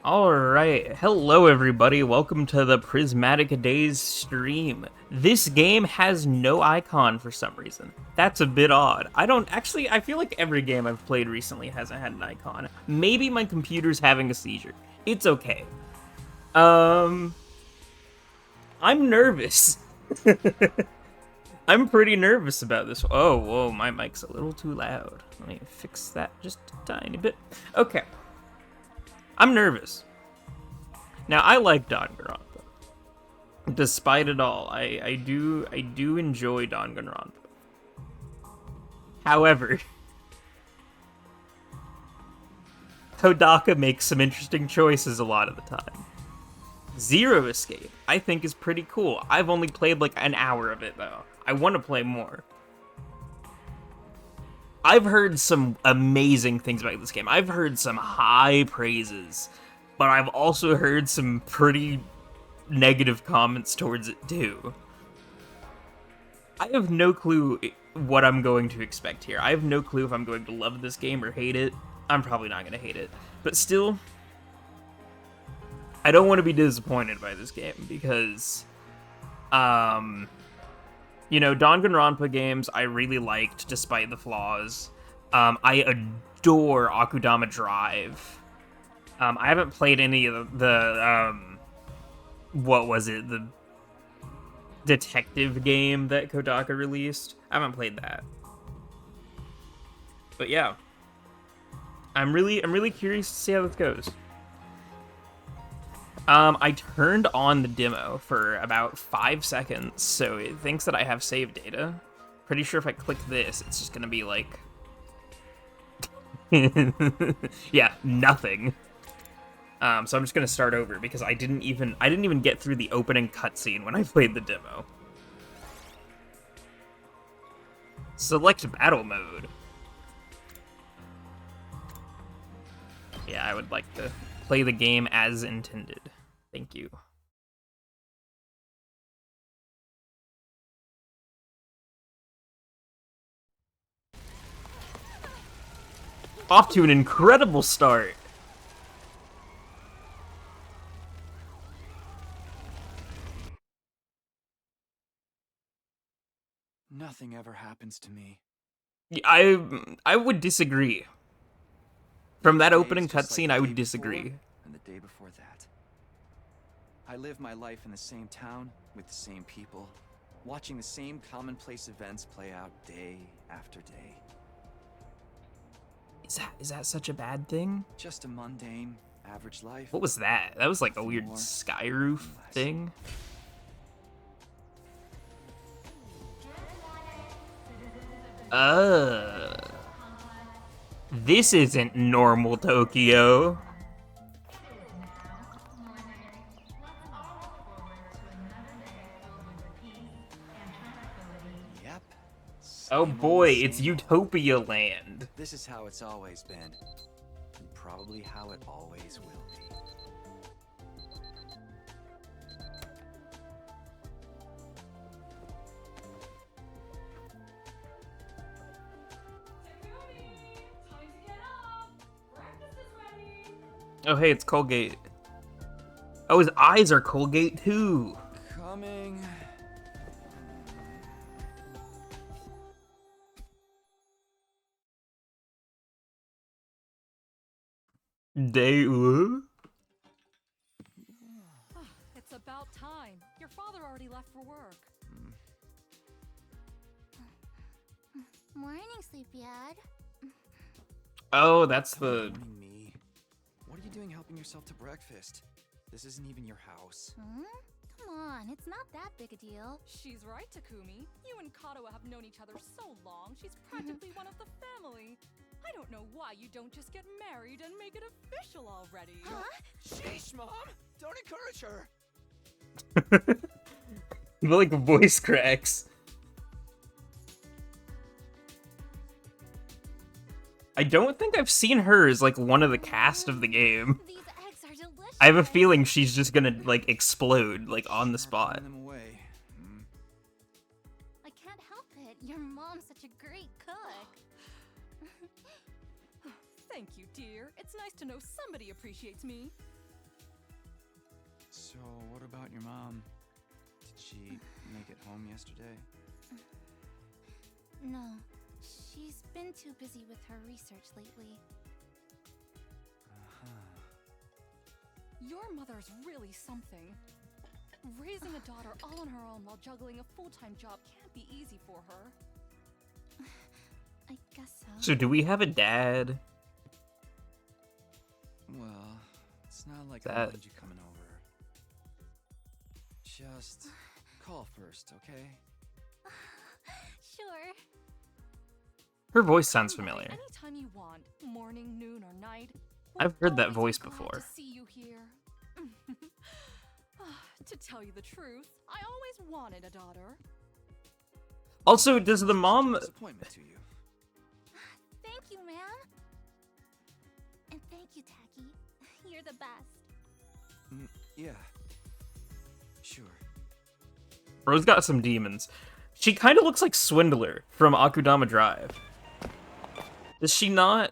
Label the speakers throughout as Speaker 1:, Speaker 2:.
Speaker 1: Alright, hello everybody, welcome to the Prismatic Days stream. This game has no icon for some reason. That's a bit odd. I feel like every game I've played recently hasn't had an icon. Maybe my computer's having a seizure. It's okay. I'm nervous. I'm pretty nervous about this. Oh, whoa, my mic's a little too loud. Let me fix that just a tiny bit. Okay. I'm nervous. Now, I like Danganronpa. Despite it all, I do enjoy Danganronpa. However, Kodaka makes some interesting choices a lot of the time. Zero Escape, I think, is pretty cool. I've only played like an hour of it, though. I want to play more. I've heard some amazing things about this game. I've heard some high praises, but I've also heard some pretty negative comments towards it too. I have no clue what I'm going to expect here. I have no clue if I'm going to love this game or hate it. I'm probably not going to hate it. But still, I don't want to be disappointed by this game because, you know, Danganronpa games I really liked despite the flaws. I adore Akudama Drive. I haven't played any of the what was it? The detective game that Kodaka released. I haven't played that. But yeah. I'm really curious to see how this goes. I turned on the demo for about 5 seconds, so it thinks that I have saved data. Pretty sure if I click this, it's just gonna be like... yeah, nothing. So I'm just gonna start over because I didn't even get through the opening cutscene when I played the demo. Select battle mode. Yeah, I would like to play the game as intended. Thank you. Off to an incredible start.
Speaker 2: Nothing ever happens to me.
Speaker 1: I would disagree. From that
Speaker 2: Each day
Speaker 1: opening
Speaker 2: is just like
Speaker 1: cutscene,
Speaker 2: the
Speaker 1: I
Speaker 2: day
Speaker 1: would
Speaker 2: before
Speaker 1: disagree.
Speaker 2: And the day before that. I live my life in the same town with the same people, watching the same commonplace events play out day after day.
Speaker 1: Is that such a bad thing?
Speaker 2: Just a mundane, average life.
Speaker 1: What was that? That was like a
Speaker 2: Nothing
Speaker 1: weird
Speaker 2: more,
Speaker 1: sky roof
Speaker 2: nothing less.
Speaker 1: thing. This isn't normal Tokyo.
Speaker 2: Yep.
Speaker 1: Oh
Speaker 2: Same
Speaker 1: boy,
Speaker 2: old,
Speaker 1: it's
Speaker 2: same old.
Speaker 1: Utopia Land.
Speaker 2: This is how it's always been. And probably how it always will be.
Speaker 1: Oh hey, it's Colgate. Oh, his eyes are Colgate too.
Speaker 2: Coming.
Speaker 3: It's about time. Your father already left for work.
Speaker 4: Morning, sleepyhead.
Speaker 1: Oh, that's the...
Speaker 2: Morning, me. What are you doing helping yourself to breakfast? This isn't even your house.
Speaker 4: Come on, it's not that big a deal.
Speaker 3: She's right, Takumi. You and Kato have known each other so long, she's practically one of the family. I don't know why you don't just get married and make it official already.
Speaker 4: Huh?
Speaker 2: Sheesh, Mom! Don't encourage her!
Speaker 1: like voice cracks. I don't think I've seen her as like one of the cast of the game.
Speaker 4: These eggs are delicious.
Speaker 1: I have a feeling she's just gonna like explode like on the spot.
Speaker 2: Throwing them away.
Speaker 4: I can't help it. Your mom's such a great cook.
Speaker 3: Thank you, dear. It's nice to know somebody appreciates me.
Speaker 2: So, what about your mom? Did she make it home yesterday?
Speaker 4: No, she's been too busy with her research lately.
Speaker 3: Your mother's really something. Raising a daughter all on her own while juggling a full-time job can't be easy for her.
Speaker 4: I guess so.
Speaker 1: So do we have a dad?
Speaker 2: Well, it's not like
Speaker 1: That-
Speaker 2: I wanted you coming over. Just call first, okay?
Speaker 4: Sure.
Speaker 1: Her voice sounds
Speaker 3: Come by
Speaker 1: familiar.
Speaker 3: Anytime you want, morning, noon, or night.
Speaker 1: I've heard that
Speaker 3: Always
Speaker 1: voice
Speaker 3: be glad
Speaker 1: before.
Speaker 3: To see you here. To tell you the truth, I always wanted a daughter.
Speaker 1: Also, does the mom...
Speaker 2: Disappointment to you.
Speaker 4: Thank you, ma'am. And thank you, Tacky. You're the best.
Speaker 2: Yeah. Sure.
Speaker 1: Bro's got some demons. She kind of looks like Swindler from Akudama Drive. Does she not?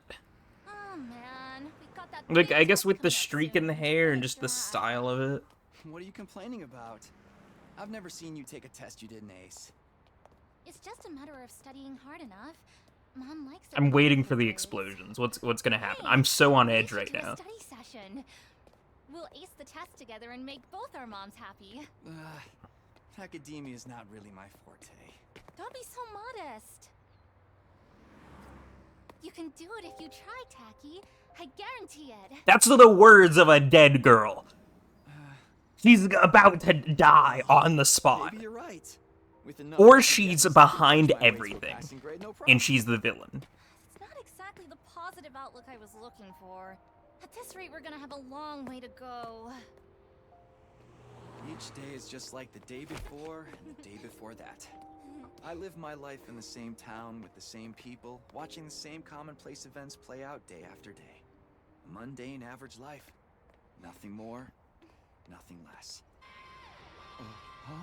Speaker 4: Oh, man. We've got that
Speaker 1: Like,
Speaker 4: big
Speaker 1: I guess
Speaker 4: test
Speaker 1: with the
Speaker 4: coming up
Speaker 1: streak
Speaker 4: soon.
Speaker 1: in the hair and
Speaker 4: Like
Speaker 1: just the
Speaker 4: that.
Speaker 1: style of it.
Speaker 2: What are you complaining about? I've never seen you take a test you didn't ace.
Speaker 4: It's just a matter of studying hard enough. Mom likes it
Speaker 1: I'm
Speaker 4: when
Speaker 1: waiting
Speaker 4: you
Speaker 1: for the
Speaker 4: grades.
Speaker 1: explosions. What's gonna happen?
Speaker 4: Hey,
Speaker 1: I'm so on
Speaker 4: we
Speaker 1: edge
Speaker 4: should
Speaker 1: right
Speaker 4: do a
Speaker 1: now.
Speaker 4: study session. We'll ace the test together and make both our moms happy.
Speaker 2: Academia is not really my forte.
Speaker 4: Don't be so modest. You can do it if you try, Tacky. I guarantee it.
Speaker 1: That's the words of a dead girl. She's about to die on the spot.
Speaker 2: Maybe you're right. With enough
Speaker 1: Or
Speaker 2: effort,
Speaker 1: she's
Speaker 2: yes,
Speaker 1: behind
Speaker 2: my way to a
Speaker 1: everything.
Speaker 2: passing grade, no
Speaker 1: And
Speaker 2: problem.
Speaker 1: she's the villain.
Speaker 4: It's not exactly the positive outlook I was looking for. At this rate, we're gonna have a long way to go.
Speaker 2: Each day is just like the day before and the day before that. I live my life in the same town with the same people, watching the same commonplace events play out day after day. A mundane, average life. Nothing more, nothing less. Huh?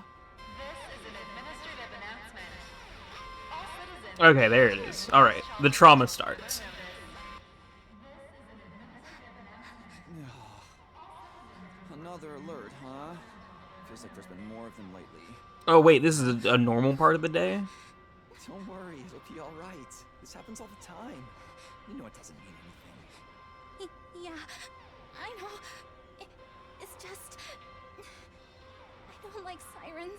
Speaker 5: This is an administrative announcement. All citizens
Speaker 1: Okay, there it is. Alright, the trauma starts.
Speaker 2: Another alert, huh? Feels like there's been more of them lately.
Speaker 1: Oh wait, this is a normal part of the day?
Speaker 2: Don't worry, it'll be alright. This happens all the time. You know it doesn't mean anything.
Speaker 4: Yeah, I know. It's just... I don't like sirens.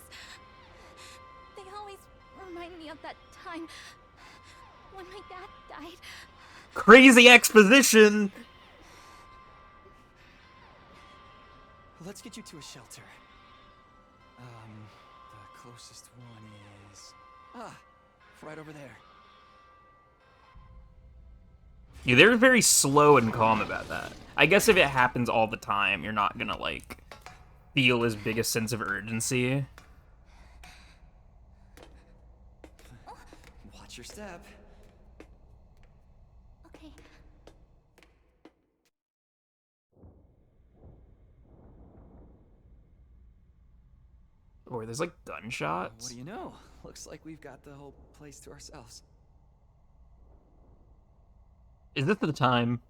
Speaker 4: They always remind me of that time when my dad died.
Speaker 1: Crazy exposition!
Speaker 2: Let's get you to a shelter. The closest one is... right over there.
Speaker 1: Yeah, they're very slow and calm about that. I guess if it happens all the time, you're not gonna, like, feel as big a sense of urgency.
Speaker 2: Watch your step.
Speaker 4: Okay.
Speaker 1: Or there's, like,
Speaker 2: What
Speaker 1: gunshots.
Speaker 2: do you know? Looks like we've got the whole place to ourselves.
Speaker 1: Is this the time?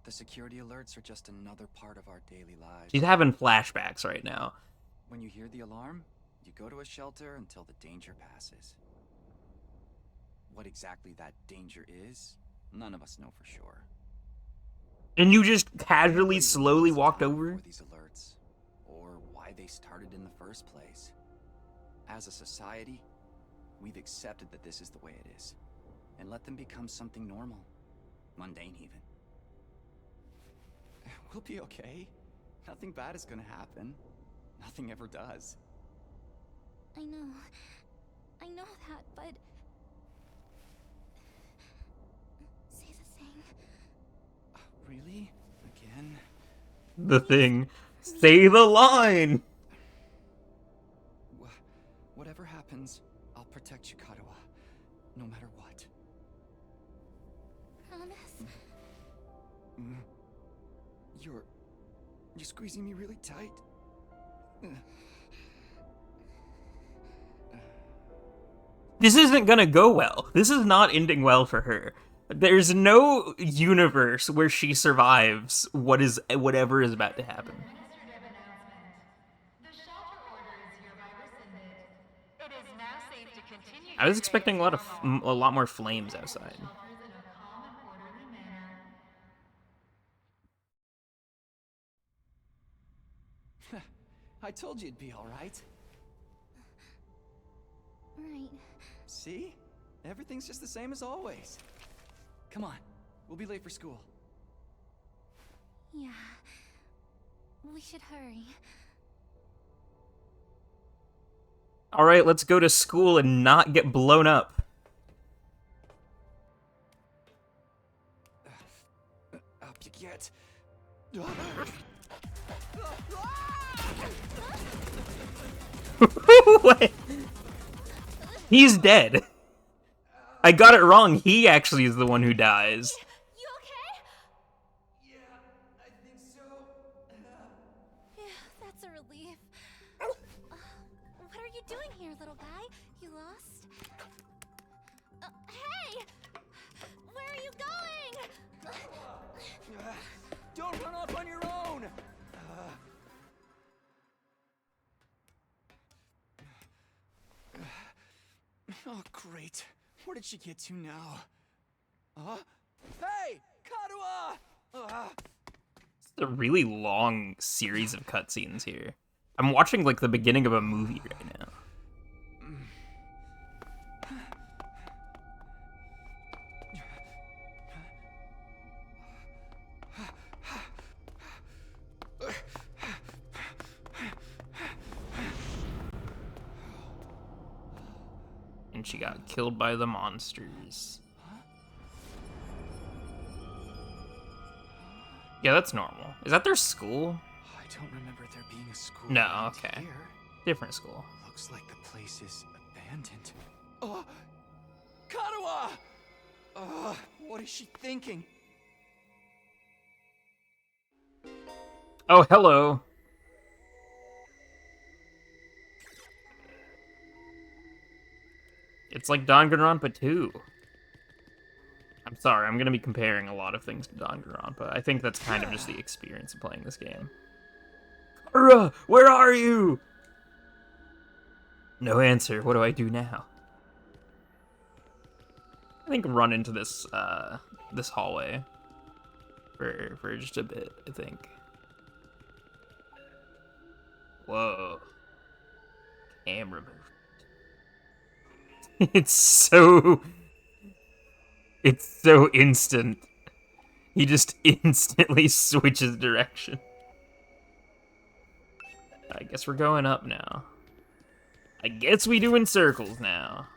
Speaker 2: The security alerts are just another part of our daily lives.
Speaker 1: She's having flashbacks right now.
Speaker 2: When you hear the alarm, you go to a shelter until the danger passes. What exactly that danger is, none of us know for sure.
Speaker 1: And you just casually,
Speaker 2: Nobody
Speaker 1: slowly
Speaker 2: knows
Speaker 1: walked
Speaker 2: how
Speaker 1: over?
Speaker 2: for these alerts, or why they started in the first place. As a society, we've accepted that this is the way it is, and let them become something normal, mundane even. We'll be okay. Nothing bad is gonna happen. Nothing ever does.
Speaker 4: I know. I know that, but... Say the thing.
Speaker 2: Really? Again?
Speaker 1: The thing. Say the line!
Speaker 2: Whatever happens, I'll protect you, Katawa. No matter what.
Speaker 4: Promise?
Speaker 2: You're squeezing me really tight.
Speaker 1: This isn't gonna go well. This is not ending well for her. There's no universe where she survives whatever is about to happen.
Speaker 5: administrative announcement.
Speaker 1: I was expecting a lot more flames outside.
Speaker 2: I told you it'd be all right.
Speaker 4: Right.
Speaker 2: See? Everything's just the same as always. Come on, we'll be late for school.
Speaker 4: Yeah. We should hurry.
Speaker 1: All right, let's go to school and not get blown up.
Speaker 2: Up you get.
Speaker 1: What? He's dead. I got it wrong. He actually is the one who dies.
Speaker 4: You okay?
Speaker 2: Yeah, I think so.
Speaker 4: Yeah, that's a relief. What are you doing here, little guy? You lost? Hey! Where are you going?
Speaker 2: Don't run off on your own! Oh, great. Where did she get to now? Hey! Karuha!
Speaker 1: It's a really long series of cutscenes here. I'm watching, like, the beginning of a movie right now. And she got killed by the monsters. Yeah, that's normal. Is that their school?
Speaker 2: I don't remember there being a school.
Speaker 1: No,
Speaker 2: around
Speaker 1: okay.
Speaker 2: Here.
Speaker 1: Different school.
Speaker 2: Looks like the place is abandoned. Karuha! What is she thinking?
Speaker 1: Oh, hello. It's like Danganronpa 2. I'm sorry, I'm gonna be comparing a lot of things to Danganronpa. I think that's kind of just the experience of playing this game. Karuha, where are you? No answer. What do I do now? I think run into this this hallway for just a bit, I think. Whoa. Camera movement. It's so instant. He just instantly switches direction. I guess we're going up now. I guess we doing circles now.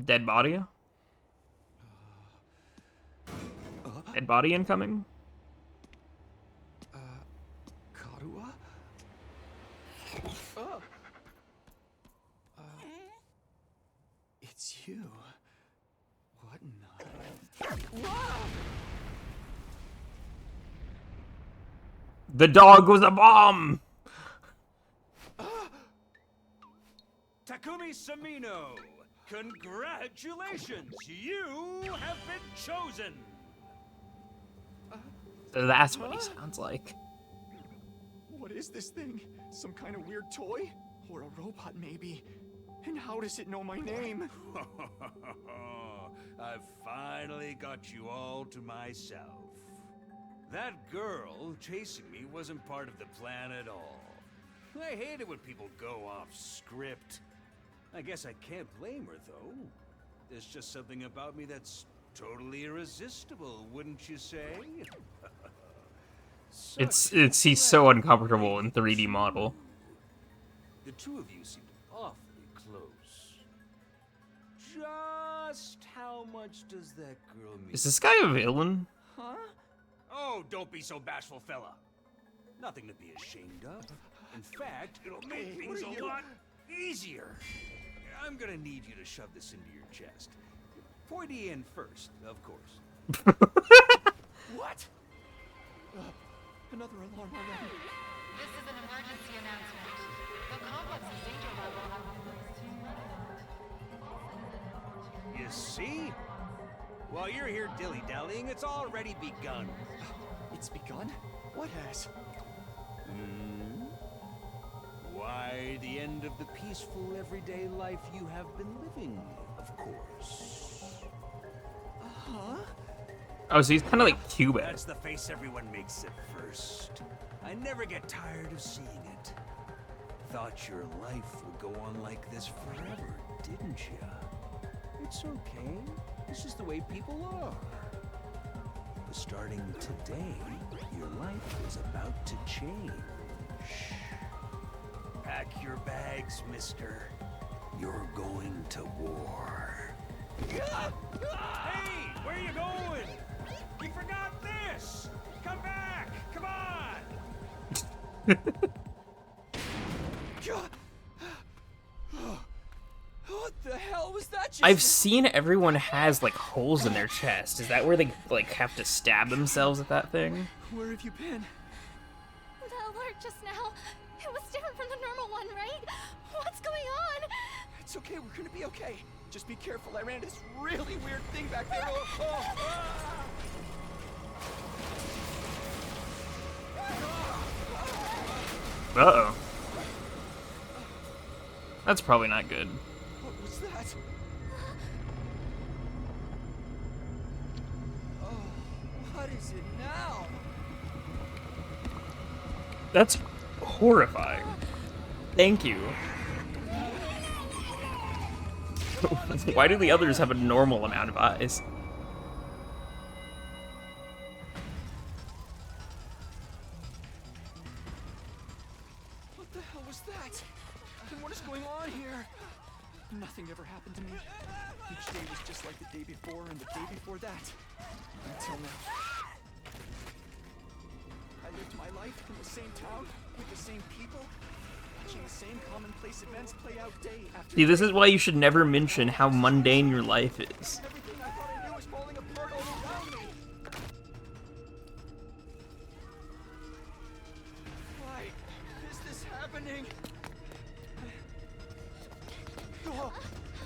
Speaker 1: Dead body? Dead body incoming?
Speaker 2: Karuha? It's you. What in the...
Speaker 1: The dog was a bomb!
Speaker 6: Takumi Samino, congratulations! You have been chosen!
Speaker 1: So that's what he sounds like.
Speaker 2: What is this thing? Some kind of weird toy? Or a robot, maybe? And how does it know my name?
Speaker 6: I've finally got you all to myself. That girl chasing me wasn't part of the plan at all. I hate it when people go off script. I guess I can't blame her, though. There's just something about me that's totally irresistible, wouldn't you say?
Speaker 1: He's so uncomfortable in 3D model.
Speaker 6: The two of you seemed awfully close. Just how much does that girl mean?
Speaker 1: Is this guy a villain?
Speaker 2: Huh?
Speaker 6: Oh, don't be so bashful, fella. Nothing to be ashamed of. In fact, it'll make things a lot easier. I'm gonna need you to shove this into your chest. Pointy end first, of course.
Speaker 2: What? Another alarm already.
Speaker 5: This is an emergency announcement. The complex's danger level has been
Speaker 6: You see? While you're here dilly-dallying, it's already begun.
Speaker 2: It's begun? What has?
Speaker 6: Why, the end of the peaceful everyday life you have been living, of course.
Speaker 2: Huh?
Speaker 1: Oh, so he's kind of like Cuba.
Speaker 6: That's the face everyone makes at first. I never get tired of seeing it. Thought your life would go on like this forever, didn't you? It's okay. This is the way people are. But starting today, your life is about to change. Pack your bags, mister. You're going to war. Hey, where you going? You forgot this! Come back! Come on!
Speaker 2: What the hell was that just
Speaker 1: I've seen everyone has like holes in their chest. Is that where they like have to stab themselves at that thing?
Speaker 2: Where have you been?
Speaker 4: The alert just now, it was different from the normal one, right? What's going on?
Speaker 2: It's okay, we're gonna be okay. Just be careful, I ran into this really weird thing back there.
Speaker 1: Uh-oh. That's probably not good.
Speaker 2: What was that? Oh, what is it now?
Speaker 1: That's horrifying. Thank you. Why do the others have a normal amount of eyes?
Speaker 2: What the hell was that? And what is going on here? Nothing ever happened to me. Each day was just like the day before and the day before that. Until now. I lived my life in the same town, with the same people, watching the same commonplace events play out day after
Speaker 1: See, this
Speaker 2: day.
Speaker 1: is why you should never mention how mundane your life is.
Speaker 2: Everything I thought I knew was falling apart all around me. Why is this happening? Oh,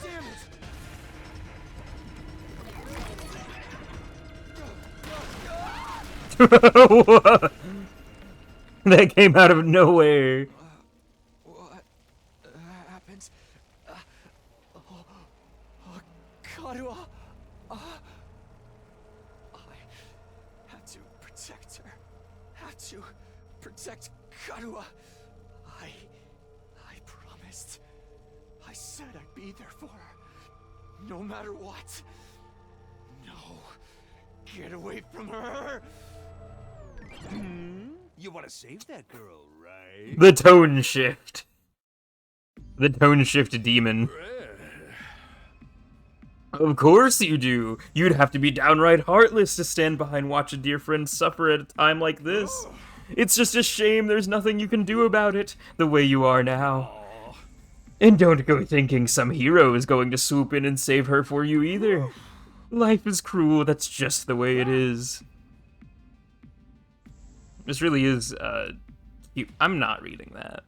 Speaker 2: damn it!
Speaker 1: That came out of nowhere.
Speaker 2: What happened? Karua. I have to protect her. Have to protect Karua. I promised. I said I'd be there for her. No matter what. No. Get away from her.
Speaker 6: You want to save that girl, right?
Speaker 1: The tone shift. The tone shift demon. Of course you do. You'd have to be downright heartless to stand behind watch a dear friend suffer at a time like this. It's just a shame there's nothing you can do about it, the way you are now. And don't go thinking some hero is going to swoop in and save her for you either. Life is cruel, that's just the way it is. This really is, cute. I'm not reading that.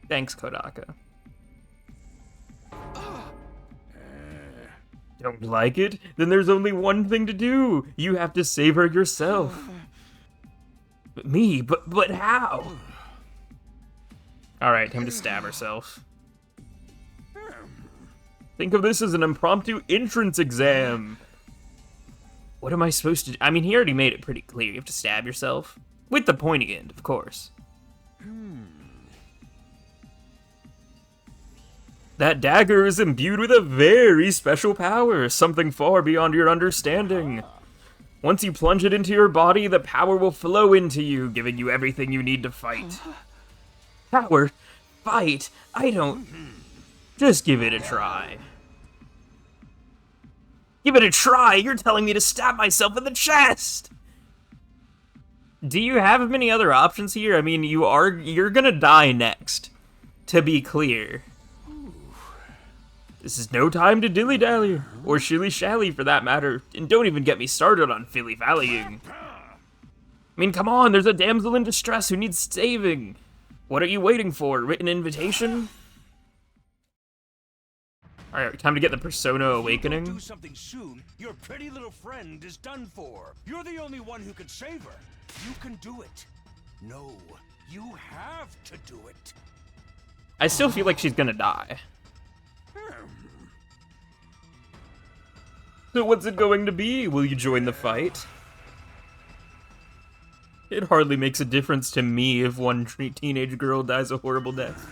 Speaker 1: Thanks, Kodaka. Don't like it? Then there's only one thing to do. You have to save her yourself. But me? But how? Alright, time to stab herself. Think of this as an impromptu entrance exam. What am I supposed to do? I mean, he already made it pretty clear. You have to stab yourself. With the pointy end, of course. That dagger is imbued with a very special power, something far beyond your understanding. Once you plunge it into your body, the power will flow into you, giving you everything you need to fight. Power? Fight? I don't... Just give it a try. Give it a try? You're telling me to stab myself in the chest! Do you have many other options here? I mean, you're gonna die next. To be clear. This is no time to dilly-dally, or shilly-shally for that matter, and don't even get me started on filly-fallying. I mean, come on, there's a damsel in distress who needs saving. What are you waiting for? Written invitation? Alright, time to get the Persona Awakening.
Speaker 6: Do something soon, your pretty little friend is done for. You're the only one who can save her. You can do it. No, you have to do it.
Speaker 1: I still feel like she's gonna die. So what's it going to be? Will you join the fight? It hardly makes a difference to me if one teenage girl dies a horrible death.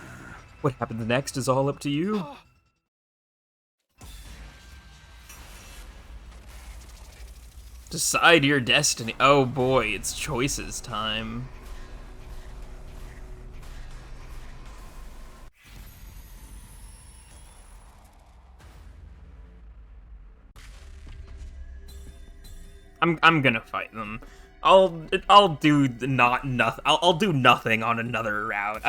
Speaker 1: What happens next is all up to you. Decide your destiny. Oh boy, it's choices time. I'm gonna fight them. I'll do nothing. I'll do nothing on another route.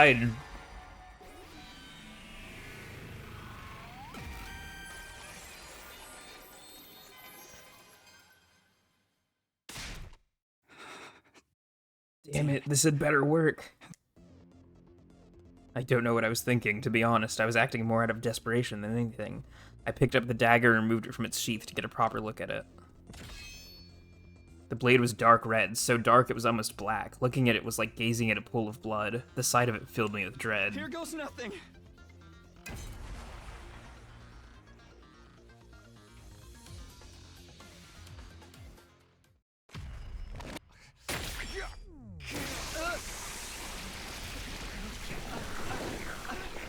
Speaker 1: Damn it, this had better work. I don't know what I was thinking, to be honest. I was acting more out of desperation than anything. I picked up the dagger and removed it from its sheath to get a proper look at it. The blade was dark red, so dark it was almost black. Looking at it was like gazing at a pool of blood. The sight of it filled me with dread.
Speaker 2: Here goes nothing.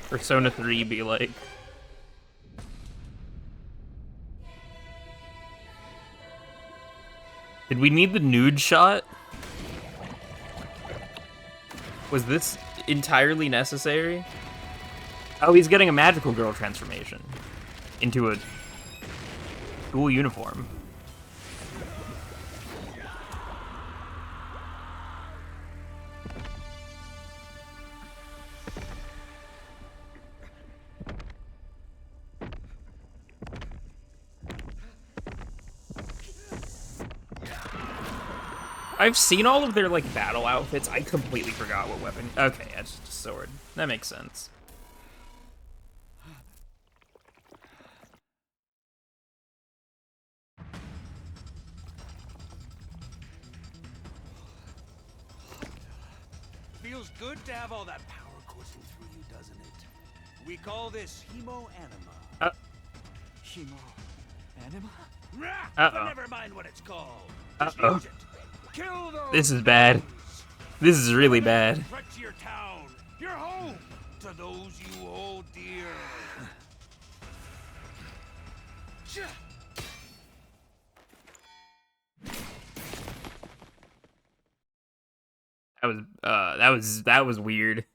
Speaker 1: Persona 3 be like. Did we need the nude shot? Was this entirely necessary? Oh, he's getting a magical girl transformation into a school uniform. I've seen all of their, like, battle outfits. I completely forgot what weapon... Okay, it's just a sword. That makes sense.
Speaker 6: Feels good to have all that power coursing through you, doesn't it? We call this hemo-anima.
Speaker 2: Hemo-anima?
Speaker 6: But never mind what it's called. Just use it. Kill those
Speaker 1: This is bad. This is really bad.
Speaker 6: threat to your town, your home, to those you hold dear.
Speaker 1: That was weird.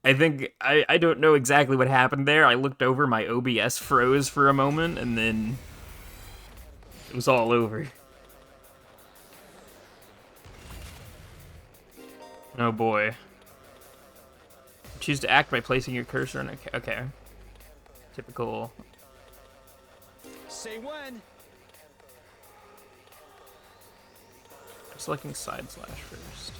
Speaker 1: I think I don't know exactly what happened there. I looked over, my OBS froze for a moment, and then it was all over. Oh boy. Choose to act by placing your cursor on a... Okay. Typical.
Speaker 2: Say when.
Speaker 1: I'm selecting side slash first.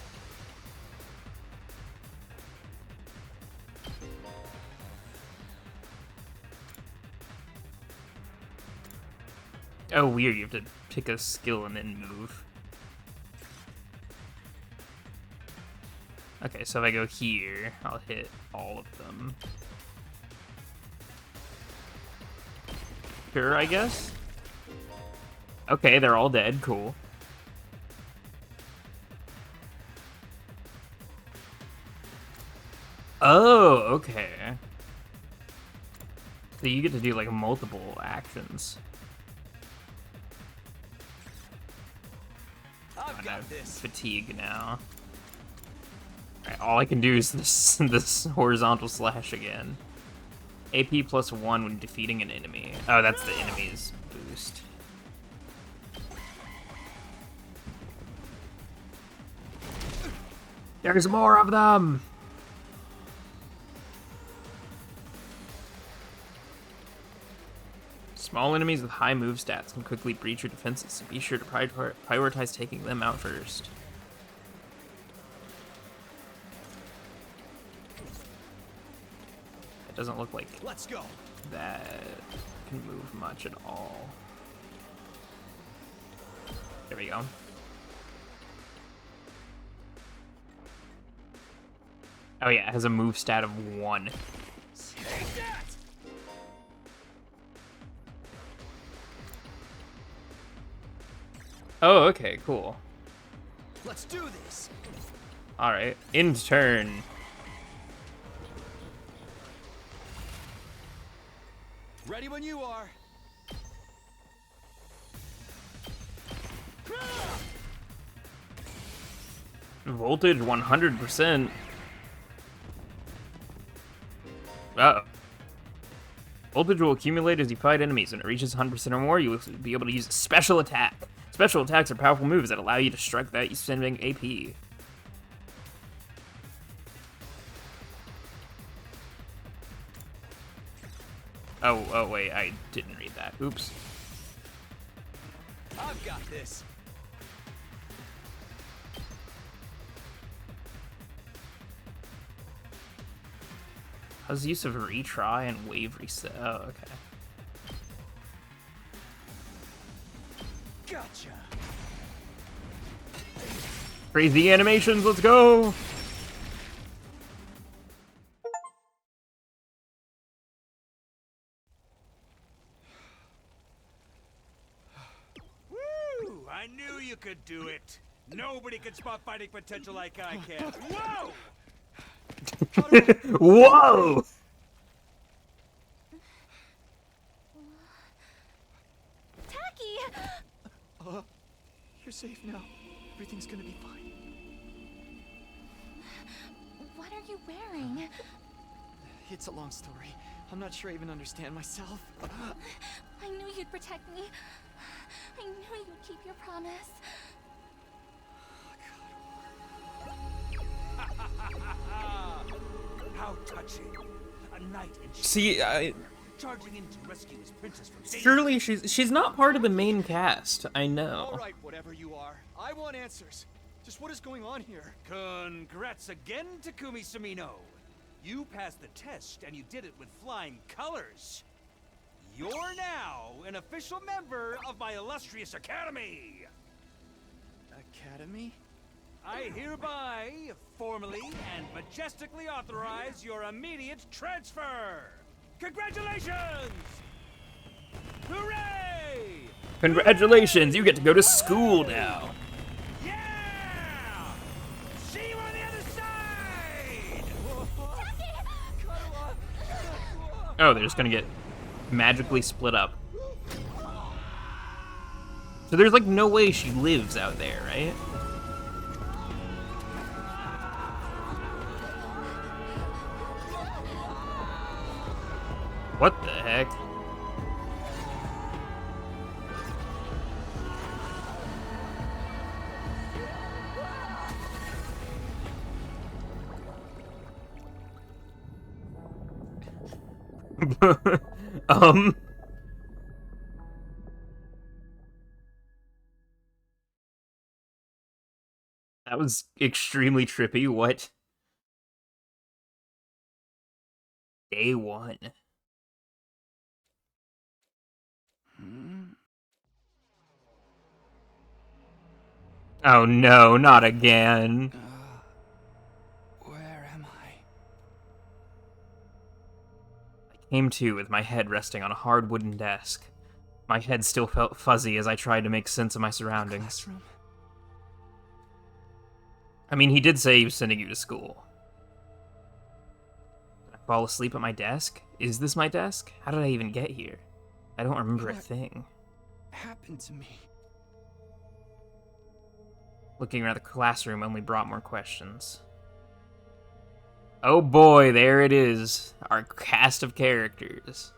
Speaker 1: Oh, weird. You have to pick a skill and then move. Okay, so if I go here, I'll hit all of them. Sure, I guess? Okay, they're all dead. Cool. Oh, okay. So you get to do, like, multiple actions.
Speaker 2: I've got this.
Speaker 1: Fatigue now. Alright, all I can do is this horizontal slash again. AP +1 when defeating an enemy. Oh, that's the enemy's boost. There's more of them! Small enemies with high move stats can quickly breach your defenses, so be sure to prioritize taking them out first. It doesn't look like
Speaker 2: Let's go.
Speaker 1: that can move much at all. There we go. Oh yeah, it has a move stat of 1.
Speaker 2: Take that!
Speaker 1: Oh, okay, cool.
Speaker 2: Let's do this.
Speaker 1: Alright, end turn.
Speaker 2: Ready when you are.
Speaker 1: Voltage 100%. Uh-oh. Voltage will accumulate as you fight enemies. When it reaches 100% or more, you will be able to use a special attack. Special attacks are powerful moves that allow you to strike without you spending AP. Oh, wait, I didn't read that. Oops.
Speaker 2: I've got this.
Speaker 1: How's the use of retry and wave reset? Oh, okay.
Speaker 2: Gotcha.
Speaker 1: Crazy animations, let's go!
Speaker 6: Woo! I knew you could do it. Nobody can spot fighting potential like I can. Whoa!
Speaker 1: Whoa!
Speaker 4: Tacky!
Speaker 2: You're safe now. Everything's gonna be fine.
Speaker 4: What are you wearing?
Speaker 2: It's a long story. I'm not sure I even understand myself.
Speaker 4: I knew you'd protect me. I knew you'd keep your promise.
Speaker 6: How touching. A knight in
Speaker 1: See,
Speaker 6: charging in to rescue his princess from danger.
Speaker 1: surely she's not part of the main cast. I know.
Speaker 2: All right, whatever you are. I want answers. Just what is going on here?
Speaker 6: Congrats again, Takumi Sumino. You passed the test, and you did it with flying colors. You're now an official member of my illustrious academy.
Speaker 2: Academy?
Speaker 6: I hereby, formally and majestically authorize your immediate transfer. Congratulations! Hooray!
Speaker 1: Congratulations, you get to go to school now.
Speaker 6: Yeah! See you on the other side!
Speaker 1: Oh, they're just gonna get magically split up. So there's like no way she lives out there, right? What the heck? um. That was extremely trippy. What? Day 1. Oh no, not again.
Speaker 2: Where am I?
Speaker 1: I came to with my head resting on a hard wooden desk. My head still felt fuzzy as I tried to make sense of my surroundings.
Speaker 2: Classroom?
Speaker 1: I mean, he did say he was sending you to school. Did I fall asleep at my desk? Is this my desk? How did I even get here? I don't remember a
Speaker 2: What
Speaker 1: thing.
Speaker 2: happened to me?
Speaker 1: Looking around the classroom only brought more questions. Oh boy, there it is. Our cast of characters.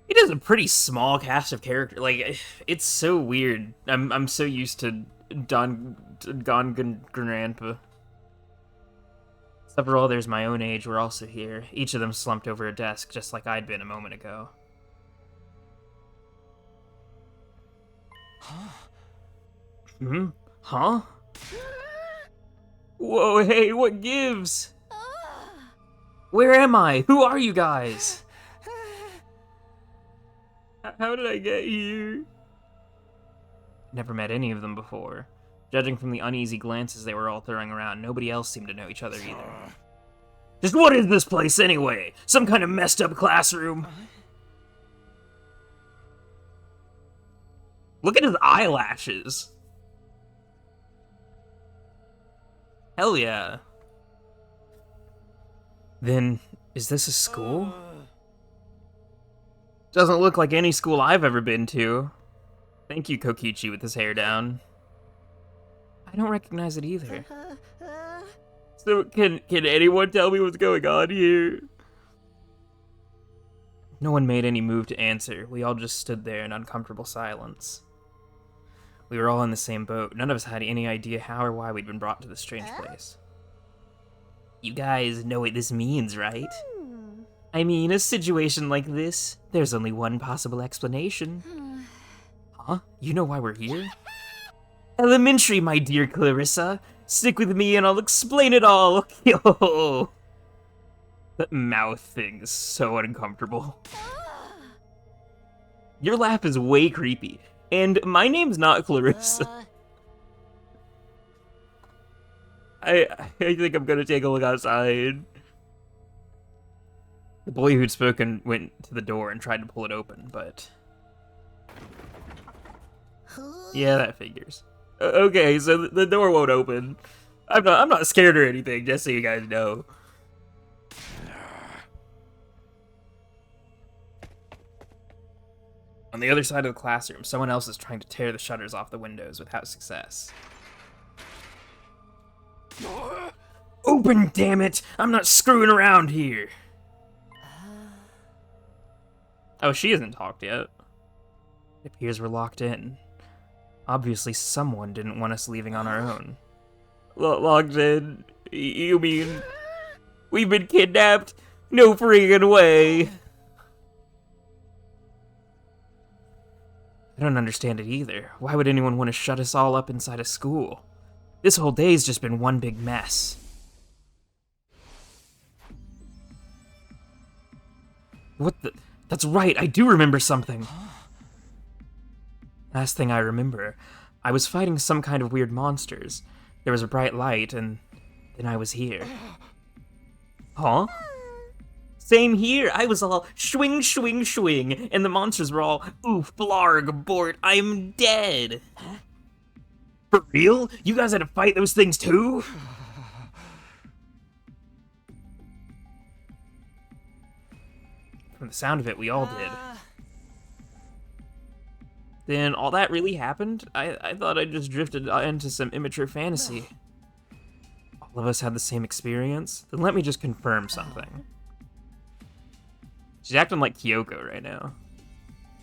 Speaker 1: It is a pretty small cast of characters. Like, it's so weird. I'm so used to Danganronpa. Several others my own age were also here. Each of them slumped over a desk, just like I'd been a moment ago. Hmm? Huh? Whoa, hey, what gives? Where am I? Who are you guys? How did I get here? Never met any of them before. Judging from the uneasy glances they were all throwing around, nobody else seemed to know each other either. Just what is this place anyway? Some kind of messed up classroom? Look at his eyelashes. Hell yeah. Then, is this a school? Doesn't look like any school I've ever been to. Thank you, Kokichi, with his hair down. I don't recognize it either. So, can anyone tell me what's going on here? No one made any move to answer. We all just stood there in uncomfortable silence. We were all in the same boat. None of us had any idea how or why we'd been brought to this strange place. You guys know what this means, right? I mean, a situation like this, there's only one possible explanation. Huh? You know why we're here? Elementary, my dear Clarissa. Stick with me and I'll explain it all. Yo. That mouth thing is so uncomfortable. Your laugh is way creepy. And my name's not Clarissa. I think I'm gonna take a look outside. The boy who'd spoken went to the door and tried to pull it open, but... Yeah, that figures. Okay, so the door won't open. I'm not scared or anything, just so you guys know. On the other side of the classroom, someone else is trying to tear the shutters off the windows without success. Open, damn it! I'm not screwing around here! Oh, she hasn't talked yet. It appears we're locked in. Obviously, someone didn't want us leaving on our own. Locked in? You mean... we've been kidnapped? No friggin' way! I don't understand it either. Why would anyone want to shut us all up inside a school? This whole day's just been one big mess. What the... That's right, I do remember something. Last thing I remember, I was fighting some kind of weird monsters. There was a bright light, and then I was here. Huh? Same here, I was all swing, swing, swing, and the monsters were all, oof, blarg, bort, I'm dead. For real? You guys had to fight those things too? From the sound of it, we all did. Then all that really happened? I thought I just drifted into some immature fantasy. All of us had the same experience? Then let me just confirm something. She's acting like Kyoko right now.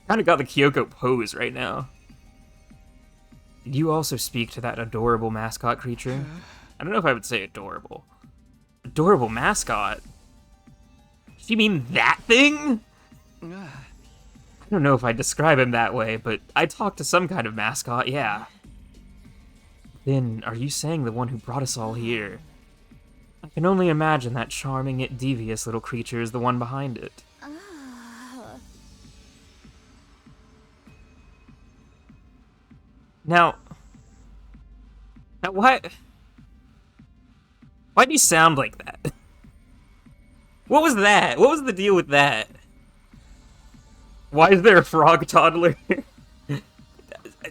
Speaker 1: Kinda got the Kyoko pose right now. Did you also speak to that adorable mascot creature? I don't know if I would say adorable. Adorable mascot? Does she mean that thing? I don't know if I'd describe him that way, but I talked to some kind of mascot, yeah. Then, are you saying the one who brought us all here? I can only imagine that charming yet devious little creature is the one behind it. Now why do you sound like that? What was that? What was the deal with that? Why is there a frog toddler?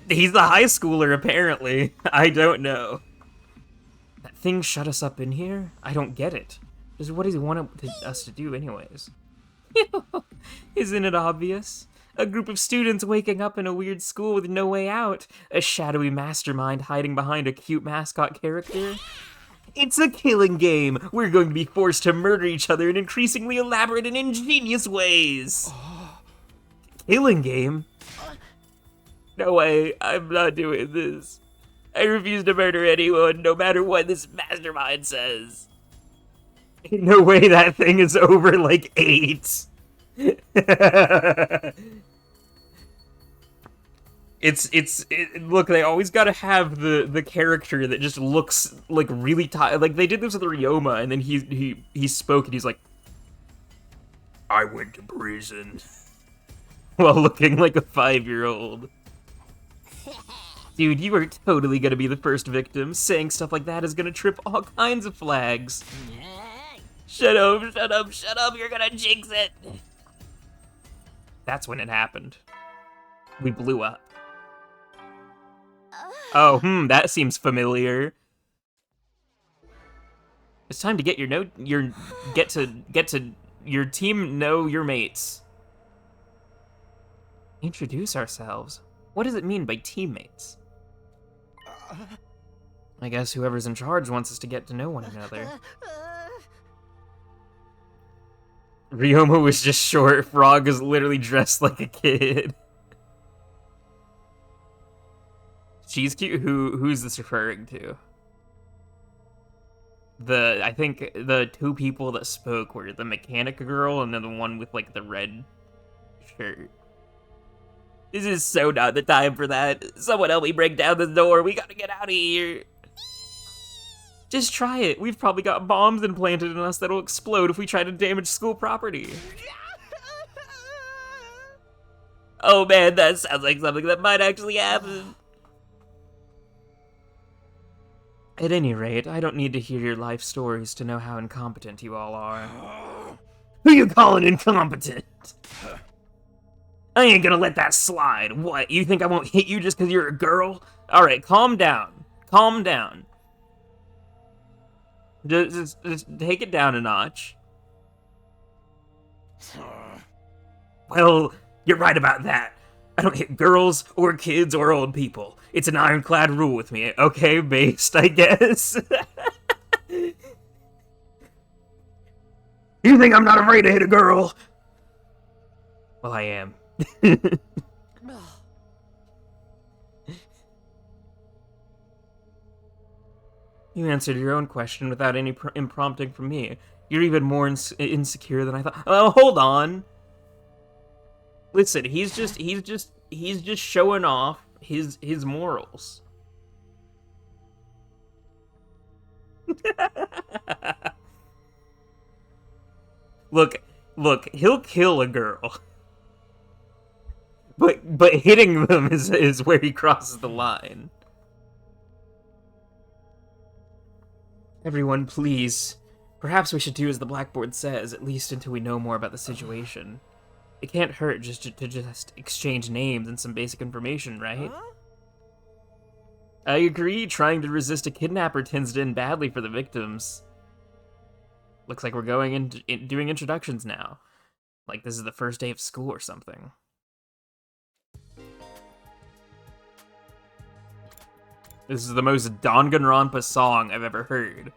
Speaker 1: He's the high schooler, apparently. I don't know. That thing shut us up in here? I don't get it. Just what does he want us to do anyways? Isn't it obvious? A group of students waking up in a weird school with no way out. A shadowy mastermind hiding behind a cute mascot character. It's a killing game. We're going to be forced to murder each other in increasingly elaborate and ingenious ways. Killing game? No way, I'm not doing this. I refuse to murder anyone, no matter what this mastermind says. Ain't no way that thing is over like 8. Look, they always gotta have the character that just looks like really tired. Like they did this with Ryoma, and then he spoke and he's like, I went to prison. While looking like a 5-year-old. Dude, you are totally gonna be the first victim. Saying stuff like that is gonna trip all kinds of flags. Shut up, shut up, shut up, you're gonna jinx it! That's when it happened. We blew up. Oh, that seems familiar. It's time to get get to your team know your mates. Introduce ourselves. What does it mean by teammates? I guess whoever's in charge wants us to get to know one another. Ryoma was just short. Frog is literally dressed like a kid. She's cute. Who's this referring to? I think the two people that spoke were the mechanic girl and then the one with like the red shirt. This is so not the time for that. Someone help me break down the door. We gotta get out of here. Just try it. We've probably got bombs implanted in us that'll explode if we try to damage school property. Oh man, that sounds like something that might actually happen. At any rate, I don't need to hear your life stories to know how incompetent you all are. Who you calling incompetent? I ain't gonna let that slide. What, you think I won't hit you just because you're a girl? Alright, calm down. Calm down. Just take it down a notch. Well, you're right about that. I don't hit girls, or kids, or old people. It's an ironclad rule with me. Okay, based, I guess. You think I'm not afraid to hit a girl? Well, I am. You answered your own question without any prompting from me. You're even more insecure than I thought. Oh, hold on. Listen, he's just showing off his morals. Look, he'll kill a girl. But hitting them is where he crosses the line. Everyone, please. Perhaps we should do as the blackboard says, at least until we know more about the situation. It can't hurt just to just exchange names and some basic information, right? Huh? I agree, trying to resist a kidnapper tends to end badly for the victims. Looks like we're going doing introductions now. Like this is the first day of school or something. This is the most Danganronpa song I've ever heard.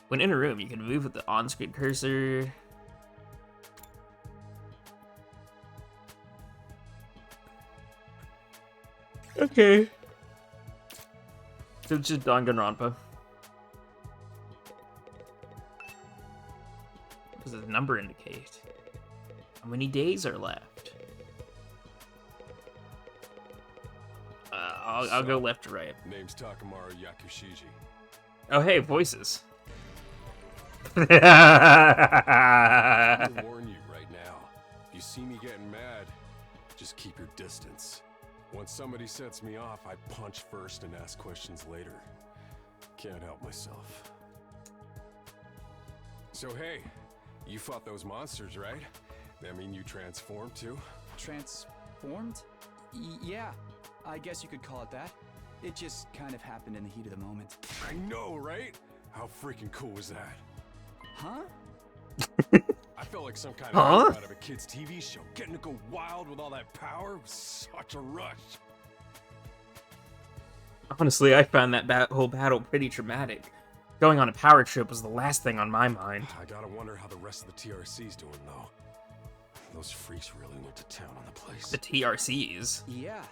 Speaker 1: When in a room, you can move with the on-screen cursor. Okay. So it's just Danganronpa. What does the number indicate? How many days are left? I'll go left to right.
Speaker 7: Name's Takamaru Yakushiji.
Speaker 1: Oh, hey, voices.
Speaker 7: I warn you right now. If you see me getting mad, just keep your distance. Once somebody sets me off, I punch first and ask questions later. Can't help myself. So hey, you fought those monsters, right? That mean you transformed too?
Speaker 2: Transformed? Yeah. I guess you could call it that. It just kind of happened in the heat of the moment.
Speaker 7: I know, right? How freaking cool was that?
Speaker 2: Huh?
Speaker 7: I felt like some kind of out of a kid's TV show. Getting to go wild with all that power was such a rush.
Speaker 1: Honestly, I found that whole battle pretty traumatic. Going on a power trip was the last thing on my mind.
Speaker 7: I gotta wonder how the rest of the TRC's doing, though. Those freaks really went to town on the place.
Speaker 1: The TRCs?
Speaker 2: Yeah.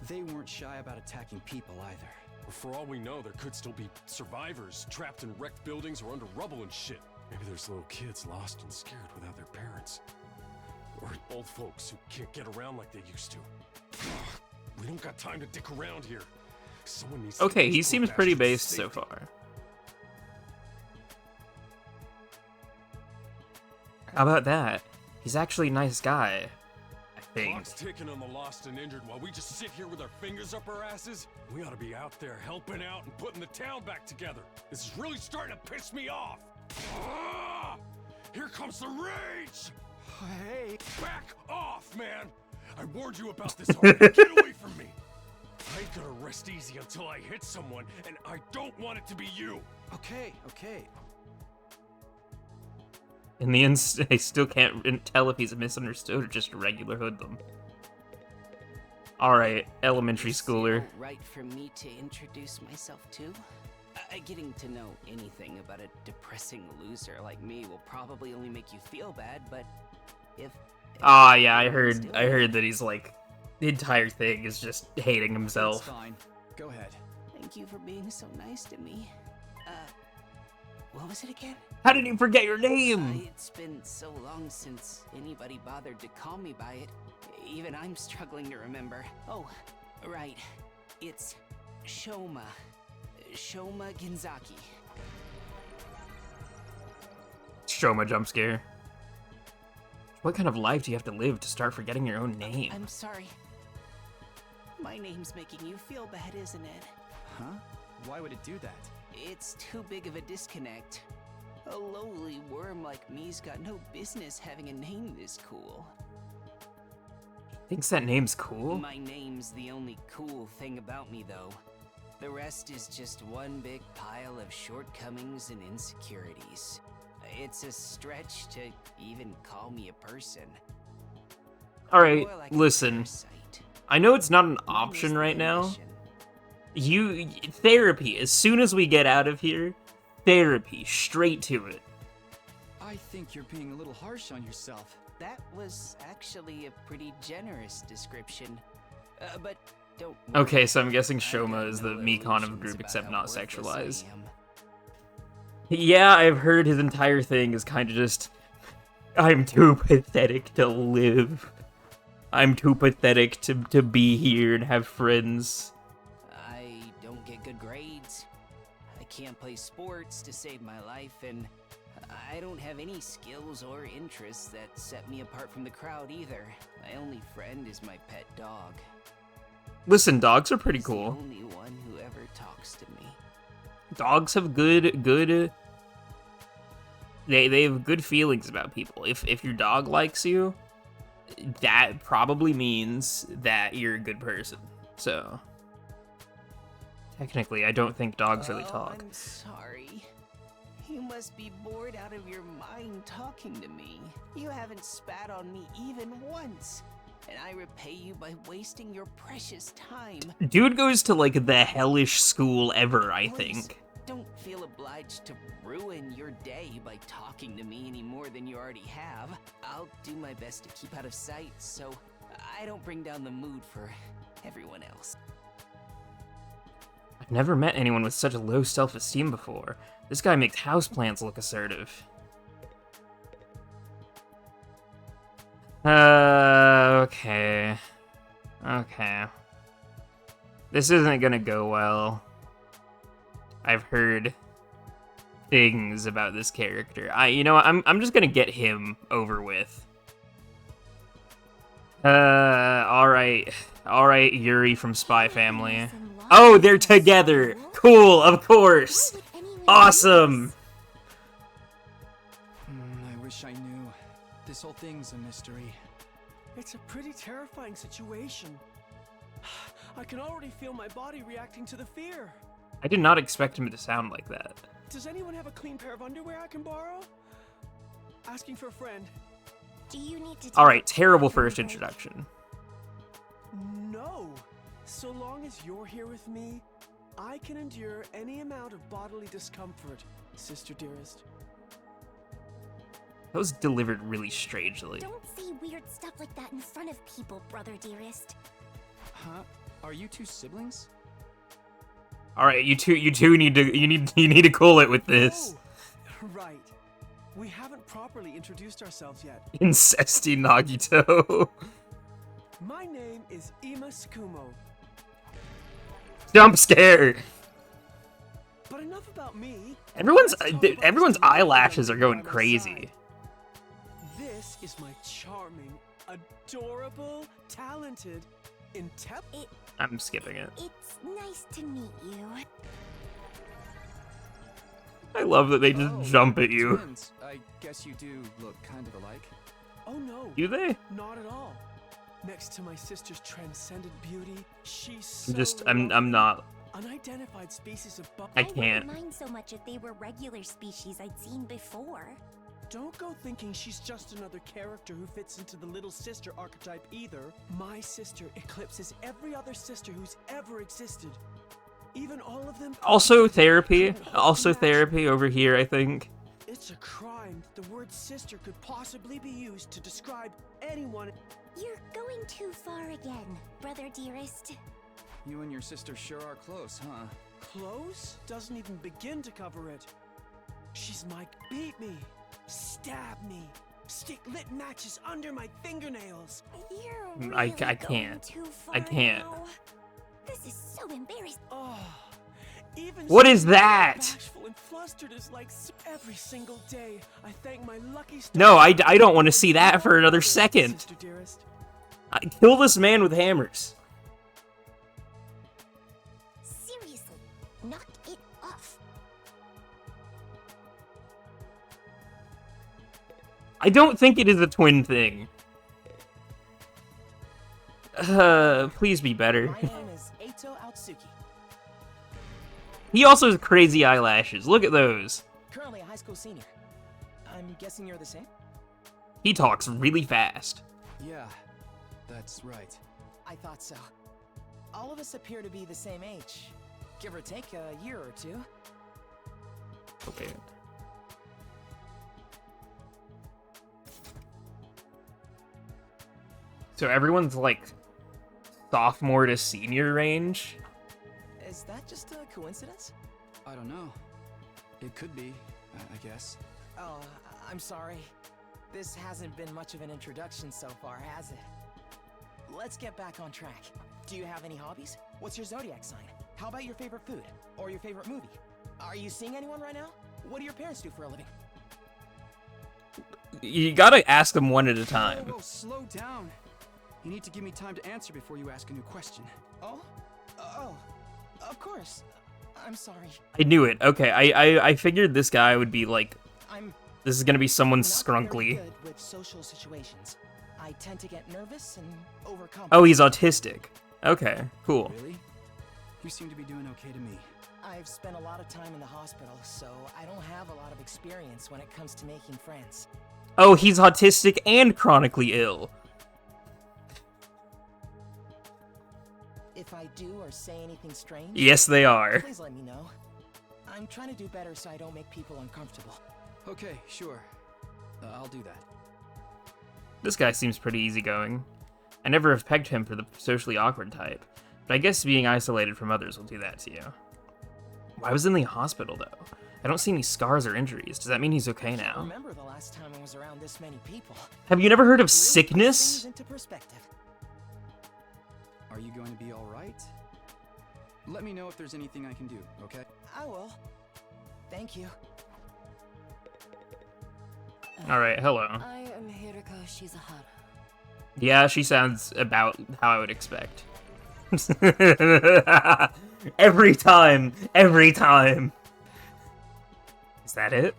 Speaker 2: They weren't shy about attacking people either.
Speaker 7: For all we know, there could still be survivors trapped in wrecked buildings or under rubble and shit. Maybe there's little kids lost and scared without their parents. Or old folks who can't get around like they used to. We don't got time to dick around here. Someone needs to
Speaker 1: okay, he seems pretty based so far. How about that? He's actually a nice guy. I thing.
Speaker 7: Clock's ticking on the lost and injured while we just sit here with our fingers up our asses. We ought to be out there helping out and putting the town back together. This is really starting to piss me off. Ah! Here comes the rage!
Speaker 2: Hey.
Speaker 7: Back off, man! I warned you about this already. Get away from me! I ain't gonna rest easy until I hit someone, and I don't want it to be you.
Speaker 2: Okay.
Speaker 1: In the end, I still can't tell if he's misunderstood or just a regular hoodlum. Alright, elementary schooler.
Speaker 8: Right for me to introduce myself to? Getting to know anything about a depressing loser like me will probably only make you feel bad, but if...
Speaker 1: Ah, yeah, I heard that he's like, the entire thing is just hating
Speaker 2: It's
Speaker 1: himself.
Speaker 2: fine. Go ahead.
Speaker 8: Thank you for being so nice to me. What was it again?
Speaker 1: How did you forget your name?
Speaker 8: It's been so long since anybody bothered to call me by it. Even I'm struggling to remember. Oh, right. It's Shoma. Shoma Genzaki.
Speaker 1: Shoma jump scare. What kind of life do you have to live to start forgetting your own name?
Speaker 8: I'm sorry. My name's making you feel bad, isn't it?
Speaker 2: Huh? Why would it do that?
Speaker 8: It's too big of a disconnect. A lowly worm like me's got no business having a name this cool.
Speaker 1: Thinks that name's cool?
Speaker 8: My name's the only cool thing about me, though. The rest is just one big pile of shortcomings and insecurities. It's a stretch to even call me a person.
Speaker 1: Alright,
Speaker 8: More like a
Speaker 1: listen.
Speaker 8: parasite.
Speaker 1: I know it's not an
Speaker 8: Mine is
Speaker 1: option
Speaker 8: the
Speaker 1: right now.
Speaker 8: ambition.
Speaker 1: Therapy, as soon as we get out of here, therapy, straight to it.
Speaker 2: I think you're being a little harsh on yourself.
Speaker 8: That was actually a pretty generous description. But don't.
Speaker 1: Okay, so I'm guessing
Speaker 8: I've
Speaker 1: Shoma
Speaker 8: got
Speaker 1: is the
Speaker 8: no
Speaker 1: Mikon of
Speaker 8: illusions
Speaker 1: group,
Speaker 8: about
Speaker 1: except
Speaker 8: how
Speaker 1: not
Speaker 8: worthless I
Speaker 1: sexualized.
Speaker 8: am.
Speaker 1: Yeah, I've heard his entire thing is kind of just, I'm too pathetic to live. I'm too pathetic to be here and have friends.
Speaker 8: I don't get good grades. I can't play sports to save my life, and I don't have any skills or interests that set me apart from the crowd either. My only friend is my pet dog.
Speaker 1: Listen, dogs are pretty
Speaker 8: He's
Speaker 1: cool.
Speaker 8: The only one who ever talks to me.
Speaker 1: Dogs have good they have good feelings about people. If your dog likes you, that probably means that you're a good person. So technically, I don't think dogs really talk.
Speaker 8: I'm sorry. You must be bored out of your mind talking to me. You haven't spat on me even once. And I repay you by wasting your precious time.
Speaker 1: Dude goes to like the hellish school ever, I
Speaker 8: Please,
Speaker 1: think.
Speaker 8: don't feel obliged to ruin your day by talking to me any more than you already have. I'll do my best to keep out of sight so I don't bring down the mood for everyone else.
Speaker 1: I've never met anyone with such a low self-esteem before. This guy makes houseplants look assertive. Okay. Okay. This isn't gonna go well. I've heard things about this character. You know what, I'm just gonna get him over with. Alright, Yuri from Spy Family. Oh, they're together! Cool, of course! Awesome!
Speaker 2: I wish I knew. This whole thing's a mystery.
Speaker 9: It's a pretty terrifying situation. I can already feel my body reacting to the fear.
Speaker 1: I did not expect him to sound like that.
Speaker 9: Does anyone have a clean pair of underwear I can borrow? Asking for a friend.
Speaker 4: Do you need to
Speaker 1: Alright, terrible first introduction.
Speaker 9: No. So long as you're here with me, I can endure any amount of bodily discomfort, sister dearest.
Speaker 1: That was delivered really strangely.
Speaker 4: Don't say weird stuff like that in front of people, brother dearest.
Speaker 2: Huh? Are you two siblings?
Speaker 1: Alright, you two need to cool it with this.
Speaker 9: Oh, right. We haven't properly introduced ourselves yet.
Speaker 1: Incesty Nagito.
Speaker 9: My name is Ima Tsukumo.
Speaker 1: Jump scare.
Speaker 9: But enough about me.
Speaker 1: Everyone's
Speaker 9: Let's talk about
Speaker 1: everyone's
Speaker 9: this little
Speaker 1: eyelashes
Speaker 9: girl
Speaker 1: are going
Speaker 9: by my
Speaker 1: crazy.
Speaker 9: side. This is my charming, adorable, talented, intelligent.
Speaker 1: I'm skipping it.
Speaker 4: It's nice to meet you.
Speaker 1: I love that they just jump at you.
Speaker 2: Twins. I guess you do look kind of alike.
Speaker 9: Oh no,
Speaker 1: Do they?
Speaker 9: not at all. Next to my sister's transcendent beauty, she's so
Speaker 1: I'm
Speaker 9: lovely.
Speaker 1: not.
Speaker 9: Unidentified species of
Speaker 1: I can't.
Speaker 4: wouldn't mind so much if they were regular species I'd seen before.
Speaker 9: Don't go thinking she's just another character who fits into the little sister archetype either. My sister eclipses every other sister who's ever existed. Even all of them.
Speaker 1: Also therapy. Also therapy over here, I think.
Speaker 9: It's a crime the word sister could possibly be used to describe anyone.
Speaker 4: You're going too far again, brother dearest.
Speaker 2: You and your sister sure are close, huh?
Speaker 9: Close doesn't even begin to cover it. She's my beat me, stab me, stick lit matches under my fingernails.
Speaker 4: You're
Speaker 1: I
Speaker 4: really going
Speaker 1: can't.
Speaker 4: too far
Speaker 1: I can't.
Speaker 4: now. This is so embarrassing.
Speaker 9: Oh, even
Speaker 1: What is
Speaker 9: so
Speaker 1: that?
Speaker 9: bashful and flustered as like every single day. I thank my lucky stars.
Speaker 1: No, I don't want to see that for another second.
Speaker 9: Sister dearest.
Speaker 1: Kill this man with hammers.
Speaker 4: Seriously, knock it off.
Speaker 1: I don't think it is a twin thing. Please be better.
Speaker 10: My name is Eito Aotsuki.
Speaker 1: He also has crazy eyelashes. Look at those.
Speaker 10: Currently a high school senior. I'm guessing you're the same?
Speaker 1: He talks really fast.
Speaker 2: Yeah, that's right.
Speaker 10: I thought so. All of us appear to be the same age. Give or take a year or two.
Speaker 1: Okay. So everyone's like sophomore to senior range.
Speaker 10: Is that just a coincidence?
Speaker 2: I don't know. It could be, I guess.
Speaker 10: Oh, I'm sorry. This hasn't been much of an introduction so far, has it? Let's get back on track. Do you have any hobbies? What's your zodiac sign? How about your favorite food? Or your favorite movie? Are you seeing anyone right now? What do your parents do for a living?
Speaker 1: You gotta ask them one at a time.
Speaker 2: Whoa, slow down. You need to give me time to answer before you ask a new question.
Speaker 10: Oh? Oh, of course. I'm sorry.
Speaker 1: I knew it. Okay, I figured this guy would be like,
Speaker 10: I'm
Speaker 1: this is gonna be someone
Speaker 10: not very
Speaker 1: scrunkly.
Speaker 10: good with social situations. I tend to get nervous and overcompensate.
Speaker 1: Oh, he's autistic. Okay, cool.
Speaker 2: Really? You seem to be doing okay to me.
Speaker 10: I've spent a lot of time in the hospital, so I don't have a lot of experience when it comes to making friends.
Speaker 1: Oh, he's autistic and chronically ill.
Speaker 10: If I do or say anything strange,
Speaker 1: Yes, they are.
Speaker 10: please let me know. I'm trying to do better so I don't make people uncomfortable.
Speaker 2: Okay, sure. I'll do that.
Speaker 1: This guy seems pretty easygoing. I never have pegged him for the socially awkward type, but I guess being isolated from others will do that to you. Why was he in the hospital, though? I don't see any scars or injuries. Does that mean he's okay
Speaker 10: I can't
Speaker 1: now?
Speaker 10: remember the last time I was around this many people.
Speaker 1: Have you never heard of
Speaker 10: Really puts
Speaker 1: sickness?
Speaker 10: things into perspective.
Speaker 2: Are you going to be all right? Let me know if there's anything I can do, okay?
Speaker 10: I will. Thank you.
Speaker 1: Alright, hello.
Speaker 11: I am Hiriko Shizahara.
Speaker 1: Yeah, she sounds about how I would expect. Every time! Every time! Is that it?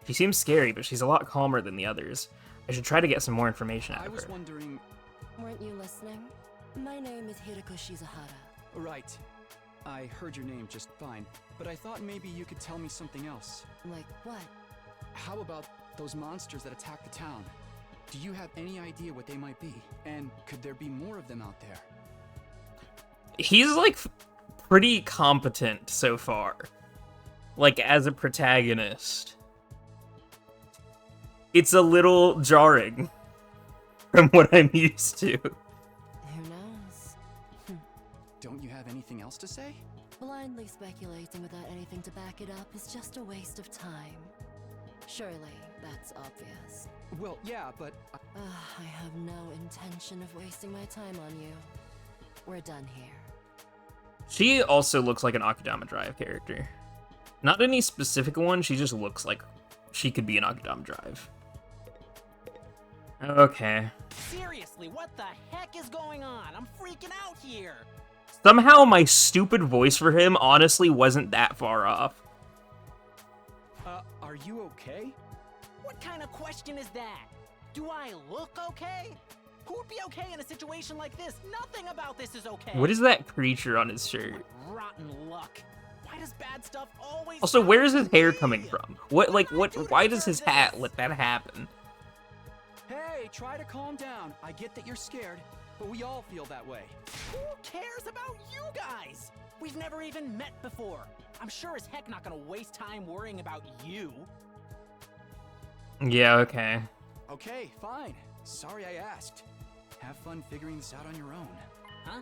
Speaker 1: She seems scary, but she's a lot calmer than the others. I should try to get some more information out
Speaker 2: I
Speaker 1: of
Speaker 2: was
Speaker 1: her.
Speaker 2: wondering...
Speaker 11: Weren't you listening? My name is Hiriko Shizahara.
Speaker 2: Right. I heard your name just fine, but I thought maybe you could tell me something else.
Speaker 11: Like what?
Speaker 2: How about those monsters that attacked the town? Do you have any idea what they might be? And could there be more of them out there?
Speaker 1: He's, like, pretty competent so far. Like, as a protagonist. It's a little jarring from what I'm used to.
Speaker 11: Who knows?
Speaker 2: Don't you have anything else to say?
Speaker 11: Blindly speculating without anything to back it up is just a waste of time. Surely, that's obvious.
Speaker 2: Well, yeah, but...
Speaker 11: I have no intention of wasting my time on you. We're done here.
Speaker 1: She also looks like an Akudama Drive character. Not any specific one, she just looks like she could be an Akudama Drive. Okay.
Speaker 10: Seriously, what the heck is going on? I'm freaking out here.
Speaker 1: Somehow my stupid voice for him honestly wasn't that far off.
Speaker 2: Are you okay?
Speaker 10: What kind of question is that? Do I look okay? Who would be okay in a situation like this? Nothing about this is okay.
Speaker 1: What is that creature on his shirt?
Speaker 10: Rotten luck. Why does bad stuff always
Speaker 1: Also, where is his hair
Speaker 10: me?
Speaker 1: coming from? What, like, what, why does his hat let that happen?
Speaker 2: Hey, try to calm down. I get that you're scared, but we all feel that way.
Speaker 10: Who cares about you guys? We've never even met before. I'm sure as heck not gonna waste time worrying about you.
Speaker 1: Yeah, okay.
Speaker 2: Okay, fine. Sorry I asked. Have fun figuring this out on your own.
Speaker 10: Huh?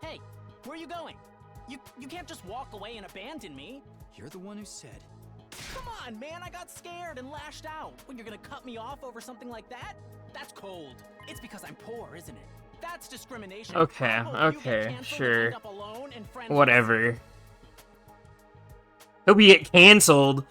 Speaker 10: Hey, where are you going? You can't just walk away and abandon me.
Speaker 2: You're the one who said.
Speaker 10: Come on, man, I got scared and lashed out. When you're gonna cut me off over something like that? That's cold. It's because I'm poor, isn't it? That's discrimination.
Speaker 1: Okay,
Speaker 10: I hope you get
Speaker 1: okay,
Speaker 10: canceled and
Speaker 1: sure.
Speaker 10: end up alone and friendless.
Speaker 1: Whatever. He'll be get canceled.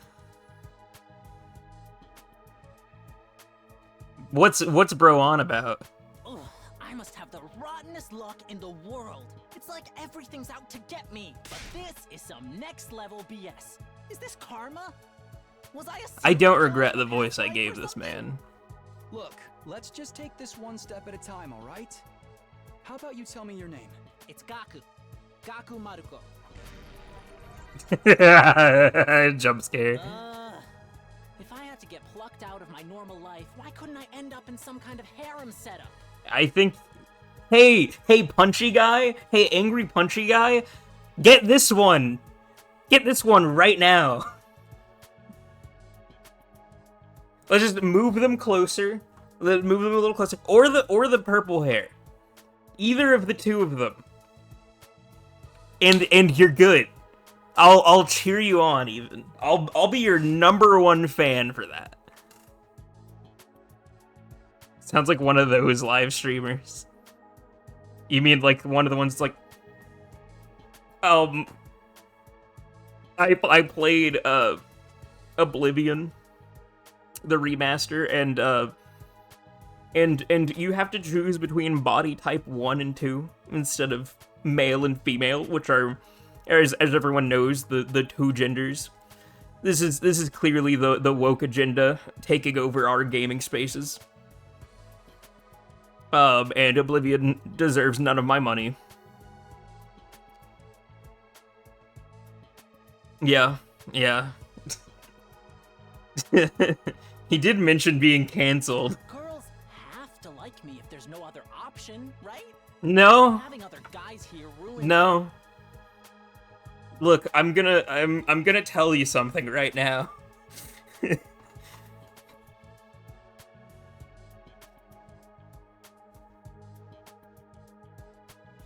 Speaker 1: What's bro on about?
Speaker 10: Ugh, I must have the rottenest luck in the world. It's like everything's out to get me. But this is some next level BS. Is this karma? Was
Speaker 1: I don't regret the voice I gave this man.
Speaker 2: Look, let's just take this one step at a time, all right? How about you tell me your name?
Speaker 10: It's Gaku. Gaku Maruko.
Speaker 1: Jump scare.
Speaker 10: If I had to get plucked out of my normal life, why couldn't I end up in some kind of harem setup?
Speaker 1: I think... Hey, punchy guy. Hey, angry punchy guy. Get this one. Get this one right now. Let's just move them closer. Let's move them a little closer. Or the purple hair. Either of the two of them. And you're good. I'll cheer you on even. I'll be your #1 fan for that. Sounds like one of those live streamers. You mean like one of the ones like I played Oblivion, the remaster, and you have to choose between body type 1 and 2 instead of male and female, which are, as everyone knows, the two genders. This is clearly the woke agenda taking over our gaming spaces. And Oblivion deserves none of my money. Yeah. He did mention being canceled.
Speaker 10: Girls have to like me if there's no other option, right?
Speaker 1: No.
Speaker 10: Having other guys here ruins
Speaker 1: No. Look, I'm gonna tell you something right now.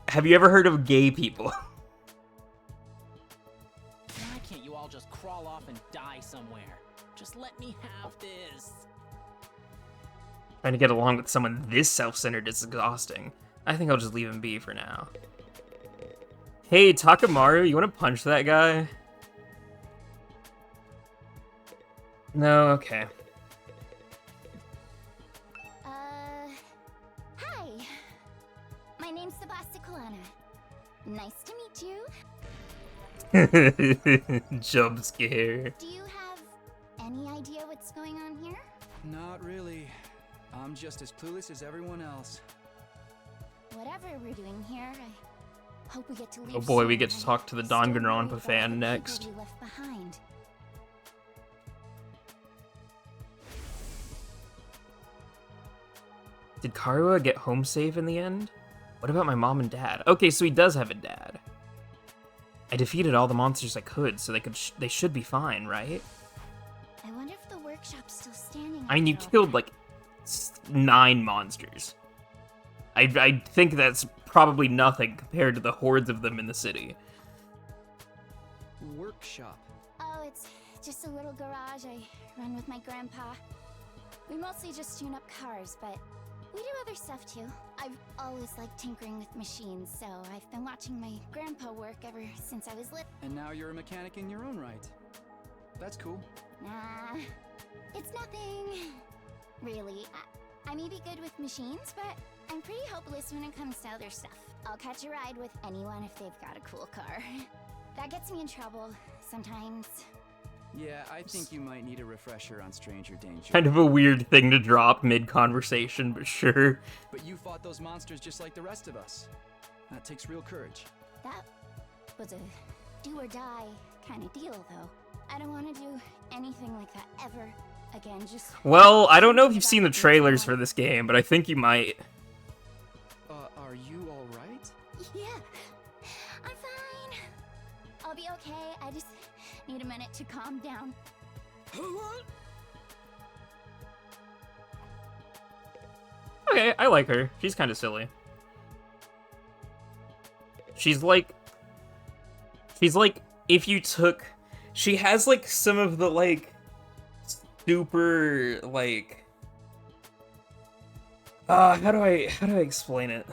Speaker 1: Have you ever heard of gay people?
Speaker 10: Why can't you all just crawl off and die somewhere? Just let me have this.
Speaker 1: Trying to get along with someone this self-centered is exhausting. I think I'll just leave him be for now. Hey, Takamaru, you want to punch that guy? No, okay.
Speaker 4: Hi. My name's Sebasticolana. Nice to meet you.
Speaker 1: Jump scare.
Speaker 4: Do you have any idea what's going on here?
Speaker 2: Not really. I'm just as clueless as everyone else.
Speaker 4: Whatever we're doing here, I hope we get to leave
Speaker 1: Oh boy, we
Speaker 4: soon.
Speaker 1: get to talk to the
Speaker 4: I'm still worried
Speaker 1: Danganronpa
Speaker 4: about
Speaker 1: fan
Speaker 4: all the
Speaker 1: next.
Speaker 4: people we left behind.
Speaker 1: Did Karua get home safe in the end? What about my mom and dad? Okay, so he does have a dad. I defeated all the monsters I could, so they should be fine, right?
Speaker 4: I wonder if the workshop's still standing.
Speaker 1: I mean, you
Speaker 4: after all
Speaker 1: killed
Speaker 4: that.
Speaker 1: like 9 monsters. I think that's probably nothing compared to the hordes of them in the city.
Speaker 2: Workshop.
Speaker 4: Oh, it's just a little garage I run with my grandpa. We mostly just tune up cars, but we do other stuff too. I've always liked tinkering with machines, so I've been watching my grandpa work ever since I was little.
Speaker 2: And now you're a mechanic in your own right. That's cool.
Speaker 4: Nah, it's nothing. Really, I may be good with machines, but I'm pretty hopeless when it comes to other stuff. I'll catch a ride with anyone if they've got a cool car. That gets me in trouble sometimes.
Speaker 2: Yeah, I think you might need a refresher on stranger danger.
Speaker 1: Kind of a weird thing to drop mid-conversation, but sure.
Speaker 2: But you fought those monsters just like the rest of us. That takes real courage.
Speaker 4: That was a do-or-die kind of deal, though. I don't want to do anything like that ever again, just...
Speaker 1: Well, I don't know if you've seen the trailers for this game, but I think you might.
Speaker 2: Are you alright?
Speaker 4: Yeah, I'm fine. I'll be okay, I just need a minute to calm down.
Speaker 1: Okay, I like her. She's kind of silly. She's like, if you took... She has, like, some of the, like, super, like... how do I explain it?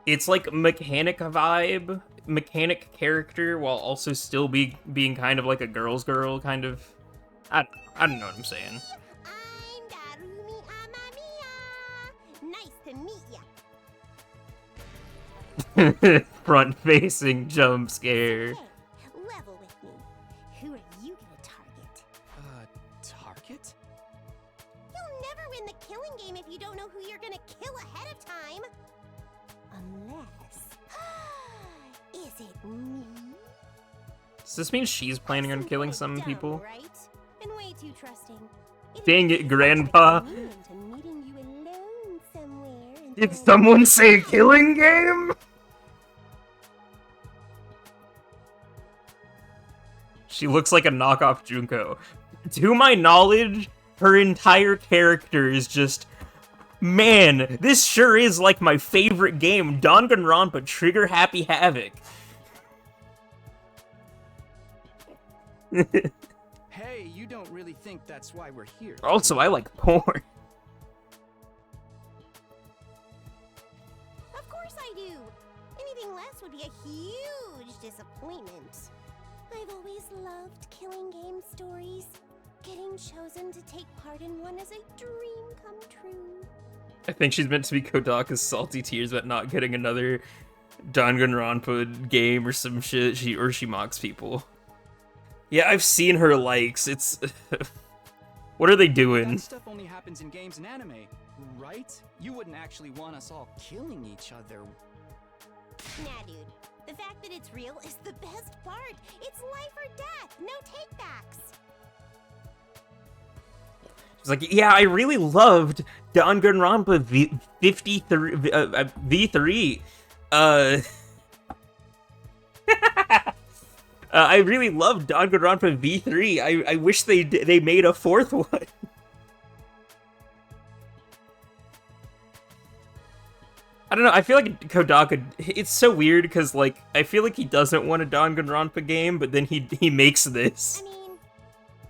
Speaker 1: It's like mechanic vibe, mechanic character, while also still being kind of like a girl's girl, kind of... I don't know what I'm saying.
Speaker 12: I'm Darumi Amamiya. Nice to meet ya.
Speaker 1: Front-facing jump scare.
Speaker 12: Hey, level with me. Who are you gonna target?
Speaker 2: Target?
Speaker 12: You'll never win the killing game if you don't know who you're gonna kill ahead of time. Unless... Is it me?
Speaker 1: Does this mean she's planning on killing some people?
Speaker 12: Right? And way too trusting.
Speaker 1: Dang it, Grandpa.
Speaker 12: Into meeting you alone somewhere and
Speaker 1: Did
Speaker 12: then-
Speaker 1: someone say killing game? She looks like a knockoff Junko. To my knowledge, her entire character is just... Man, this sure is like my favorite game, Danganronpa Trigger Happy Havoc.
Speaker 2: Hey, you don't really think that's why we're here.
Speaker 1: Also, I like porn.
Speaker 12: Of course I do. Anything less would be a huge disappointment. I've always loved killing game stories. Getting chosen to take part in one is a dream come true.
Speaker 1: I think she's meant to be Kodaka's salty tears about not getting another Danganronpa game or some shit. She mocks people. Yeah, I've seen her likes. It's... What are they doing?
Speaker 2: That stuff only happens in games and anime, right? You wouldn't actually want us all killing each other.
Speaker 12: Nah, dude. The fact that it's real is the best part. It's life or death. No takebacks.
Speaker 1: She's like, yeah, I really loved Danganronpa V3. I really loved Danganronpa V3. I wish they made a fourth one. I don't know, I feel like Kodaka, it's so weird because, like, I feel like he doesn't want a Danganronpa game, but then he makes this.
Speaker 12: I mean,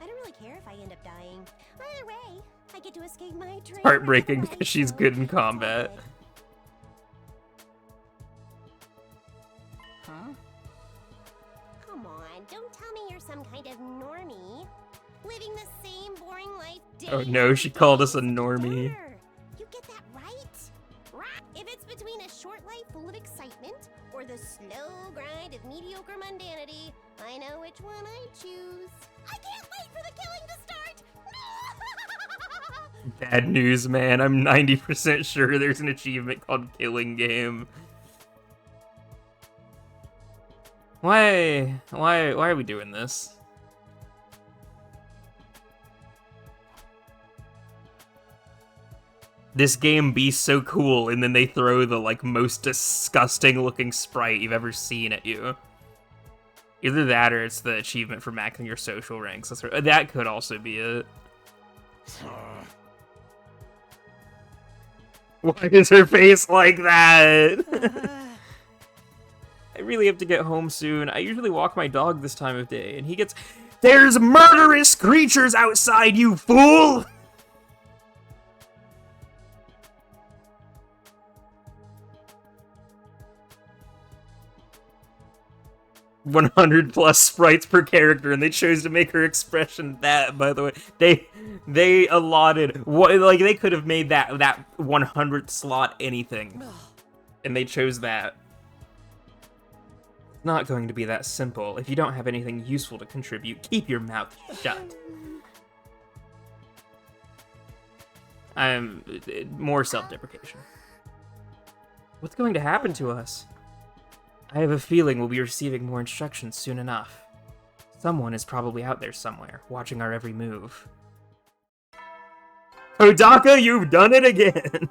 Speaker 12: I don't really care if I end up dying. Either way, I get to escape my train.
Speaker 1: Heartbreaking because she's good in combat.
Speaker 2: Huh?
Speaker 12: Come on, don't tell me you're some kind of normie. Living the same boring life day
Speaker 1: Oh no, she called us a normie.
Speaker 12: You get that right? Right. If it's between a short life full of excitement or the slow grind of mediocre mundanity, I know which one I choose. I can't wait for the killing to start!
Speaker 1: Bad news, man. I'm 90% sure there's an achievement called Killing Game. Why are we doing this? This game be so cool, and then they throw the, like, most disgusting looking sprite you've ever seen at you. Either that or it's the achievement for maxing your social ranks. That could also be it. Why is her face like that? I really have to get home soon. I usually walk my dog this time of day, and he gets... There's murderous creatures outside, you fool! 100 plus sprites per character, and they chose to make her expression that, by the way. They allotted what, like, they could have made that 100th slot anything, and they chose that. It's not going to be that simple. If you don't have anything useful to contribute, keep your mouth shut. More self-deprecation. What's going to happen to us? I have a feeling we'll be receiving more instructions soon enough. Someone is probably out there somewhere, watching our every move. Kodaka, you've done it again!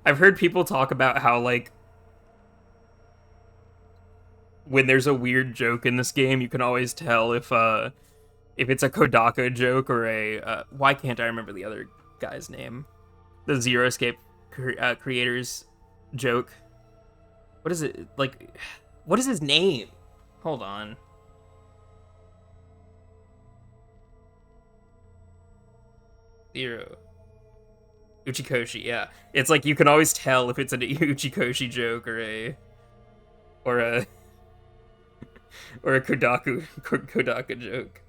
Speaker 1: I've heard people talk about how, like, when there's a weird joke in this game, you can always tell if it's a Kodaka joke or a, why can't I remember the other guy's name? The Zero Escape creators joke. What is it, like, what is his name? Hold on. Zero. Uchikoshi, yeah. It's like you can always tell if it's an Uchikoshi joke or a Kodaka joke.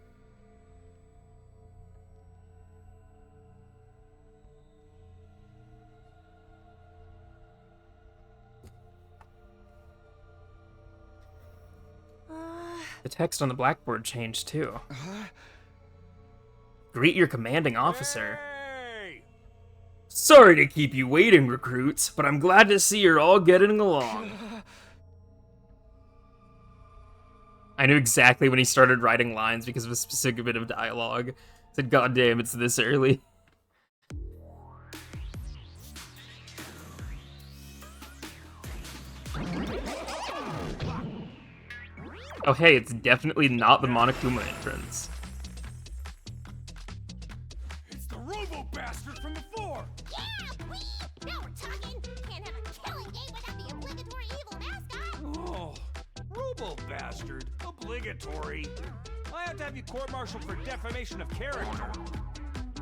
Speaker 1: The text on the blackboard changed too. Greet your commanding officer.
Speaker 6: Hey!
Speaker 1: Sorry to keep you waiting, recruits, but I'm glad to see you're all getting along. I knew exactly when he started writing lines because of a specific bit of dialogue. I said, God damn, it's this early. Oh hey, it's definitely not the Monokuma entrance.
Speaker 6: It's the robo-bastard from before!
Speaker 12: Yeah, wee! Now we're talking! Can't have a killing game without the obligatory evil mascot!
Speaker 6: Oh, robo-bastard? Obligatory? I have to have you court-martialed for defamation of character.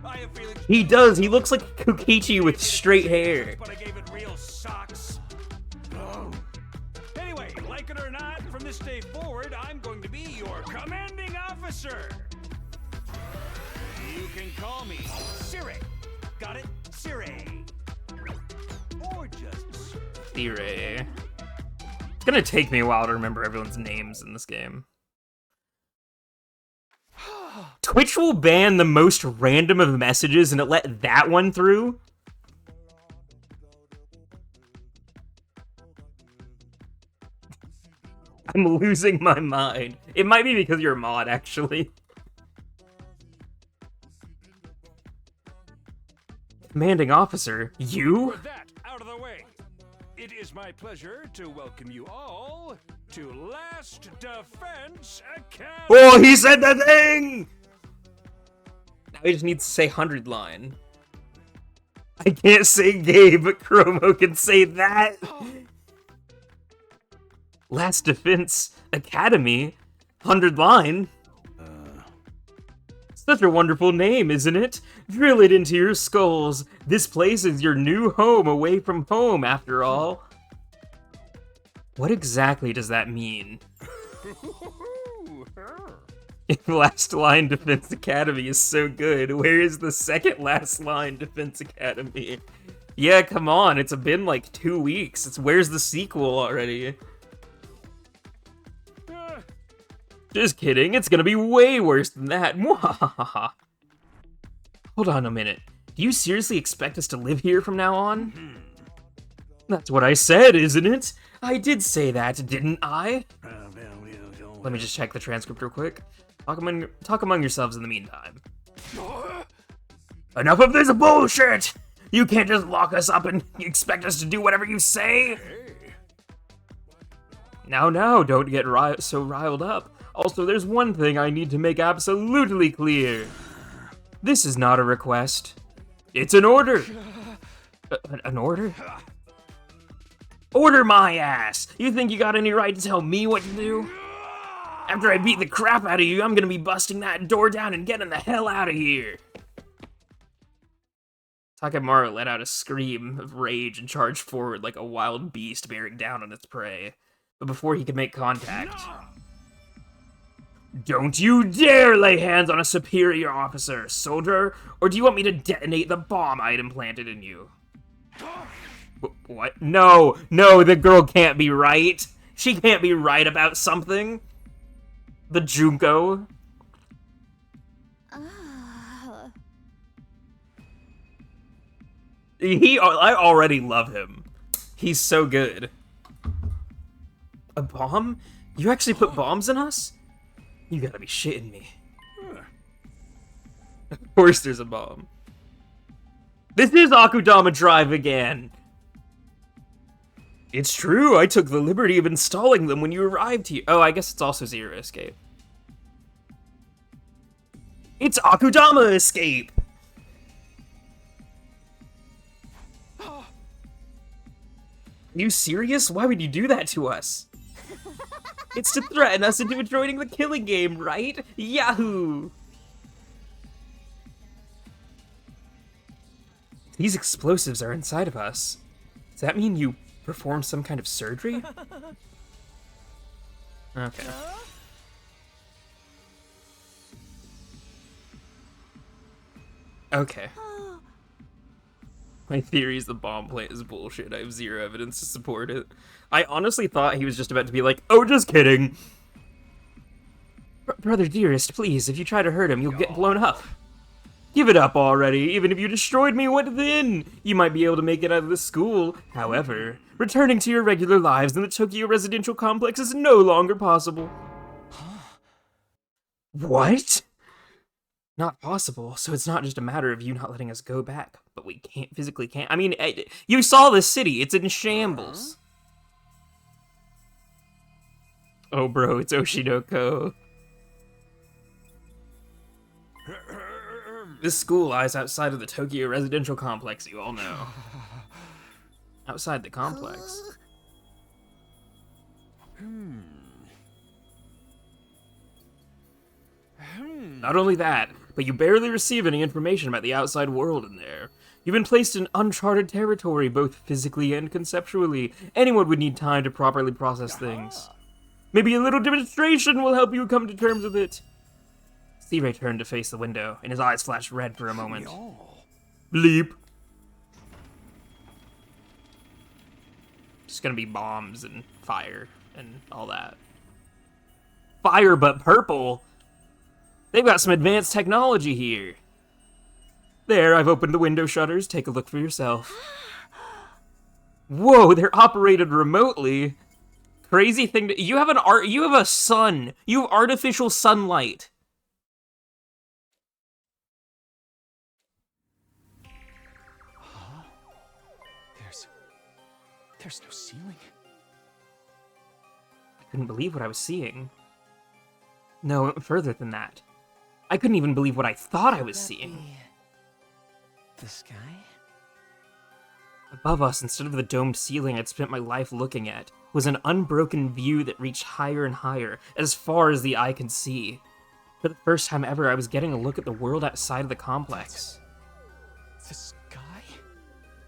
Speaker 6: I have feelings...
Speaker 1: He does, he looks like Kokichi with straight hair.
Speaker 6: But I gave it real socks. Oh. Anyway, like it or not, from this day forward, I'm going to be your commanding officer. You can call me Sire. Got it? Sire. Or just
Speaker 1: Sire. It's gonna take me a while to remember everyone's names in this game. Twitch will ban the most random of messages and it let that one through? I'm losing my mind. It might be because you're a mod, actually. Commanding officer, you?
Speaker 6: With that out of the way, it is my pleasure to welcome you all to Last Defense Academy.
Speaker 1: Oh, he said the thing! Now he just needs to say 100 line. I can't say gay, but Chromo can say that. Last Defense Academy, 100 line. Such a wonderful name, isn't it? Drill it into your skulls. This place is your new home away from home, after all. What exactly does that mean? If Last Line Defense Academy is so good, where is the second Last Line Defense Academy? Yeah, come on, it's been like 2 weeks. Where's the sequel already? Just kidding, it's gonna be way worse than that. Hold on a minute. Do you seriously expect us to live here from now on? That's what I said, isn't it? I did say that, didn't I? Let me just check the transcript real quick. Talk among yourselves in the meantime. Enough of this bullshit! You can't just lock us up and expect us to do whatever you say! Now, don't get so riled up. Also, there's one thing I need to make absolutely clear. This is not a request. It's an order. An order? Order my ass! You think you got any right to tell me what to do? After I beat the crap out of you, I'm gonna be busting that door down and getting the hell out of here. Takemaru let out a scream of rage and charged forward like a wild beast bearing down on its prey. But before he could make contact... Don't you dare lay hands on a superior officer, soldier, or do you want me to detonate the bomb I had implanted in you? What? No, the girl can't be right. She can't be right about something. The Junko. I already love him. He's so good. A bomb? You actually put bombs in us? You gotta be shitting me. Of course there's a bomb. This is Akudama Drive again! It's true, I took the liberty of installing them when you arrived here. Oh, I guess it's also Zero Escape. It's Akudama Escape! You serious? Why would you do that to us? It's to threaten us into joining the killing game, right? Yahoo! These explosives are inside of us. Does that mean you performed some kind of surgery? Okay. Okay. My theory is the bomb plant is bullshit. I have zero evidence to support it. I honestly thought he was just about to be like, oh, just kidding. Brother dearest, please, if you try to hurt him, you'll get blown up. Give it up already. Even if you destroyed me, what then? You might be able to make it out of the school. However, returning to your regular lives in the Tokyo residential complex is no longer possible. What? Not possible, so it's not just a matter of you not letting us go back, but we physically can't. I mean, you saw the city, it's in shambles. Oh bro, it's Oshinoko. This school lies outside of the Tokyo residential complex, you all know. Outside the complex. Not only that, but you barely receive any information about the outside world in there. You've been placed in uncharted territory, both physically and conceptually. Anyone would need time to properly process things. Maybe a little demonstration will help you come to terms with it. C-Ray turned to face the window, and his eyes flashed red for a moment. Bleep. Just gonna be bombs and fire and all that. Fire but purple? They've got some advanced technology here. There, I've opened the window shutters. Take a look for yourself. Whoa, they're operated remotely. Crazy thing to... You have a sun. You have artificial sunlight.
Speaker 9: There's no ceiling.
Speaker 1: I couldn't believe what I was seeing. No, it went further than that. I couldn't even believe what I thought I was seeing.
Speaker 10: The sky?
Speaker 1: Above us, instead of the domed ceiling I'd spent my life looking at, was an unbroken view that reached higher and higher, as far as the eye could see. For the first time ever, I was getting a look at the world outside of the complex.
Speaker 9: The sky?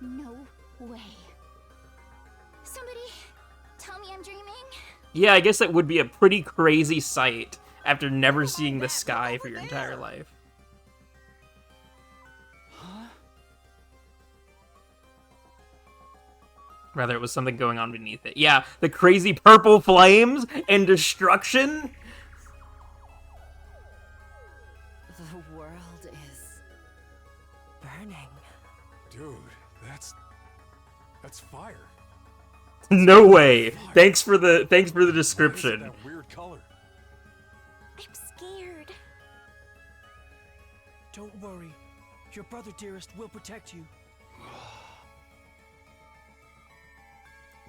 Speaker 4: No way. Somebody tell me I'm dreaming?
Speaker 1: Yeah, I guess that would be a pretty crazy sight after never seeing the sky for your entire life. Rather, it was something going on beneath it. Yeah, the crazy purple flames and destruction.
Speaker 11: The world is burning.
Speaker 7: Dude, that's fire.
Speaker 1: No way. Thanks for the description.
Speaker 7: That weird color.
Speaker 12: I'm scared.
Speaker 9: Don't worry. Your brother dearest will protect you.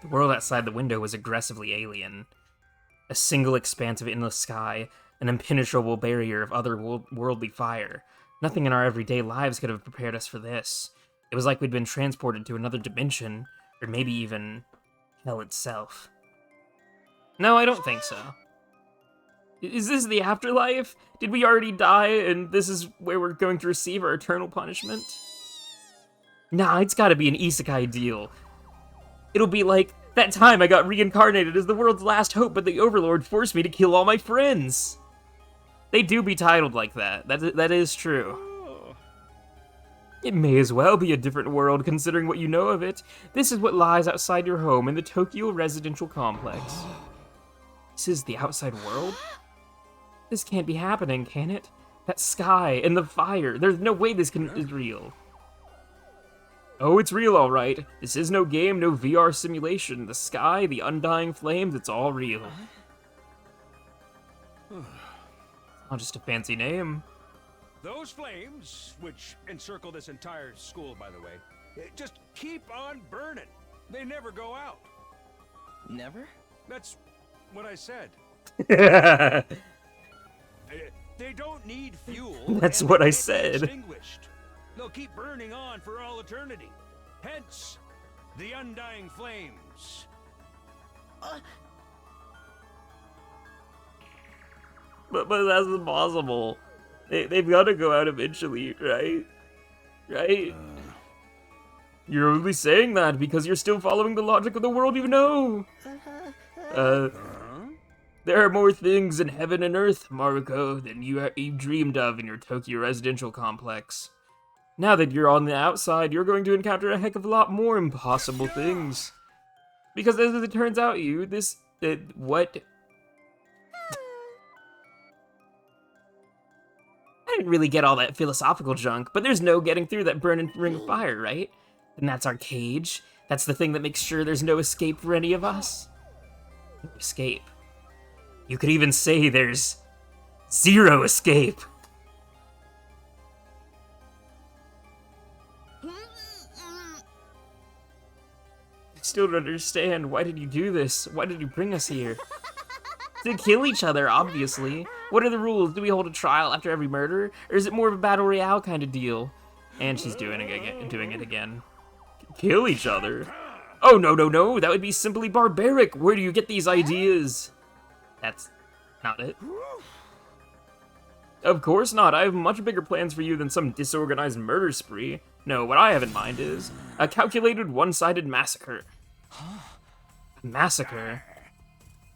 Speaker 1: The world outside the window was aggressively alien. A single expanse of endless sky, an impenetrable barrier of otherworldly fire. Nothing in our everyday lives could have prepared us for this. It was like we'd been transported to another dimension, or maybe even hell itself. No, I don't think so. Is this the afterlife? Did we already die, and this is where we're going to receive our eternal punishment? Nah, it's gotta be an isekai deal. It'll be like, that time I got reincarnated as the world's last hope, but the Overlord forced me to kill all my friends. They do be titled like that. That is true. It may as well be a different world, considering what you know of it. This is what lies outside your home in the Tokyo residential complex. This is the outside world? This can't be happening, can it? That sky and the fire. There's no way this is real. Oh, it's real, all right. This is no game, no VR simulation. The sky, the undying flames, it's all real. Not just a fancy name.
Speaker 6: Those flames, which encircle this entire school, by the way, just keep on burning. They never go out.
Speaker 10: Never?
Speaker 6: That's what I said. They don't need fuel.
Speaker 1: That's what I said.
Speaker 6: Extinguished. They'll keep burning on for all eternity. Hence, the undying flames.
Speaker 1: But that's impossible. They've got to go out eventually, right? Right? You're only saying that because you're still following the logic of the world you know. There are more things in heaven and earth, Maruko, than you dreamed of in your Tokyo residential complex. Now that you're on the outside, you're going to encounter a heck of a lot more impossible things. Because as it turns out, what? I didn't really get all that philosophical junk, but there's no getting through that burning ring of fire, right? And that's our cage. That's the thing that makes sure there's no escape for any of us. No escape. You could even say there's zero escape. I still don't understand. Why did you do this? Why did you bring us here? To kill each other, obviously. What are the rules? Do we hold a trial after every murder? Or is it more of a battle royale kind of deal? And she's doing it again. Kill each other? Oh, no. That would be simply barbaric. Where do you get these ideas? That's not it. Of course not. I have much bigger plans for you than some disorganized murder spree. No, what I have in mind is a calculated one-sided massacre. Massacre?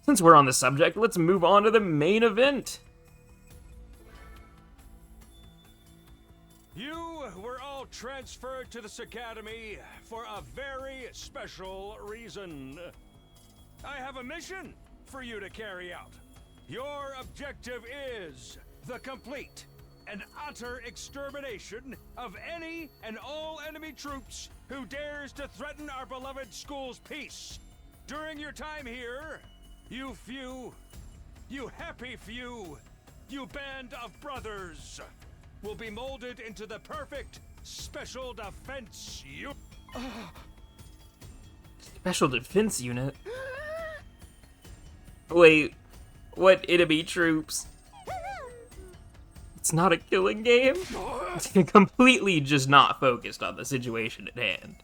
Speaker 1: Since we're on the subject, let's move on to the main event.
Speaker 6: You were all transferred to this academy for a very special reason. I have a mission for you to carry out. Your objective is the complete and utter extermination of any and all enemy troops who dares to threaten our beloved school's peace. During your time here, you happy few, you band of brothers, will be molded into the perfect special defense unit.
Speaker 1: Special defense unit? Wait, what enemy troops? It's not a killing game? It's completely just not focused on the situation at hand.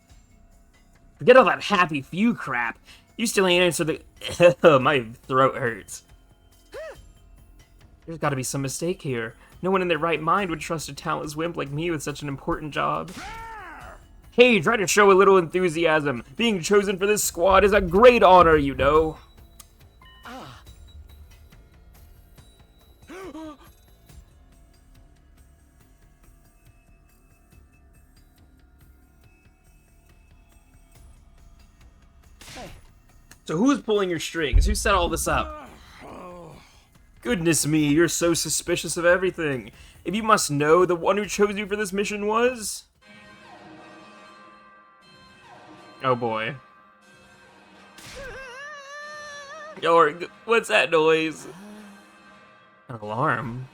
Speaker 1: Forget all that happy few crap. You still ain't answered the... My throat hurts. There's gotta be some mistake here. No one in their right mind would trust a talentless wimp like me with such an important job. Hey, try to show a little enthusiasm. Being chosen for this squad is a great honor, you know. So who's pulling your strings? Who set all this up? Goodness me, you're so suspicious of everything. If you must know, the one who chose you for this mission was... Oh boy. What's that noise? An alarm.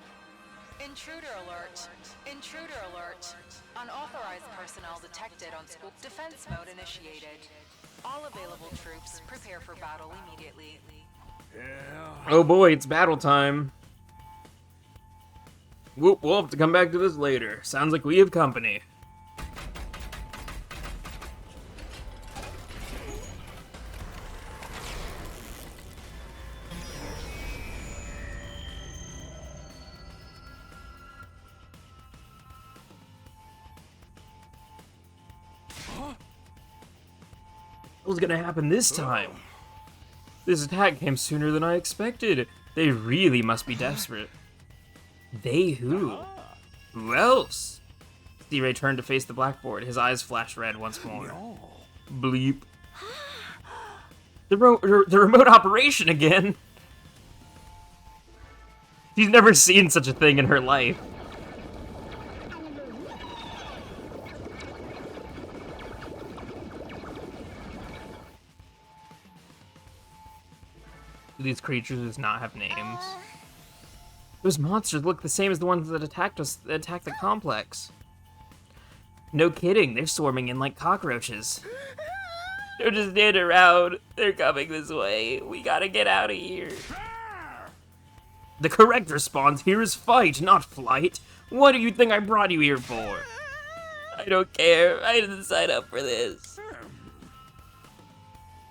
Speaker 5: Intruder alert. Intruder alert. Unauthorized personnel detected on school. Defense mode initiated. All available troops, prepare for battle immediately.
Speaker 1: Oh boy, it's battle time. Whoop, we'll have to come back to this later. Sounds like we have company. What's gonna happen this time? This attack came sooner than I expected. They really must be desperate. They who? Who else? D-Ray turned to face the blackboard. His eyes flashed red once more. Bleep. The remote operation again? She's never seen such a thing in her life. These creatures does not have names. Those monsters look the same as the ones that attacked the complex. No kidding, they're swarming in like cockroaches. Don't just stand around. They're coming this way. We gotta get out of here. The correct response here is fight, not flight. What do you think I brought you here for? I don't care. I didn't sign up for this.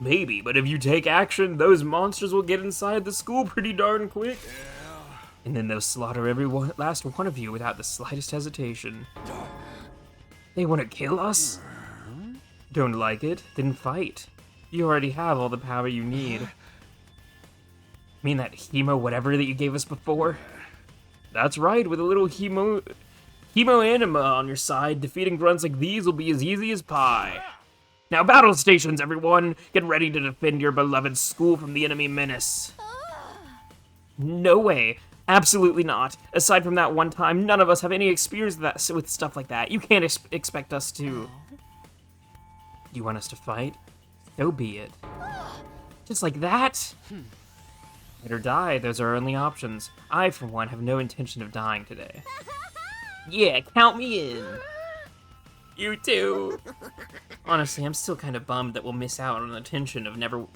Speaker 1: Maybe, but if you take action, those monsters will get inside the school pretty darn quick. And then they'll slaughter every last one of you without the slightest hesitation. They want to kill us? Don't like it? Then fight. You already have all the power you need. Mean that hemo whatever that you gave us before? That's right, with a little hemo anima on your side, defeating grunts like these will be as easy as pie. Now battle stations, everyone! Get ready to defend your beloved school from the enemy menace. No way. Absolutely not. Aside from that one time, none of us have any experience with stuff like that. You can't expect us to... You want us to fight? So be it. Just like that? Fight or die, those are our only options. I, for one, have no intention of dying today. Yeah, count me in. You too. Honestly, I'm still kind of bummed that we'll miss out on the tension of never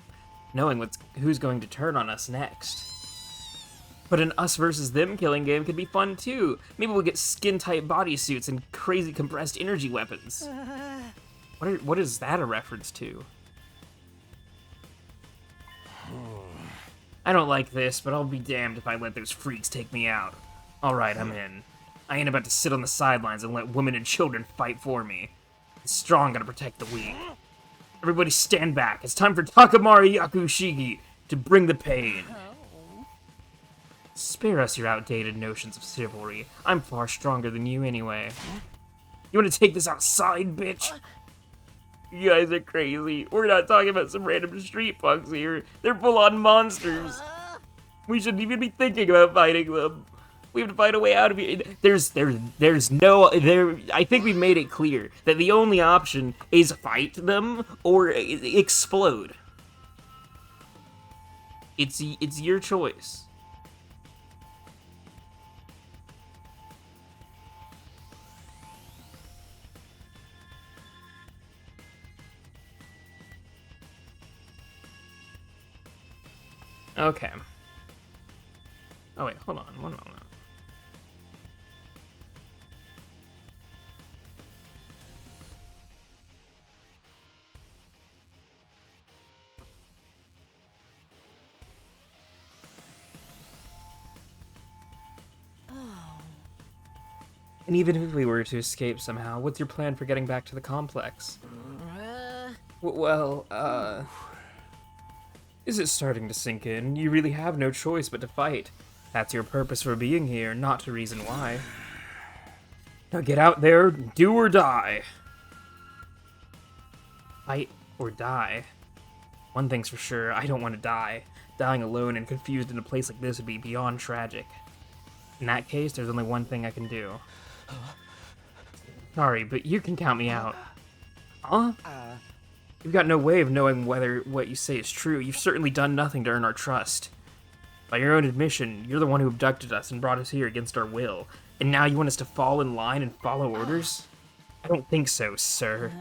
Speaker 1: knowing who's going to turn on us next. But an us versus them killing game could be fun too. Maybe we'll get skin-tight bodysuits and crazy compressed energy weapons. What is that a reference to? I don't like this, but I'll be damned if I let those freaks take me out. Alright, I'm in. I ain't about to sit on the sidelines and let women and children fight for me. The strong gotta protect the weak. Everybody stand back. It's time for Takamari Yakushigi to bring the pain. Spare us your outdated notions of chivalry. I'm far stronger than you anyway. You wanna take this outside, bitch? You guys are crazy. We're not talking about some random street punks here. They're full-on monsters. We shouldn't even be thinking about fighting them. We have to find a way out of here. I think we've made it clear that the only option is fight them or explode. It's your choice. Okay. Oh wait, hold on, one moment. And even if we were to escape somehow, what's your plan for getting back to the complex? Is it starting to sink in? You really have no choice but to fight. That's your purpose for being here, not to reason why. Now get out there, do or die. Fight or die. One thing's for sure, I don't want to die. Dying alone and confused in a place like this would be beyond tragic. In that case, there's only one thing I can do. Sorry, but you can count me out. Huh? You've got no way of knowing whether what you say is true. You've certainly done nothing to earn our trust. By your own admission, you're the one who abducted us and brought us here against our will. And now you want us to fall in line and follow orders? I don't think so, sir.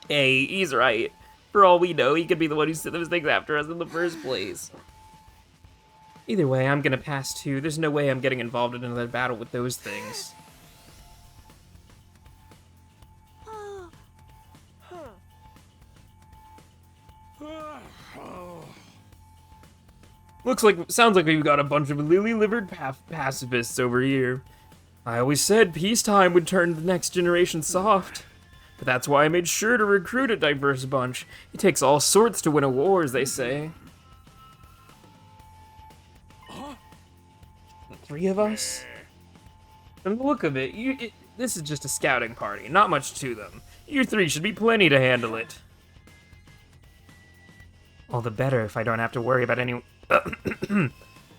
Speaker 1: Hey, he's right. For all we know, he could be the one who sent those things after us in the first place. Either way, I'm gonna pass too. There's no way I'm getting involved in another battle with those things. Sounds like we've got a bunch of lily-livered pacifists over here. I always said peacetime would turn the next generation soft. But that's why I made sure to recruit a diverse bunch. It takes all sorts to win a war, as they say. 3 of us? From the look of it, this is just a scouting party, not much to them. You 3 should be plenty to handle it. All the better if I don't have to worry about any...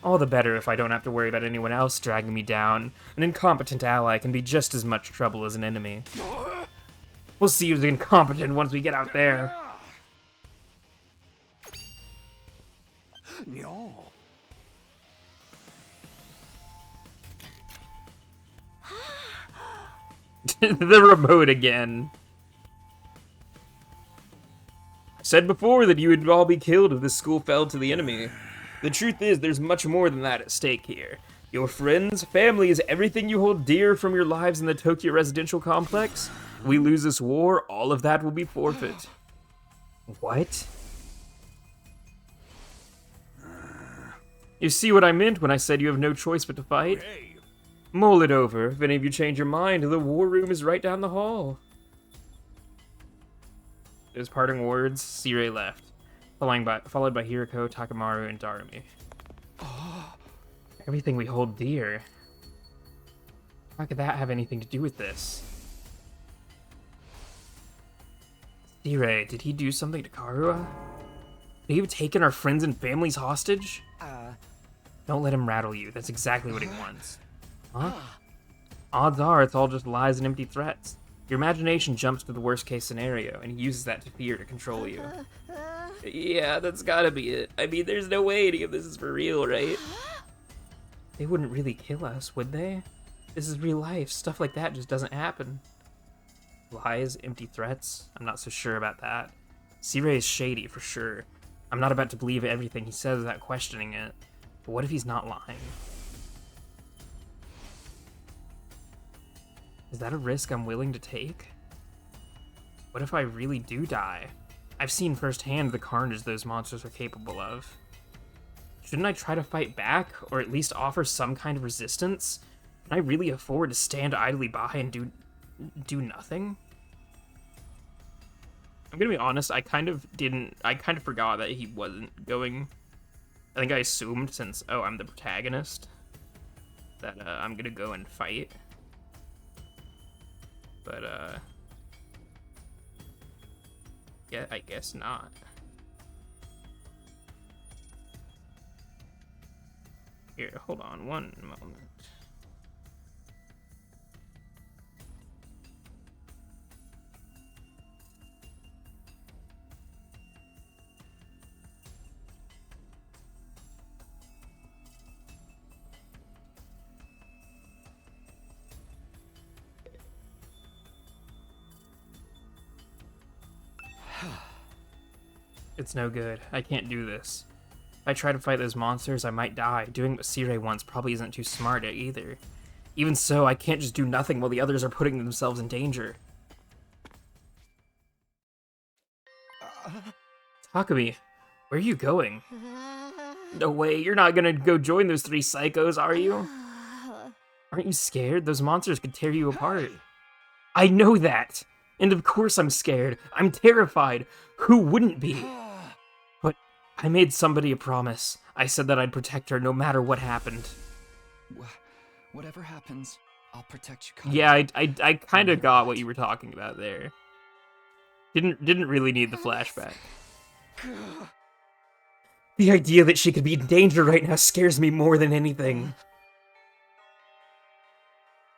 Speaker 1: All the better if I don't have to worry about anyone else dragging me down. An incompetent ally can be just as much trouble as an enemy. We'll see who's incompetent once we get out there.
Speaker 6: No.
Speaker 1: The remote again. I said before that you would all be killed if this school fell to the enemy. The truth is, there's much more than that at stake here. Your friends, family is everything you hold dear from your lives in the Tokyo residential complex. If we lose this war, all of that will be forfeit. What? You see what I meant when I said you have no choice but to fight? Mull it over. If any of you change your mind, the war room is right down the hall. Those parting words, Sirei left, followed by Hiroko, Takamaru, and Darumi. Everything we hold dear. How could that have anything to do with this? Sirei, did he do something to Karua? Did he have taken our friends and families hostage? Don't let him rattle you. That's exactly what he wants. Huh? Odds are it's all just lies and empty threats. Your imagination jumps to the worst case scenario, and he uses that to fear to control you. Yeah, that's gotta be it. I mean, there's no way any of this is for real, right? They wouldn't really kill us, would they? This is real life. Stuff like that just doesn't happen. Lies, empty threats? I'm not so sure about that. Sirei is shady, for sure. I'm not about to believe everything he says without questioning it. But what if he's not lying? Is that a risk I'm willing to take? What if I really do die? I've seen firsthand the carnage those monsters are capable of. Shouldn't I try to fight back, or at least offer some kind of resistance? Can I really afford to stand idly by and do nothing? I'm gonna be honest, I kind of forgot that he wasn't going. I think I assumed since, oh, I'm the protagonist, that I'm gonna go and fight. But, yeah, I guess not. Here, hold on one moment. It's no good. I can't do this. If I try to fight those monsters, I might die. Doing what Sirei wants probably isn't too smart either. Even so, I can't just do nothing while the others are putting themselves in danger. Takumi, where are you going? No way, you're not gonna go join those 3 psychos, are you? Aren't you scared? Those monsters could tear you apart. I know that! And of course I'm scared. I'm terrified. Who wouldn't be? But I made somebody a promise. I said that I'd protect her no matter what happened.
Speaker 2: Whatever happens, I'll protect you.
Speaker 1: Yeah, I kind of got what you were talking about there. Didn't really need the flashback. The idea that she could be in danger right now scares me more than anything.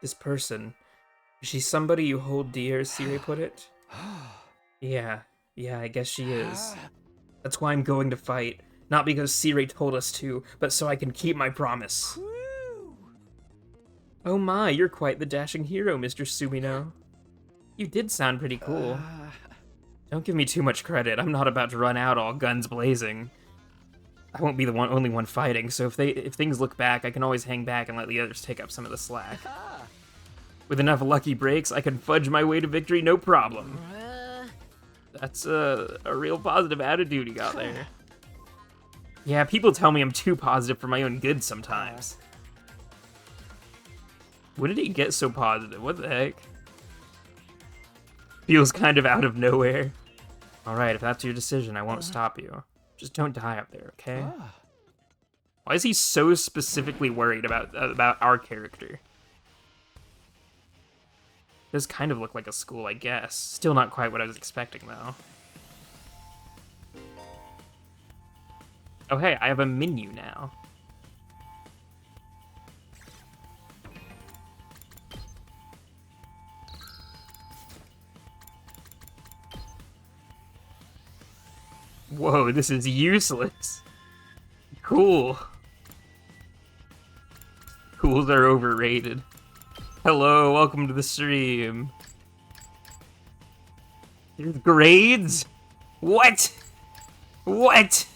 Speaker 1: This person, is she somebody you hold dear, as Sirei put it? Yeah, I guess she is. That's why I'm going to fight. Not because Sirei told us to, but so I can keep my promise. Oh my, you're quite the dashing hero, Mr. Sumino. You did sound pretty cool. Don't give me too much credit. I'm not about to run out all guns blazing. I won't be the only one fighting, so if things look back, I can always hang back and let the others take up some of the slack. With enough lucky breaks, I can fudge my way to victory no problem. That's a real positive attitude you got there. Yeah, people tell me I'm too positive for my own good sometimes. When did he get so positive? What the heck? Feels kind of out of nowhere. Alright, if that's your decision, I won't stop you. Just don't die up there, okay? Why is he so specifically worried about our character? It does kind of look like a school, I guess. Still not quite what I was expecting, though. Oh, hey, I have a menu now. Whoa, this is useless. Cool. Cools are overrated. Hello, welcome to the stream. There's grades? What? What?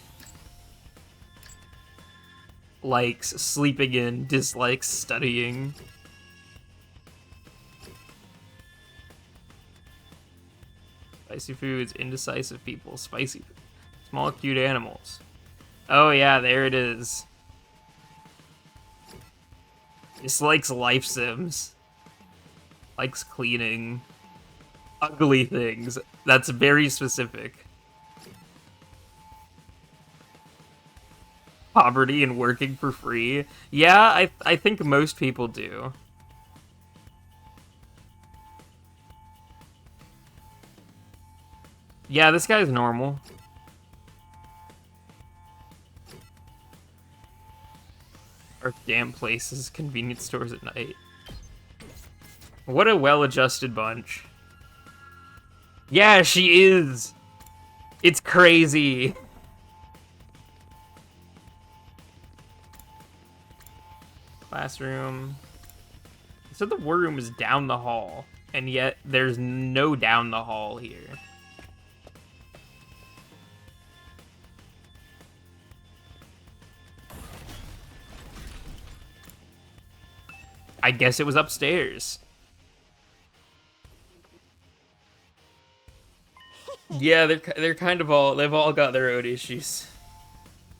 Speaker 1: Likes sleeping in, dislikes studying. Spicy foods, indecisive people, spicy food. Small cute animals. Oh yeah, there it is. Dislikes life sims. Likes cleaning. Ugly things. That's very specific. Poverty and working for free. Yeah, I think most people do. Yeah, this guy's normal. Or damn places, convenience stores at night. What a well-adjusted bunch. Yeah, she is! It's crazy! Classroom. It said the war room is down the hall, and yet there's no down the hall here. I guess it was upstairs. Yeah, they're kind of all, they've all got their own issues.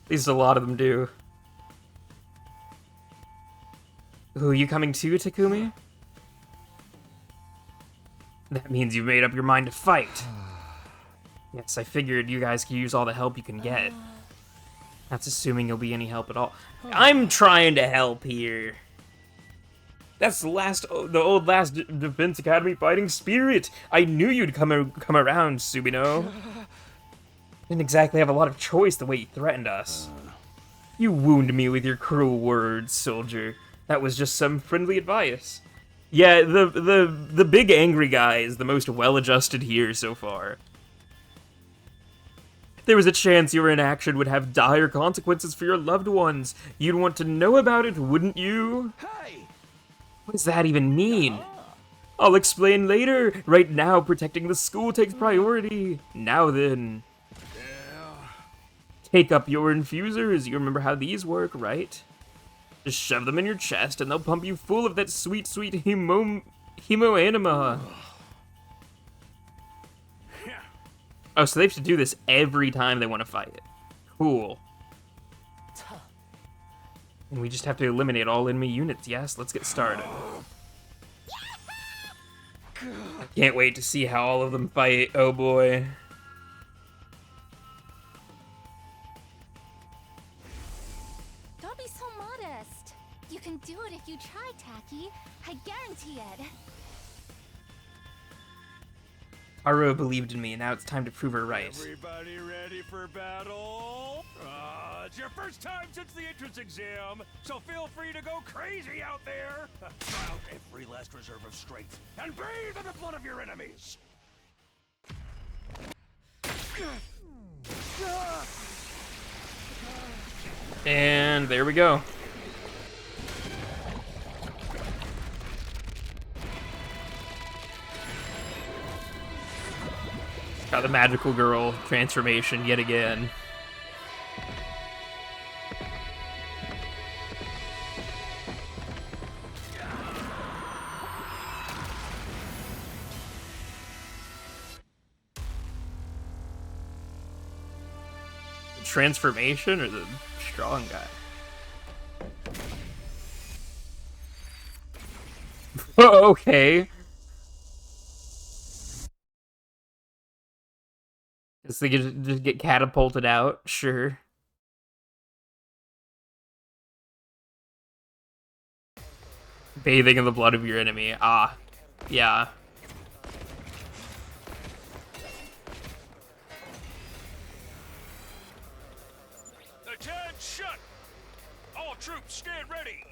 Speaker 1: At least a lot of them do. Ooh, you coming too, Takumi? That means you've made up your mind to fight. Yes, I figured you guys could use all the help you can get. That's assuming you'll be any help at all. I'm trying to help here. That's the old last Defense Academy fighting spirit. I knew you'd come around, Subino. Didn't exactly have a lot of choice the way you threatened us. You wound me with your cruel words, soldier. That was just some friendly advice. Yeah, the big angry guy is the most well-adjusted here so far. There was a chance your inaction would have dire consequences for your loved ones. You'd want to know about it, wouldn't you?
Speaker 6: Hey!
Speaker 1: What does that even mean? I'll explain later. Right now, protecting the school takes priority. Now then. Take up your infusers. You remember how these work, right? Just shove them in your chest and they'll pump you full of that sweet, sweet hemoanima. Oh, so they have to do this every time they want to fight it. Cool. And we just have to eliminate all enemy units. Yes, let's get started. I can't wait to see how all of them fight. Oh boy.
Speaker 4: Don't be so modest. You can do it if you try, Tacky. I guarantee it.
Speaker 1: Haru believed in me, and now it's time to prove her right.
Speaker 6: Everybody ready for battle? It's your first time since the entrance exam, so feel free to go crazy out there. Try out every last reserve of strength and bathe in the blood of your enemies.
Speaker 1: And there we go. Got the magical girl transformation yet again. The transformation or the strong guy? Okay. Guess they could just get catapulted out, sure. Bathing in the blood of your enemy. Ah, yeah.
Speaker 6: Attention! All troops stand ready.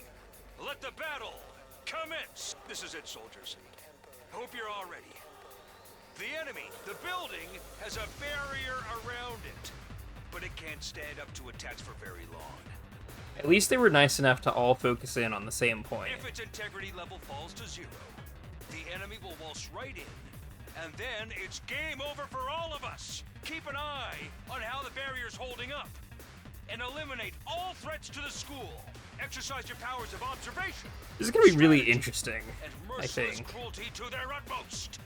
Speaker 6: Let the battle commence. This is it, soldiers. Hope you're all ready. The enemy, the building, has a barrier around it, but it can't stand up to attacks for very long.
Speaker 1: At least they were nice enough to all focus in on the same point.
Speaker 6: If its integrity level falls to 0, the enemy will waltz right in, and then it's game over for all of us. Keep an eye on how the barrier's holding up, and eliminate all threats to the school. Exercise your powers of observation.
Speaker 1: This is gonna be really interesting,
Speaker 6: and
Speaker 1: I
Speaker 6: merciless
Speaker 1: think.
Speaker 6: cruelty to their utmost.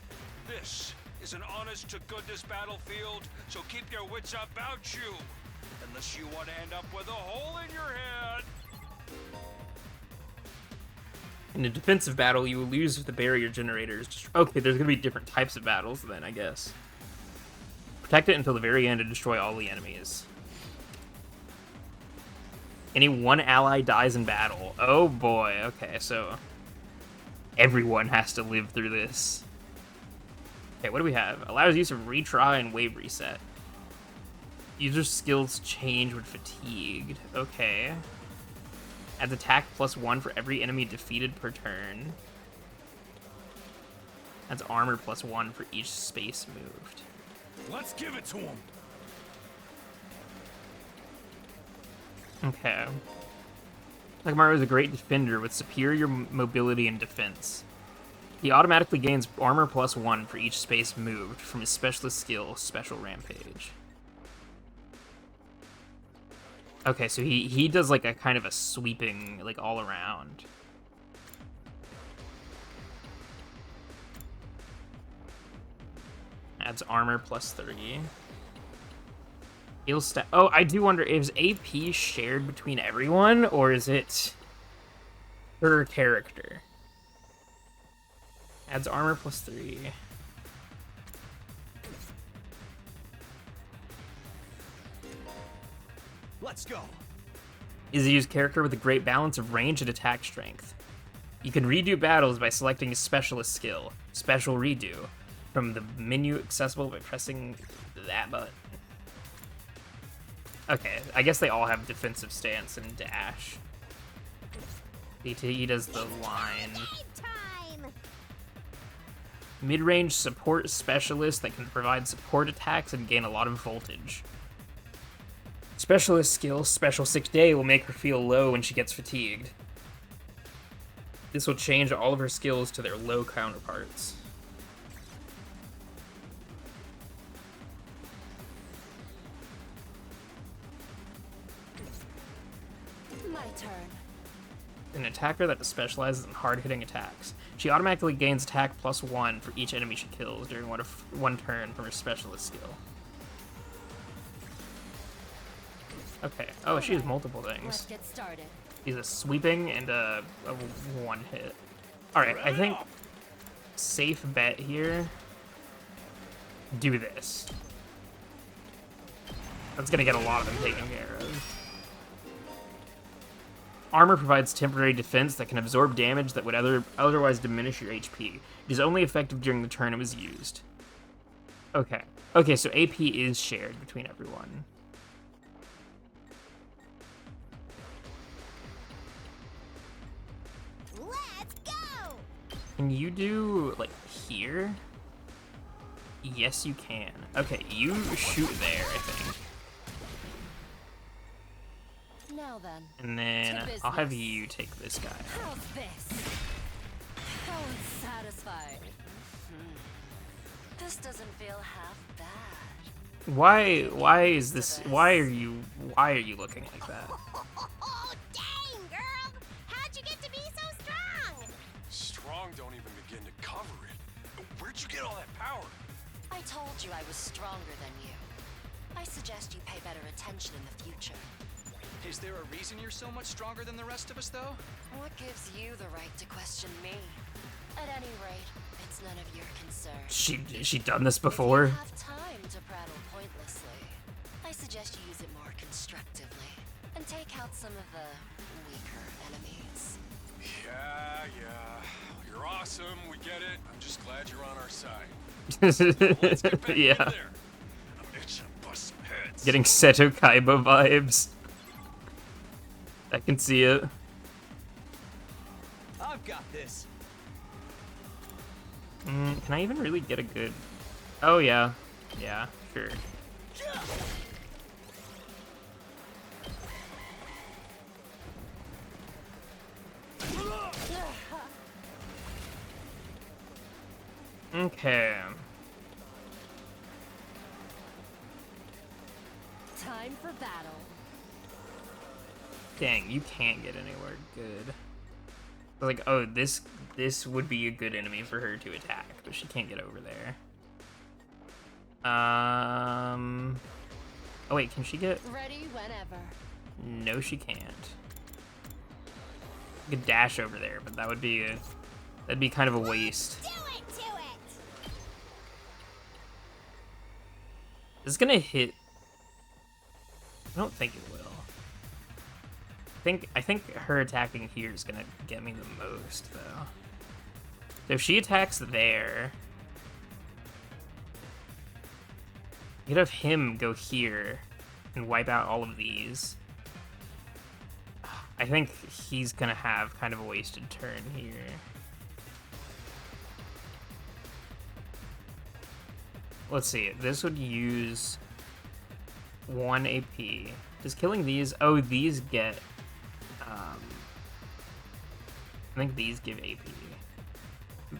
Speaker 6: This is an honest-to-goodness battlefield, so keep your wits about you. Unless you want to end up with a hole in your head.
Speaker 1: In a defensive battle, you will lose if the barrier generators... Okay, there's gonna be different types of battles then, I guess. Protect it until the very end and destroy all the enemies. Any one ally dies in battle. Oh boy, okay, so... everyone has to live through this. Okay, what do we have? Allows use of retry and wave reset. User skills change when fatigued. Okay. Adds attack +1 for every enemy defeated per turn. Adds armor +1 for each space moved.
Speaker 7: Let's give it to him.
Speaker 1: Okay. Takamaru is a great defender with superior mobility and defense. He automatically gains armor +1 for each space moved from his specialist skill, Special Rampage. Okay, so he does like a kind of a sweeping, like all around. Adds armor +3. Heal stat. Oh, I do wonder, is AP shared between everyone, or is it per character? Adds armor +3.
Speaker 10: Let's go.
Speaker 1: Is a used character with a great balance of range and attack strength. You can redo battles by selecting a specialist skill, Special Redo, from the menu accessible by pressing that button. Okay, I guess they all have defensive stance and dash. He does the line. Mid-range support specialist that can provide support attacks and gain a lot of voltage. Specialist skill, Special 6 Day, will make her feel low when she gets fatigued. This will change all of her skills to their low counterparts.
Speaker 11: My turn.
Speaker 1: An attacker that specializes in hard-hitting attacks. She automatically gains attack +1 for each enemy she kills during one turn from her specialist skill. Okay. Oh, she has multiple things.
Speaker 11: Let's get started.
Speaker 1: She's a sweeping and a one hit. Alright, I think safe bet here. Do this. That's gonna get a lot of them taken care of. Armor provides temporary defense that can absorb damage that would otherwise diminish your HP. It is only effective during the turn it was used. Okay. Okay, so AP is shared between everyone.
Speaker 12: Let's go!
Speaker 1: Can you do, like, here? Yes, you can. Okay, you shoot there, I think.
Speaker 11: Now then.
Speaker 1: And then I'll have you take this guy.
Speaker 11: How's this? How unsatisfied.
Speaker 5: This doesn't feel half bad.
Speaker 1: Why is this? Why are you looking like that?
Speaker 12: Oh, dang, girl! How'd you get to be so strong?
Speaker 7: Strong don't even begin to cover it. Where'd you get all that power?
Speaker 5: I told you I was stronger than you. I suggest you pay better attention in the future.
Speaker 10: Is there a reason you're so much stronger than the rest of us, though?
Speaker 5: What gives you the right to question me? At any rate, it's none of your concern.
Speaker 1: She done this before?
Speaker 5: If you have time to prattle pointlessly, I suggest you use it more constructively and take out some of the weaker enemies.
Speaker 7: Yeah. You're awesome. We get it. I'm just glad you're on our side. Let's get back in
Speaker 1: Yeah.
Speaker 7: there. I'm itching to bust some heads.
Speaker 1: Getting Seto Kaiba vibes. I can see it.
Speaker 10: I've got this.
Speaker 1: Can I even really get a good... Oh, yeah. Yeah, sure. Okay.
Speaker 11: Time for battle.
Speaker 1: Dang, you can't get anywhere good. Like, oh, this would be a good enemy for her to attack, but she can't get over there. Oh wait, can she get...
Speaker 11: Ready whenever.
Speaker 1: No, she can't. You could dash over there, but that would be a... That'd be kind of a waste.
Speaker 12: Do it!
Speaker 1: Is this gonna hit? I don't think it will. I think her attacking here is gonna get me the most, though. So if she attacks there, you could have him go here and wipe out all of these. I think he's gonna have kind of a wasted turn here. Let's see, this would use 1 AP. Does killing these... Oh, these get... I think these give AP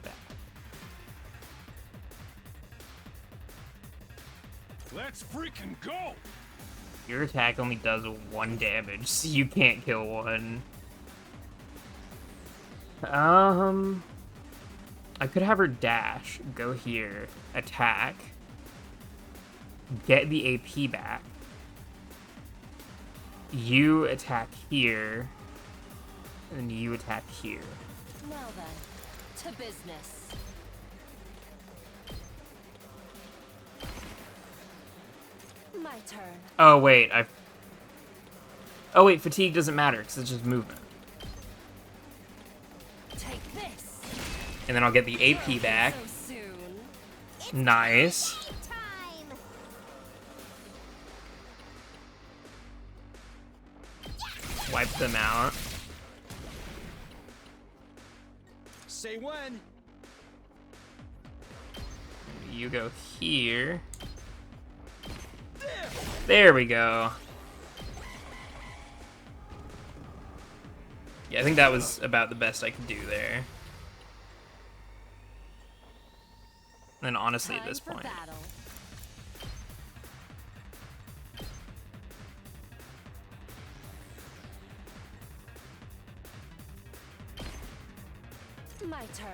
Speaker 1: back.
Speaker 7: Let's freaking go!
Speaker 1: Your attack only does 1 damage, so you can't kill one. I could have her dash, go here, attack, get the AP back. You attack here, and you attack here.
Speaker 11: Now then, to business. My turn.
Speaker 1: Oh wait, Oh wait, fatigue doesn't matter because it's just movement.
Speaker 11: Take this.
Speaker 1: And then I'll get the AP back.
Speaker 11: So soon.
Speaker 1: Nice.
Speaker 12: Time!
Speaker 1: Wipe them out.
Speaker 10: Say when.
Speaker 1: You go here. There we go. Yeah, I think that was about the best I could do there. And honestly, at this point.
Speaker 11: Battle. My turn.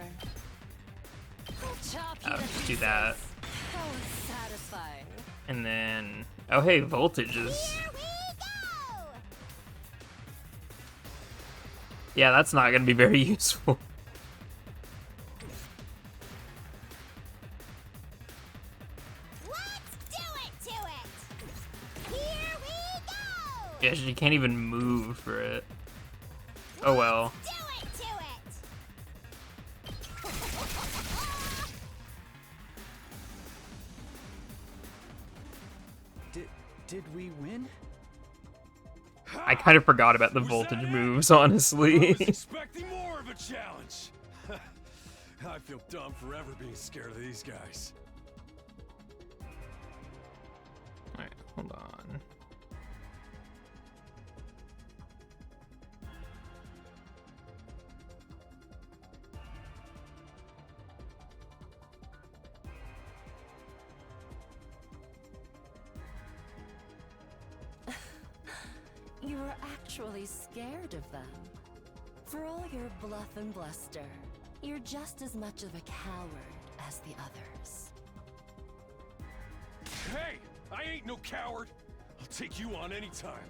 Speaker 11: I'll chop you
Speaker 1: I'll
Speaker 11: to
Speaker 1: just do
Speaker 11: pieces.
Speaker 1: that.
Speaker 11: How satisfying.
Speaker 1: And then... Oh hey, voltage is...
Speaker 12: Here we go!
Speaker 1: Yeah, that's not gonna be very useful.
Speaker 12: Let's do it to it! Here we go!
Speaker 1: Yeah, she can't even move for it. Oh well.
Speaker 12: Do it to it!
Speaker 2: Did we win?
Speaker 1: I kind of forgot about the voltage moves,
Speaker 7: I
Speaker 1: honestly.
Speaker 7: was expecting more of a challenge. I feel dumb forever being scared of these guys.
Speaker 1: Alright, hold on.
Speaker 11: You were actually scared of them. For all your bluff and bluster, you're just as much of a coward as the others.
Speaker 7: Hey, I ain't no coward. I'll take you on any time.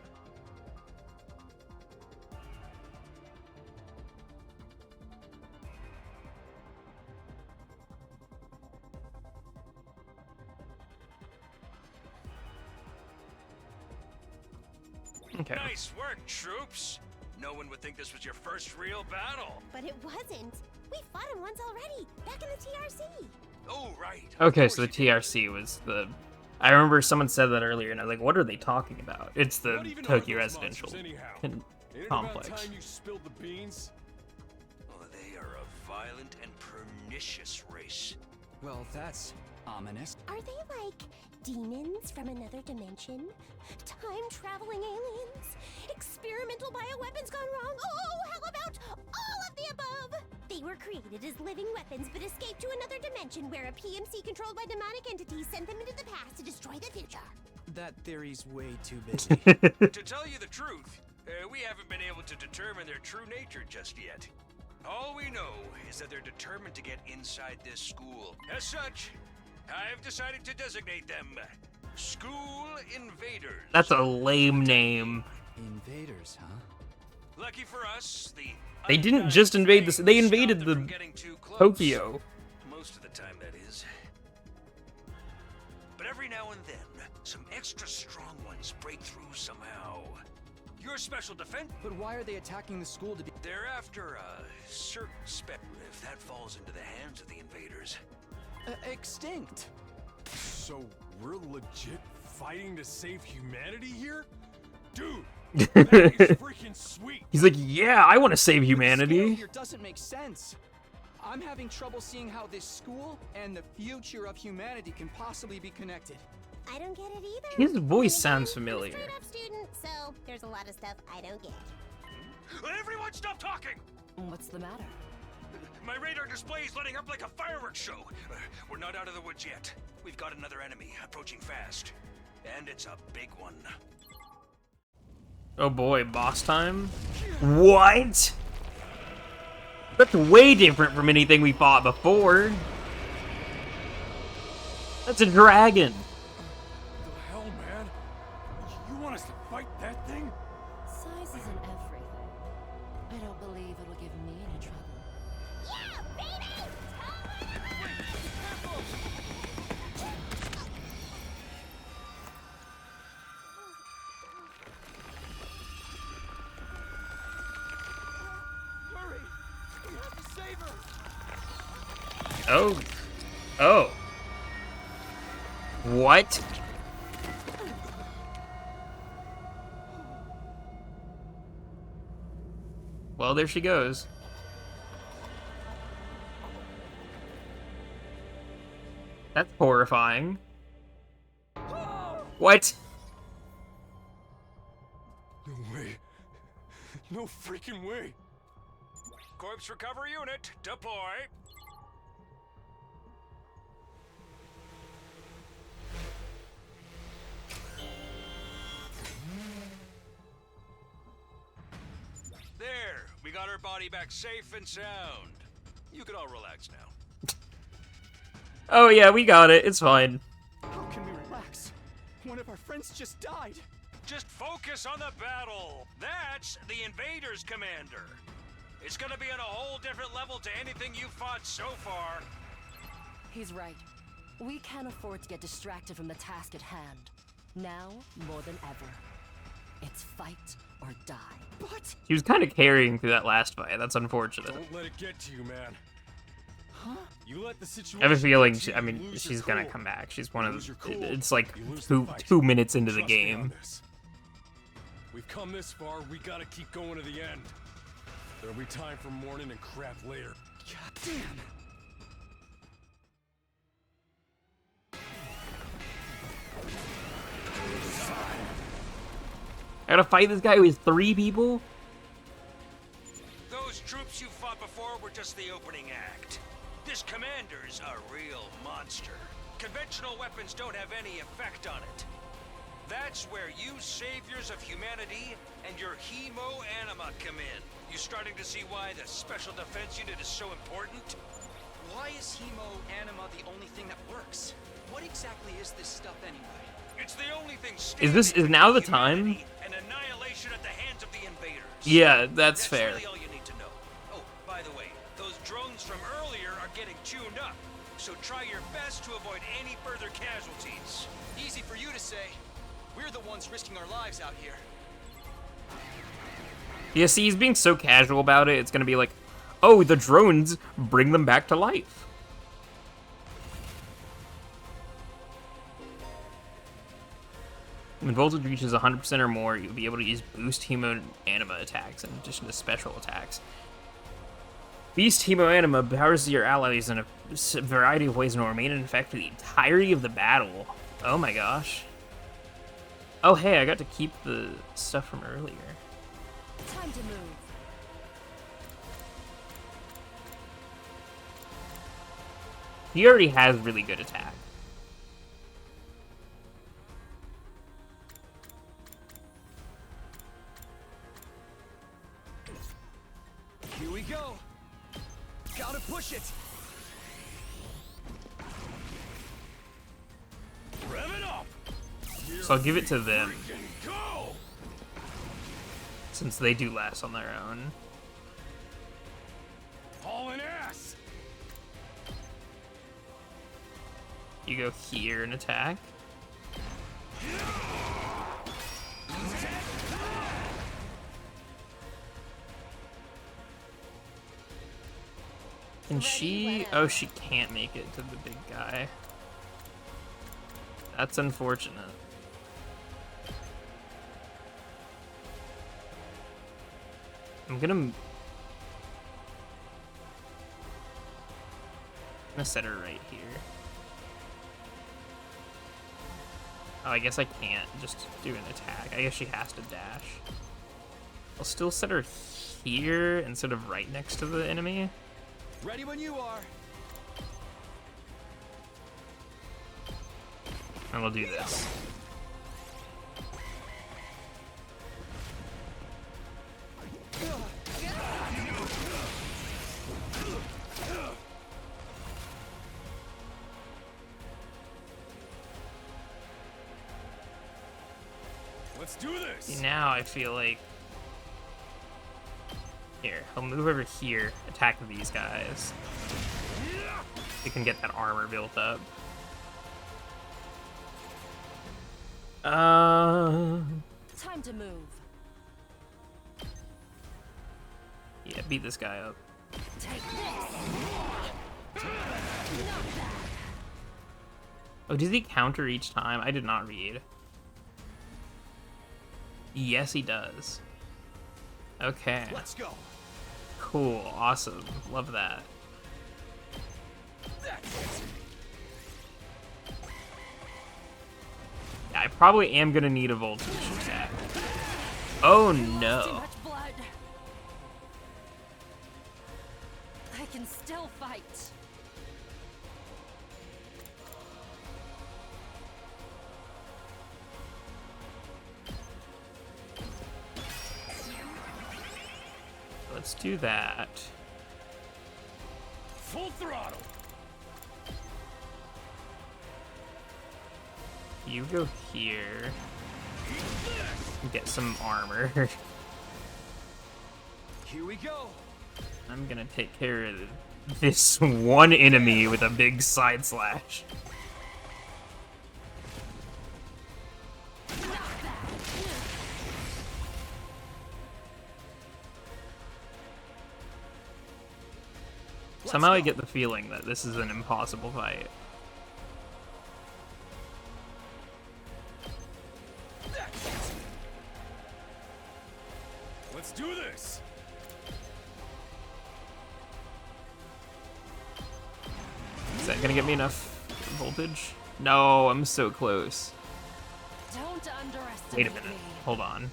Speaker 1: Okay.
Speaker 6: Nice work, troops. No one would think this was your first real battle.
Speaker 12: But it wasn't. We fought him once already, back in the TRC.
Speaker 6: Oh, right.
Speaker 1: Okay, so the TRC was the... I remember someone said that earlier, and I was like, what are they talking about? It's the
Speaker 7: What even are
Speaker 1: Tokyo
Speaker 7: those
Speaker 1: Residential
Speaker 7: monsters anyhow?
Speaker 1: con-
Speaker 7: Ain't it
Speaker 1: complex.
Speaker 7: about time you spilled the beans?
Speaker 6: Oh, they are a violent and pernicious race.
Speaker 2: Well, that's ominous.
Speaker 12: Are they like demons from another dimension? Time-traveling aliens? Experimental bioweapons gone wrong? Oh, how about all of the above? They were created as living weapons but escaped to another dimension where a PMC controlled by demonic entities sent them into the past to destroy the future.
Speaker 10: That theory's way too busy.
Speaker 6: To tell you the truth, we haven't been able to determine their true nature just yet. All we know is that they're determined to get inside this school. As such, I've decided to designate them School Invaders.
Speaker 1: That's a lame name.
Speaker 2: Invaders, huh?
Speaker 6: Lucky for us,
Speaker 1: They didn't just invade this, they invaded the Tokyo.
Speaker 6: Most of the time, that is. But every now and then, some extra strong ones break through somehow. Your special defense.
Speaker 2: But why are they attacking the school to be...
Speaker 6: They're after a certain spec. If that falls into the hands of the invaders.
Speaker 2: extinct.
Speaker 7: So we're legit fighting to save humanity here? Dude, that is freaking sweet.
Speaker 1: He's like, yeah, I want to save
Speaker 2: The
Speaker 1: humanity.
Speaker 2: scale here doesn't make sense. I'm having trouble seeing how this school and the future of humanity can possibly be connected.
Speaker 12: I don't get it either.
Speaker 1: His voice
Speaker 12: And again,
Speaker 1: sounds familiar.
Speaker 12: I'm a straight-up student, so there's a lot of stuff I don't get.
Speaker 6: Everyone stop talking!
Speaker 11: What's the matter?
Speaker 6: My radar display is lighting up like a fireworks show. We're not out of the woods yet. We've got another enemy approaching fast. And it's a big one.
Speaker 1: Oh boy, boss time? What? That's way different from anything we fought before. That's a dragon.
Speaker 7: The hell, man? You want us to fight that thing?
Speaker 11: Size isn't everything. I don't believe it'll give me any trouble.
Speaker 12: Yeah, baby!
Speaker 2: Hurry! We have to save her!
Speaker 1: Oh. Oh. What? Well, there she goes. That's horrifying. What?
Speaker 7: No way. No freaking way.
Speaker 6: Corpse recovery unit, deploy. There, we got her body back safe and sound. You can all relax now.
Speaker 1: Oh yeah, we got it. It's fine.
Speaker 2: How can we relax? One of our friends just died.
Speaker 6: Just focus on the battle. That's the Invaders commander. It's gonna be on a whole different level to anything you've fought so far.
Speaker 11: He's right. We can't afford to get distracted from the task at hand. Now, more than ever. It's fight or die.
Speaker 2: But...
Speaker 1: She was kind of carrying through that last fight. That's unfortunate.
Speaker 7: Don't let it get to you, man.
Speaker 2: Huh?
Speaker 7: You let the situation
Speaker 1: I have a feeling,
Speaker 7: get to you,
Speaker 1: I
Speaker 7: you
Speaker 1: mean,
Speaker 7: lose your
Speaker 1: she's gonna
Speaker 7: cool.
Speaker 1: come back. She's one
Speaker 7: You
Speaker 1: of,
Speaker 7: lose your cool,
Speaker 1: it's like
Speaker 7: you lose the
Speaker 1: two,
Speaker 7: fight.
Speaker 1: 2 minutes into the
Speaker 7: Trust me on
Speaker 1: game.
Speaker 7: this. We've come this far, we gotta keep going to the end. There'll be time for mourning and crap later.
Speaker 2: God damn!
Speaker 1: I gotta fight this guy with 3 people?
Speaker 6: Those troops you fought before were just the opening act. This commander's a real monster. Conventional weapons don't have any effect on it. That's where you saviors of humanity and your hemo-anima come in. You starting to see why the Special Defense Unit is so important?
Speaker 2: Why is hemo-anima the only thing that works? What exactly is this stuff anyway?
Speaker 6: It's the only thing
Speaker 1: Is now the time?
Speaker 6: humanity and annihilation at the hands of the invaders.
Speaker 1: Yeah, that's fair.
Speaker 6: Really all you need to know. Oh, by the way, those drones from earlier are getting tuned up, so try your best to avoid any further casualties.
Speaker 2: Easy for you to say. We're the ones risking our lives out here.
Speaker 1: Yeah, see, he's being so casual about it, it's gonna be like, oh, the drones bring them back to life. When voltage reaches 100% or more, you'll be able to use boost hemo-anima attacks in addition to special attacks. Beast hemo-anima powers your allies in a variety of ways and will remain in effect for the entirety of the battle. Oh my gosh. Oh hey, I got to keep the stuff from earlier.
Speaker 11: Time to move.
Speaker 1: He already has really good attack.
Speaker 10: Here we go. Gotta push it.
Speaker 6: Rev it up.
Speaker 1: So I'll give it to them,
Speaker 6: Go.
Speaker 1: since they do less on their own.
Speaker 6: Hauling ass.
Speaker 1: You go here and attack. Can she? Oh, she can't make it to the big guy. That's unfortunate. I'm gonna set her right here. Oh, I guess I can't just do an attack. I guess she has to dash. I'll still set her here instead of right next to the enemy.
Speaker 10: Ready when you are.
Speaker 1: And we'll do this.
Speaker 6: Let's do this.
Speaker 1: Now I feel like... Here, he'll move over here, attack these guys. We can get that armor built up.
Speaker 11: Time to move.
Speaker 1: Yeah, beat this guy up.
Speaker 11: Take this. Not bad.
Speaker 1: Oh, does he counter each time? I did not read. Yes, he does. Okay.
Speaker 10: Let's go.
Speaker 1: Cool. Awesome. Love that. Yeah, I probably am gonna need a voltage attack. Oh
Speaker 11: Too
Speaker 1: no.
Speaker 11: much blood. I can still fight.
Speaker 1: Let's do that.
Speaker 6: Full throttle.
Speaker 1: You go here. Get some armor.
Speaker 10: Here we go.
Speaker 1: I'm gonna take care of this one enemy with a big side slash. Somehow I get the feeling that this is an impossible fight.
Speaker 6: Let's do this.
Speaker 1: Is that gonna get me enough voltage? No, I'm so close.
Speaker 11: Don't underestimate
Speaker 1: Wait a minute.
Speaker 11: me.
Speaker 1: Hold on.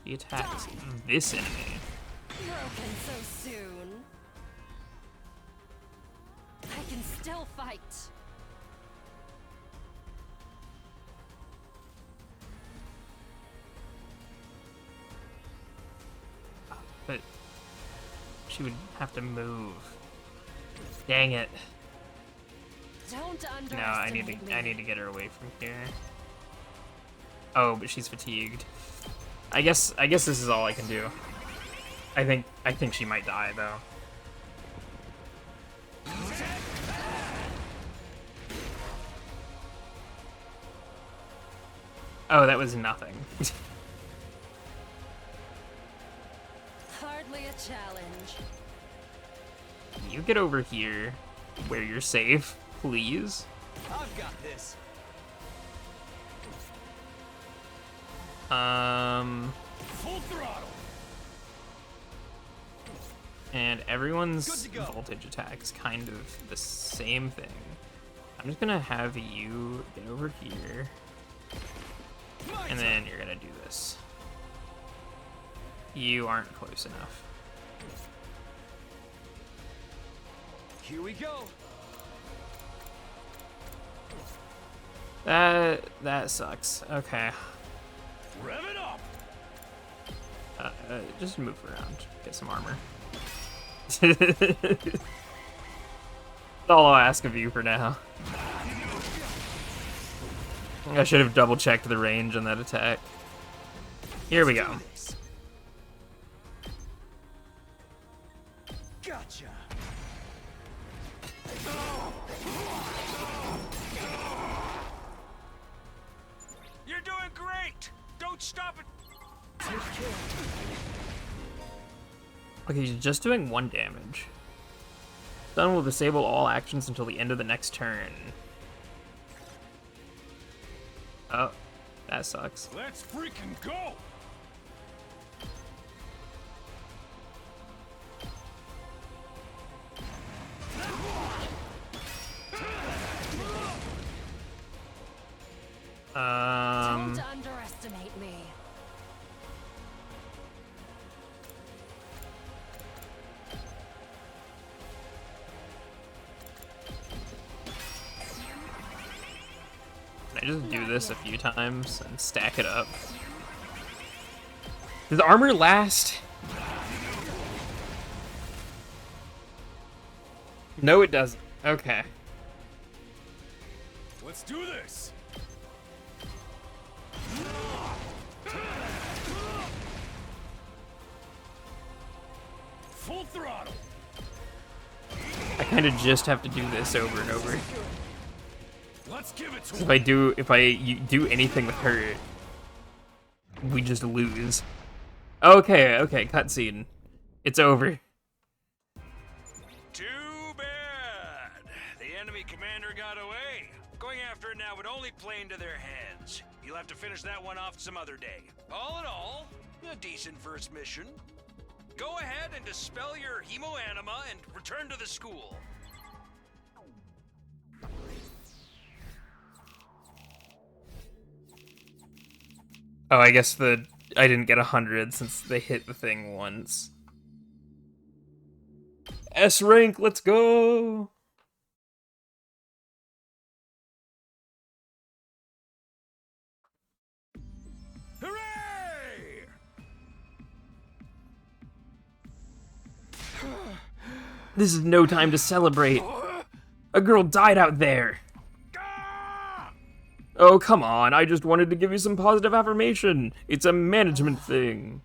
Speaker 1: He attacks this enemy.
Speaker 11: Broken so soon. I can still fight.
Speaker 1: But she would have to move. Dang it.
Speaker 11: Don't underestimate
Speaker 1: No, I need to get her away from here. Oh, but she's fatigued. I guess this is all I can do. I think she might die though. Oh, that was nothing.
Speaker 11: challenge.
Speaker 1: You get over here where you're safe, please.
Speaker 10: I've got this.
Speaker 6: Full throttle.
Speaker 1: And everyone's voltage attack is kind of the same thing. I'm just gonna have you get over here. And then you're gonna do this. You aren't close enough.
Speaker 10: Here we go.
Speaker 1: That sucks. Okay.
Speaker 6: Rev it up.
Speaker 1: Just move around. Get some armor. That's all I'll ask of you for now. I should have double checked the range on that attack. Here we go.
Speaker 10: Gotcha.
Speaker 6: You're doing great. Don't stop it.
Speaker 1: Okay, he's just doing 1 damage. Stun will disable all actions until the end of the next turn. Oh, that sucks.
Speaker 6: Let's freaking go.
Speaker 11: Don't underestimate me.
Speaker 1: Can I just do this a few times and stack it up? Does armor last? No, it doesn't. Okay.
Speaker 6: Let's do this. Full throttle.
Speaker 1: I kind of just have to do this over and over.
Speaker 6: Let's give it to
Speaker 1: If I do anything with her, we just lose. Okay, cutscene. It's over.
Speaker 6: Too bad. The enemy commander got away. Going after it now would only play into their hands. You'll have to finish that one off some other day. All in all, a decent first mission. Go ahead and dispel your hemoanima and return to the school.
Speaker 1: Oh, I guess I didn't get 100 since they hit the thing once. S rank, let's go!
Speaker 6: Hooray!
Speaker 1: This is no time to celebrate. A girl died out there. Oh, come on. I just wanted to give you some positive affirmation. It's a management thing.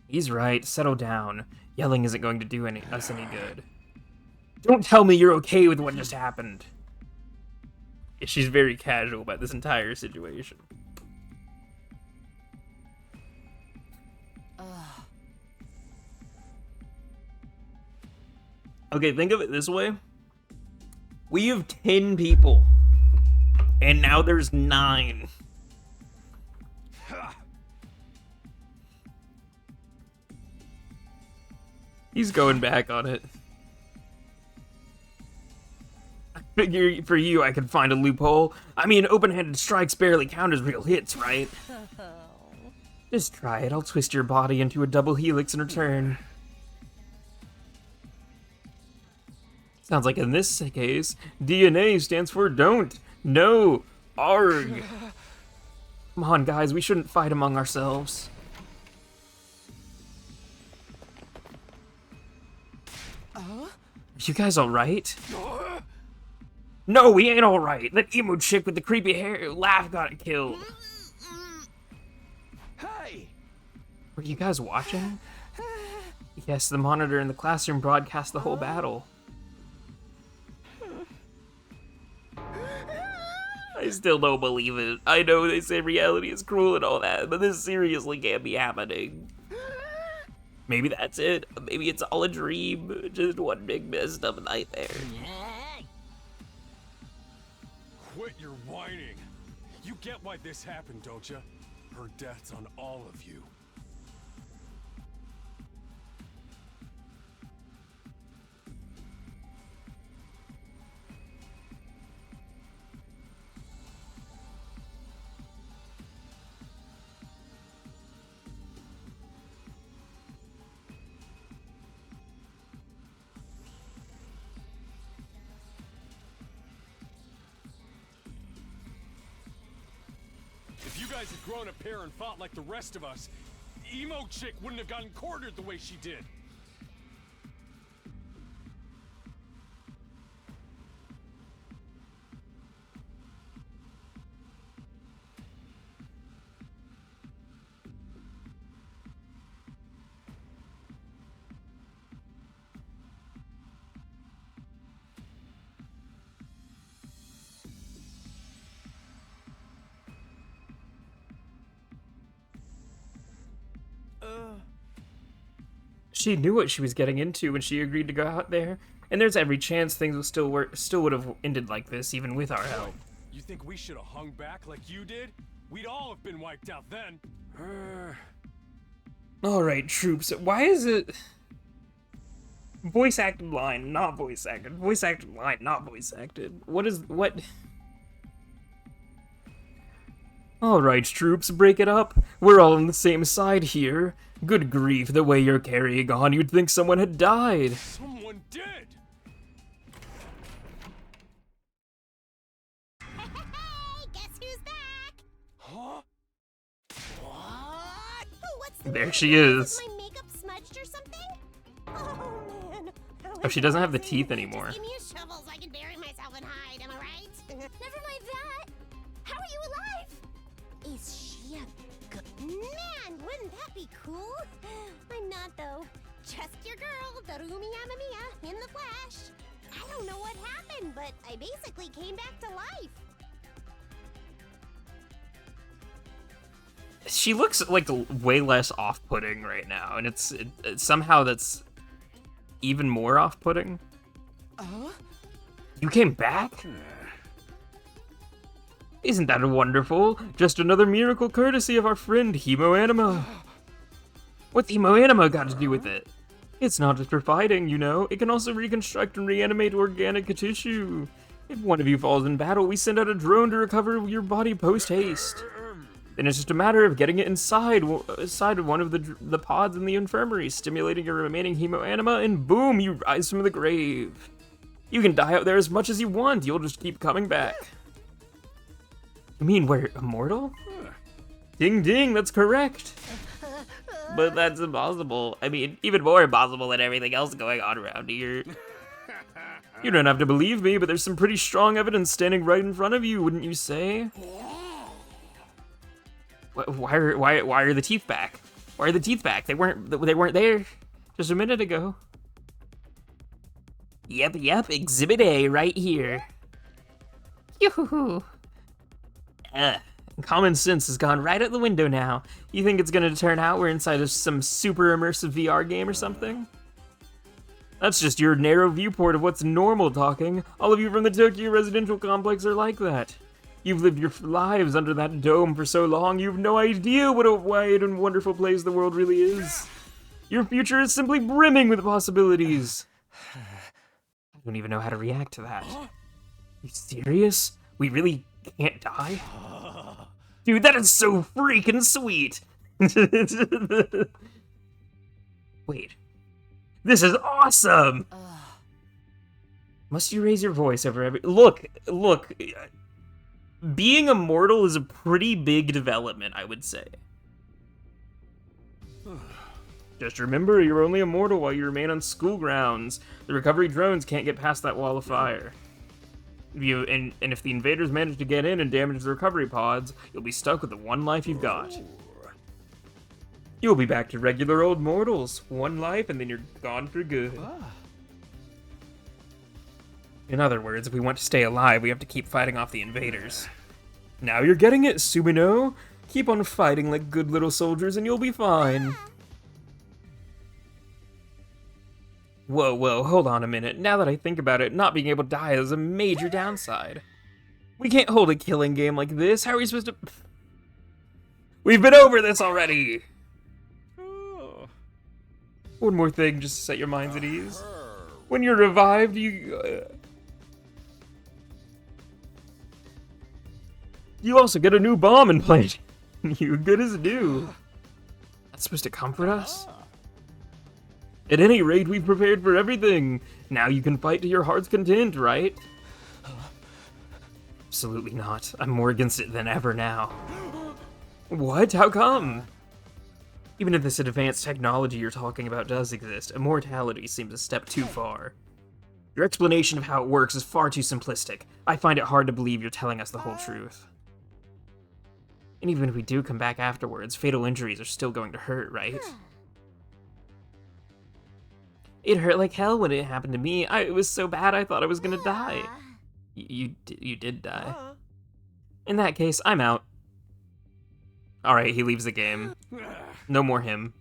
Speaker 1: He's right. Settle down. Yelling isn't going to do us any good. Don't tell me you're okay with what just happened. She's very casual about this entire situation. Okay, think of it this way. We have 10 people. And now there's 9. He's going back on it. I figure for you I could find a loophole. I mean, open-handed strikes barely count as real hits, right? Just try it. I'll twist your body into a double helix in return. Sounds like in this case, DNA stands for don't. No. Arg. Come on, guys. We shouldn't fight among ourselves. You guys alright? No, we ain't alright. That emo chick with the creepy hair laugh got killed.
Speaker 10: Hey!
Speaker 1: Were you guys watching? Yes, the monitor in the classroom broadcast the whole battle. I still don't believe it. I know they say reality is cruel and all that, but this seriously can't be happening. Maybe that's it. Maybe it's all a dream. Just one big messed up nightmare.
Speaker 7: Quit your whining. You get why this happened, don't you? Her death's on all of you. If you guys had grown a pair and fought like the rest of us, emo chick wouldn't have gotten cornered the way she did.
Speaker 1: She knew what she was getting into when she agreed to go out there, and there's every chance things would have ended like this even with our help.
Speaker 7: You think we should have hung back like you did? We'd all have been wiped out then.
Speaker 1: Alright, troops, why is it... Voice acted line, not voice acted. Voice acted line, not voice acted. What? Alright, troops, break it up. We're all on the same side here. Good grief, the way you're carrying on, you'd think someone had died.
Speaker 7: Someone did!
Speaker 12: Hey, guess who's back?
Speaker 7: Huh?
Speaker 12: What? Oh, what's the
Speaker 1: There
Speaker 12: matter?
Speaker 1: she is.
Speaker 12: Is my makeup smudged or something? Oh, man.
Speaker 1: Oh, she doesn't have the teeth anymore.
Speaker 12: Just give me a shovel so I can bury myself and hide, am I right?
Speaker 4: Never mind that. How are you alive?
Speaker 12: Is she a good... Man, wouldn't that be cool? I'm not, though. Just your girl, Darumi Yamamiya, in the flesh. I don't know what happened, but I basically came back to life.
Speaker 1: She looks like way less off-putting right now, and it's somehow that's even more off-putting. You came back? Isn't that wonderful? Just another miracle courtesy of our friend Hemo Anima. What's Hemo Anima got to do with it? It's not just for fighting, you know. It can also reconstruct and reanimate organic tissue. If one of you falls in battle, we send out a drone to recover your body post-haste. Then it's just a matter of getting it inside one of the pods in the infirmary, stimulating your remaining Hemo Anima, and boom, you rise from the grave. You can die out there as much as you want. You'll just keep coming back. You mean we're immortal? Ding ding, that's correct. But that's impossible. I mean, even more impossible than everything else going on around here. You don't have to believe me, but there's some pretty strong evidence standing right in front of you, wouldn't you say? Why are the teeth back? Why are the teeth back? They weren't there just a minute ago. Yep, Exhibit A right here. Yoo-hoo-hoo. Common sense has gone right out the window now. You think it's gonna turn out we're inside of some super immersive VR game or something? That's just your narrow viewport of what's normal talking. All of you from the Tokyo residential complex are like that. You've lived your lives under that dome for so long, you've no idea what a wide and wonderful place the world really is. Your future is simply brimming with possibilities. I don't even know how to react to that. You serious? We really can't die? Dude, that is so freaking sweet! Wait. This is awesome! Must you raise your voice over every... Look! Being immortal is a pretty big development, I would say. Just remember, you're only immortal while you remain on school grounds. The recovery drones can't get past that wall of fire. And if the invaders manage to get in and damage the recovery pods, you'll be stuck with the one life you've got. You'll be back to regular old mortals. One life, and then you're gone for good. In other words, if we want to stay alive, we have to keep fighting off the invaders. Now you're getting it, Sumino. Keep on fighting like good little soldiers and you'll be fine. Whoa, whoa, hold on a minute. Now that I think about it, not being able to die is a major downside. We can't hold a killing game like this. How are we supposed to... We've been over this already! One more thing, just to set your minds at ease. When you're revived, you also get a new bomb implanted. You good as new. That's supposed to comfort us? At any rate, we've prepared for everything. Now you can fight to your heart's content, right? Absolutely not. I'm more against it than ever now. What? How come? Even if this advanced technology you're talking about does exist, immortality seems a step too far. Your explanation of how it works is far too simplistic. I find it hard to believe you're telling us the whole truth. And even if we do come back afterwards, fatal injuries are still going to hurt, right? It hurt like hell when it happened to me. It was so bad I thought I was gonna die. You did die. In that case, I'm out. Alright, he leaves the game. No more him.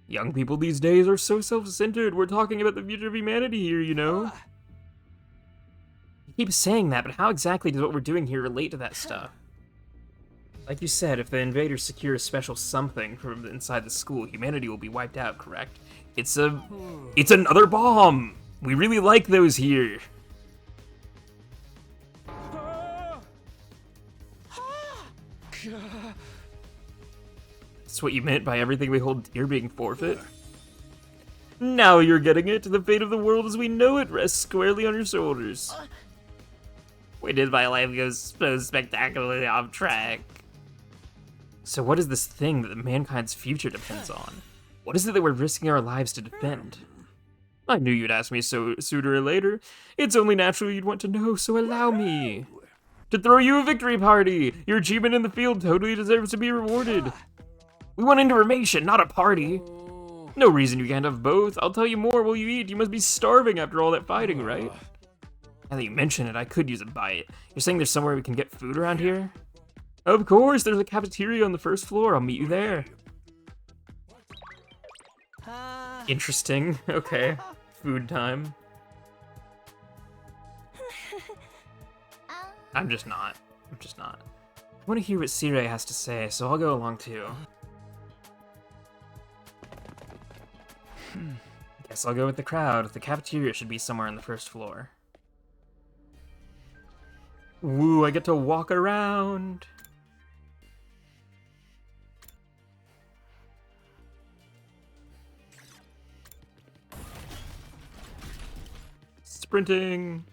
Speaker 1: Young people these days are so self-centered. We're talking about the future of humanity here, you know? You keep saying that, but how exactly does what we're doing here relate to that stuff? Like you said, if the invaders secure a special something from inside the school, humanity will be wiped out, correct? It's another bomb! We really like those here. That's what you meant by everything we hold dear being forfeit? Now you're getting it. The fate of the world as we know it rests squarely on your shoulders. Why did my life go so spectacularly off track? So what is this thing that mankind's future depends on? What is it that we're risking our lives to defend? I knew you'd ask me so sooner or later. It's only natural you'd want to know, so allow me to throw you a victory party. Your achievement in the field totally deserves to be rewarded. We want information, not a party. No reason you can't have both. I'll tell you more while you eat. You must be starving after all that fighting, right? Now that you mention it, I could use a bite. You're saying there's somewhere we can get food around here? Of course, there's a cafeteria on the first floor. I'll meet you there. Interesting. Okay. Food time. I'm just not. I want to hear what Sirei has to say, so I'll go along too. Guess I'll go with the crowd. The cafeteria should be somewhere on the first floor. Woo, I get to walk around. Sprinting.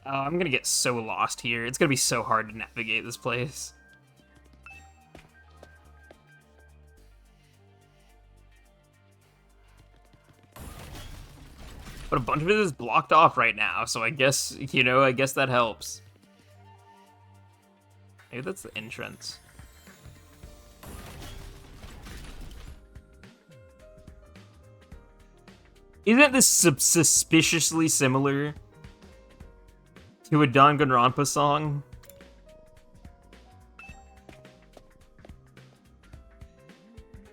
Speaker 1: Oh, I'm gonna get so lost here. It's gonna be so hard to navigate this place. But a bunch of it is blocked off right now, so I guess, you know, I guess that helps. Maybe that's the entrance. Isn't this suspiciously similar to a Danganronpa song?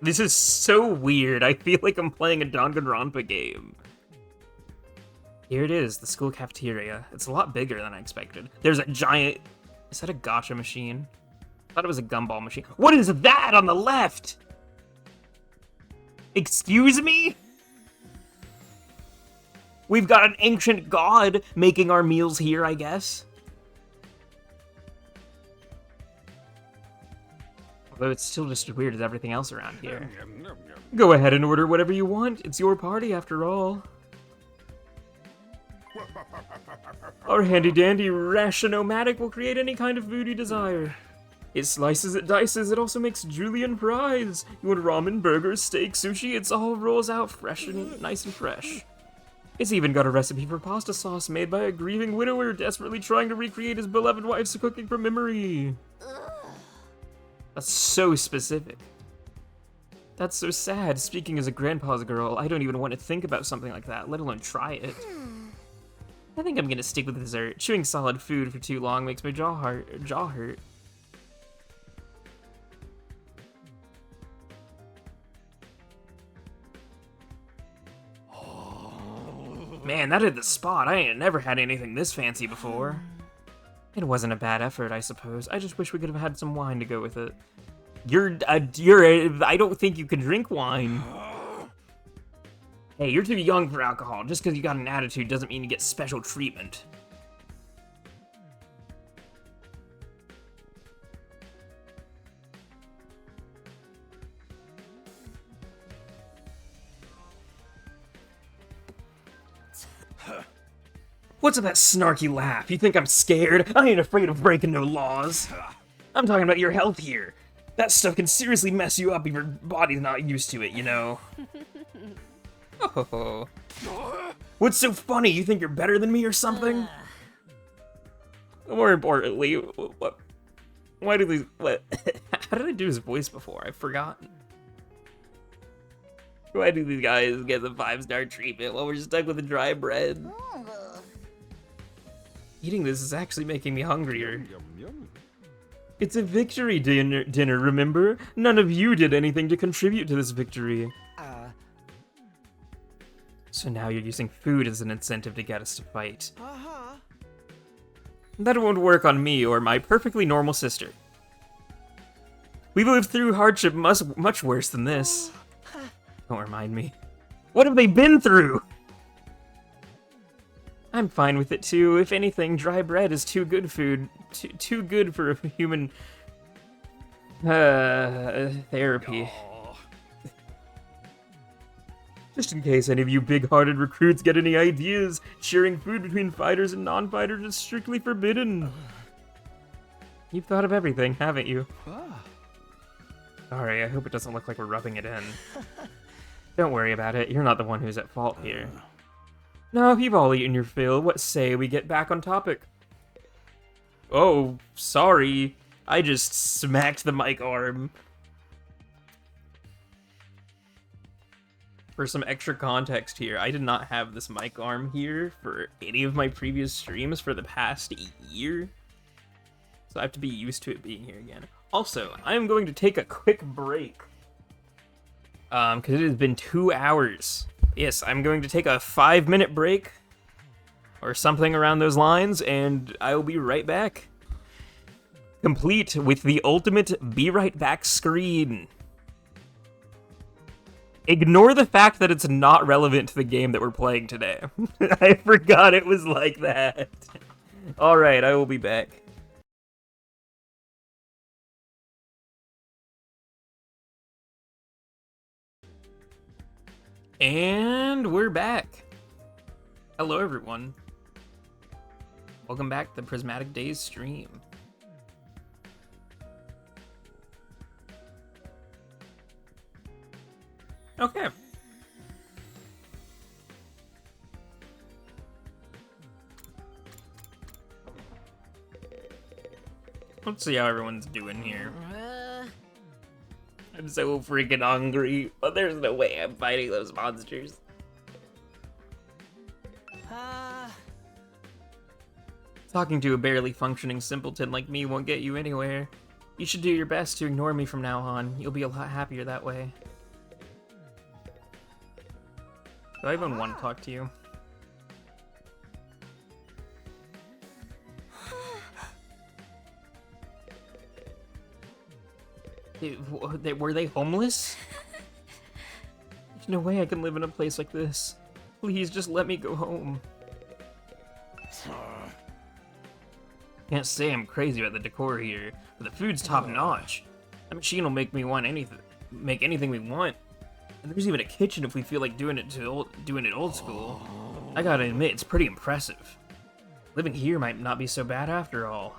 Speaker 1: This is so weird. I feel like I'm playing a Danganronpa game. Here it is, the school cafeteria. It's a lot bigger than I expected. There's a giant... Is that a gacha machine? I thought it was a gumball machine. What is that on the left? Excuse me? We've got an ancient god making our meals here, I guess. Although it's still just as weird as everything else around here. Go ahead and order whatever you want. It's your party after all. Our handy-dandy ration-o-matic will create any kind of food you desire. It slices, it dices, it also makes julienne fries. You want ramen, burgers, steak, sushi, it's all rolls out fresh and nice and fresh. It's even got a recipe for pasta sauce made by a grieving widower desperately trying to recreate his beloved wife's cooking from memory. That's so specific. That's so sad. Speaking as a grandpa's girl, I don't even want to think about something like that, let alone try it. I think I'm gonna stick with dessert. Chewing solid food for too long makes my jaw hurt. Man, that hit the spot. I ain't never had anything this fancy before. It wasn't a bad effort, I suppose. I just wish we could have had some wine to go with it. I don't think you can drink wine. Hey, you're too young for alcohol. Just because you got an attitude doesn't mean you get special treatment. What's with that snarky laugh? You think I'm scared? I ain't afraid of breaking no laws. I'm talking about your health here. That stuff can seriously mess you up if your body's not used to it, you know? Oh. What's so funny? You think you're better than me or something? More importantly, what? Why do these... What? How did I do his voice before? I've forgotten. Why do these guys get the 5-star treatment while we're stuck with the dry bread? Eating this is actually making me hungrier. It's a victory dinner, remember? None of you did anything to contribute to this victory. So now you're using food as an incentive to get us to fight. That won't work on me or my perfectly normal sister. We've lived through hardship much worse than this. Don't remind me. What have they been through? I'm fine with it too. If anything, dry bread is too good food. Too good for a human... therapy. Just in case any of you big-hearted recruits get any ideas, sharing food between fighters and non-fighters is strictly forbidden. You've thought of everything, haven't you? Sorry, I hope it doesn't look like we're rubbing it in. Don't worry about it, you're not the one who's at fault here. No, you've all eaten your fill. What say we get back on topic? Oh, sorry. I just smacked the mic arm. For some extra context here, I did not have this mic arm here for any of my previous streams for the past year. So I have to be used to it being here again. Also, I am going to take a quick break. Because it has been 2 hours. Yes, I'm going to take a 5-minute break. Or something around those lines, and I will be right back. Complete with the ultimate be right back screen. Ignore the fact that it's not relevant to the game that we're playing today. I forgot it was like that. Alright, I will be back. And we're back. Hello, everyone. Welcome back to the Prismatic Days stream. Okay. Let's see how everyone's doing here. I'm so freaking hungry, but there's no way I'm fighting those monsters. Talking to a barely functioning simpleton like me won't get you anywhere. You should do your best to ignore me from now on. You'll be a lot happier that way. Do I even want to talk to you? Were they homeless? There's no way I can live in a place like this. Please, just let me go home. Can't say I'm crazy about the decor here, but the food's top notch. That machine will make anything we want. And there's even a kitchen if we feel like doing it old school. I gotta admit, it's pretty impressive. Living here might not be so bad after all.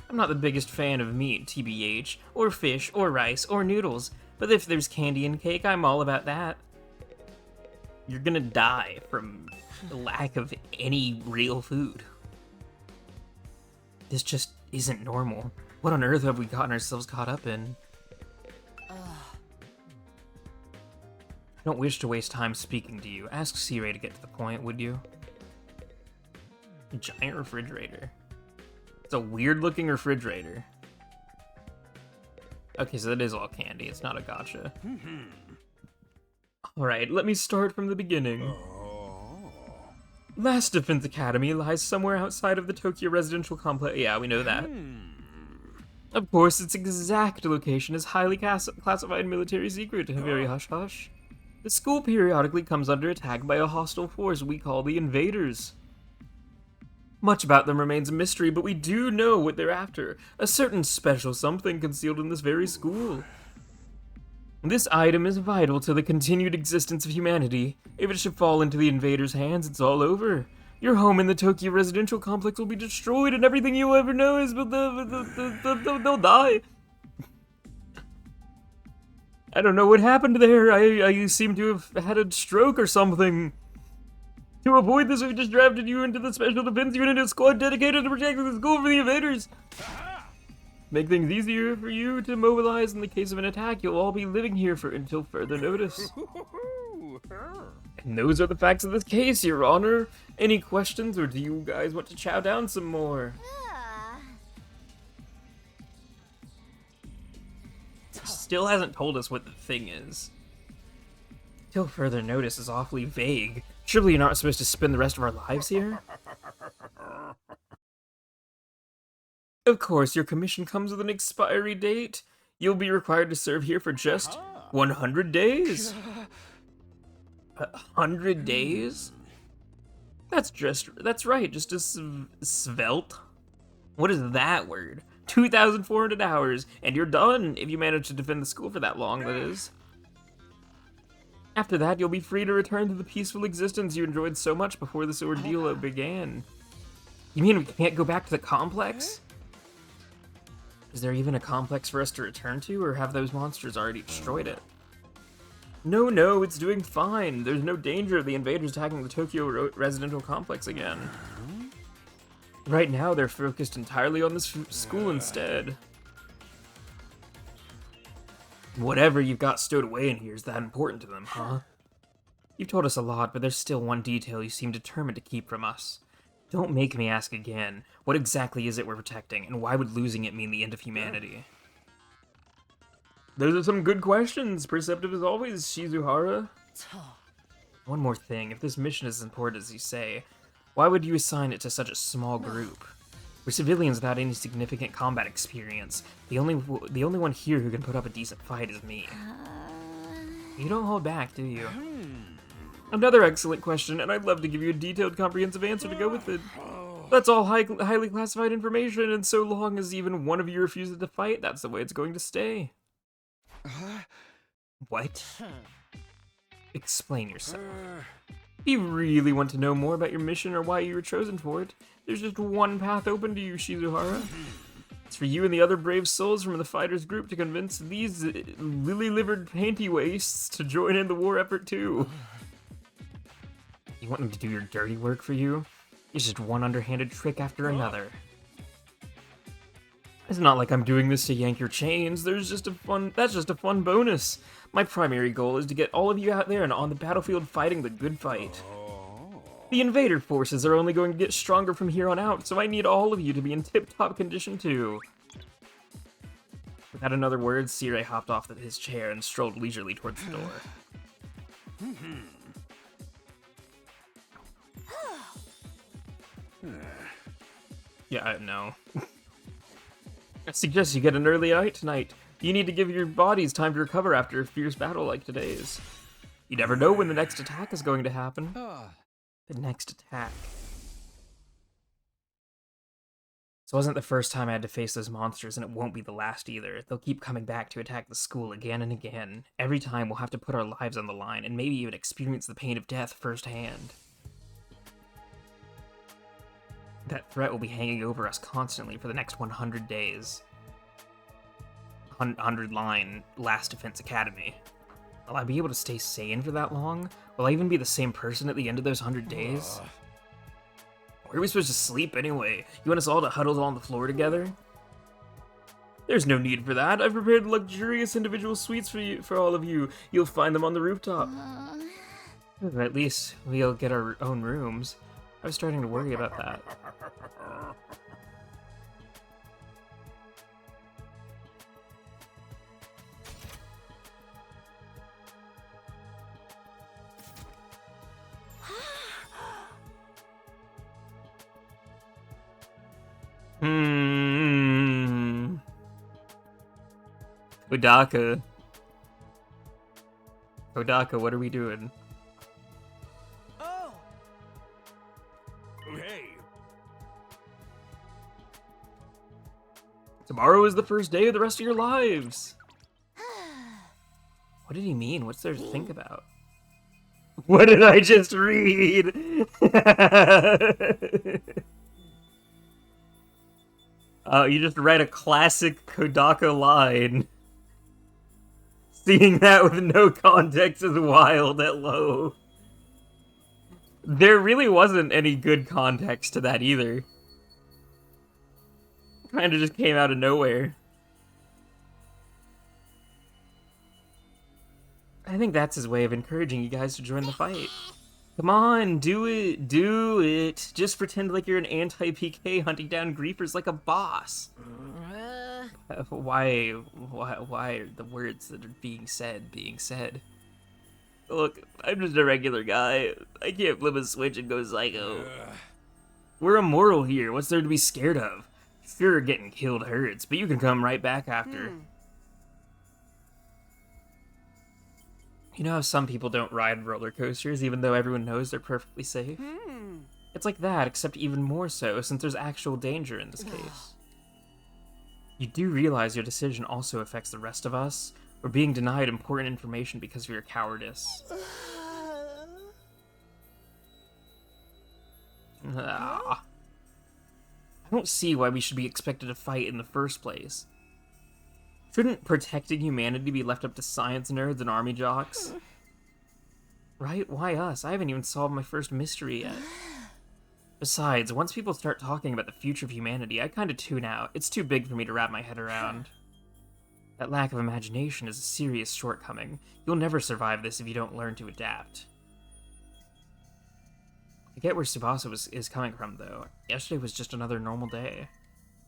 Speaker 1: I'm not the biggest fan of meat, TBH, or fish, or rice, or noodles, but if there's candy and cake, I'm all about that. You're gonna die from the lack of any real food. This just isn't normal. What on earth have we gotten ourselves caught up in? I don't wish to waste time speaking to you. Ask C-Ray to get to the point, would you? A giant refrigerator. It's a weird-looking refrigerator. Okay, so that is all candy. It's not a gacha. Alright, let me start from the beginning. Last Defense Academy lies somewhere outside of the Tokyo residential complex. Yeah, we know that. Of course, its exact location is highly classified military secret, very hush-hush. The school periodically comes under attack by a hostile force we call the Invaders. Much about them remains a mystery, but we do know what they're after. A certain special something concealed in this very school. This item is vital to the continued existence of humanity. If it should fall into the invaders' hands, it's all over. Your home in the Tokyo residential complex will be destroyed, and everything you'll ever know is they'll die. I don't know what happened there. I seem to have had a stroke or something. To avoid this, we've just drafted you into the special defense unit, a squad dedicated to protecting the school from the invaders. Make things easier for you to mobilize in the case of an attack. You'll all be living here until further notice. And those are the facts of this case, Your Honor. Any questions, or do you guys want to chow down some more? Still hasn't told us what the thing is. Till further notice is awfully vague. Surely you're not supposed to spend the rest of our lives here? Of course, your commission comes with an expiry date. You'll be required to serve here for just 100 days. 100 days? That's right, just a svelte. What is that word? 2,400 hours, and you're done, if you manage to defend the school for that long, that is. After that, you'll be free to return to the peaceful existence you enjoyed so much before this ordeal began. You mean we can't go back to the complex? Is there even a complex for us to return to, or have those monsters already destroyed it? No, it's doing fine. There's no danger of the invaders attacking the Tokyo residential complex again. Right now, they're focused entirely on this school instead. Whatever you've got stowed away in here is that important to them, huh? You've told us a lot, but there's still one detail you seem determined to keep from us. Don't make me ask again. What exactly is it we're protecting, and why would losing it mean the end of humanity? Those are some good questions, perceptive as always, Shizuhara. One more thing, if this mission is as important as you say, why would you assign it to such a small group? We're civilians without any significant combat experience. The only one here who can put up a decent fight is me. You don't hold back, do you? Another excellent question, and I'd love to give you a detailed, comprehensive answer to go with it. That's all highly classified information, and so long as even one of you refuses to fight, that's the way it's going to stay. What? Explain yourself. If you really want to know more about your mission or why you were chosen for it, there's just one path open to you, Shizuhara. It's for you and the other brave souls from the fighters group to convince these lily-livered panty wastes to join in the war effort too. You want them to do your dirty work for you? It's just one underhanded trick after another. It's not like I'm doing this to yank your chains. That's just a fun bonus. My primary goal is to get all of you out there and on the battlefield fighting the good fight. The invader forces are only going to get stronger from here on out, so I need all of you to be in tip-top condition too. Without another word, Sirei hopped off his chair and strolled leisurely towards the door. Yeah, no. I suggest you get an early night tonight. You need to give your bodies time to recover after a fierce battle like today's. You never know when the next attack is going to happen. The next attack. This wasn't the first time I had to face those monsters, and it won't be the last either. They'll keep coming back to attack the school again and again. Every time we'll have to put our lives on the line, and maybe even experience the pain of death firsthand. That threat will be hanging over us constantly for the next 100 days. 100-line Last Defense Academy. Will I be able to stay sane for that long? Will I even be the same person at the end of those 100 days? Where are we supposed to sleep anyway? You want us all to huddle on the floor together? There's no need for that. I've prepared luxurious individual suites for all of you. You'll find them on the rooftop. At least we'll get our own rooms. I was starting to worry about that. Kodaka. Kodaka, what are we doing?
Speaker 10: Oh!
Speaker 6: Hey,
Speaker 1: Tomorrow is the first day of the rest of your lives. What did he mean? What's there to think about? What did I just read? You just read a classic Kodaka line. Seeing that with no context is wild at low. There really wasn't any good context to that either. Kinda just came out of nowhere. I think that's his way of encouraging you guys to join the fight. Come on, do it, do it. Just pretend like you're an anti-PK hunting down griefers like a boss. Why are the words that are being said? Look, I'm just a regular guy. I can't flip a switch and go psycho. We're immortal here. What's there to be scared of? Sure, getting killed hurts, but you can come right back after. You know how some people don't ride roller coasters even though everyone knows they're perfectly safe? It's like that, except even more so, since there's actual danger in this case. You do realize your decision also affects the rest of us? We're being denied important information because of your cowardice. I don't see why we should be expected to fight in the first place. Shouldn't protecting humanity be left up to science nerds and army jocks? Right? Why us? I haven't even solved my first mystery yet. Besides, once people start talking about the future of humanity, I kinda tune out. It's too big for me to wrap my head around. That lack of imagination is a serious shortcoming. You'll never survive this if you don't learn to adapt. I get where Tsubasa is coming from, though. Yesterday was just another normal day.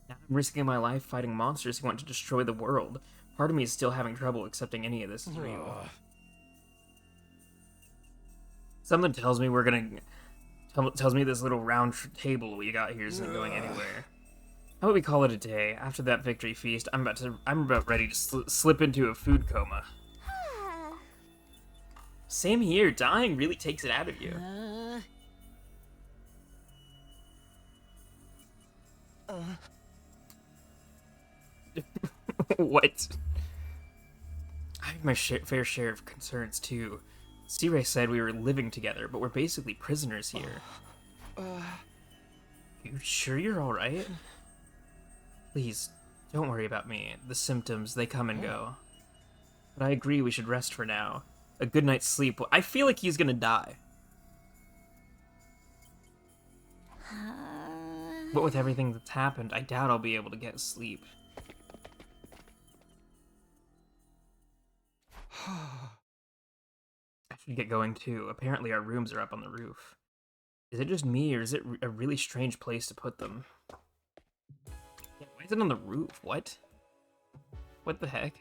Speaker 1: Now I'm risking my life fighting monsters who want to destroy the world. Part of me is still having trouble accepting any of this is real. Something tells me tells me this little round table we got here isn't going anywhere. How about we call it a day? After that victory feast, I'm about ready to slip into a food coma. Same here. Dying really takes it out of you. What? I have my fair share of concerns too. C-Ray said we were living together, but we're basically prisoners here. You sure you're alright? Please, don't worry about me. The symptoms, they come and go. But I agree we should rest for now. A good night's sleep. I feel like he's gonna die. But with everything that's happened, I doubt I'll be able to get sleep. I should get going too. Apparently our rooms are up on the roof. Is it just me, or is it a really strange place to put them? Why is it on the roof? What? What the heck?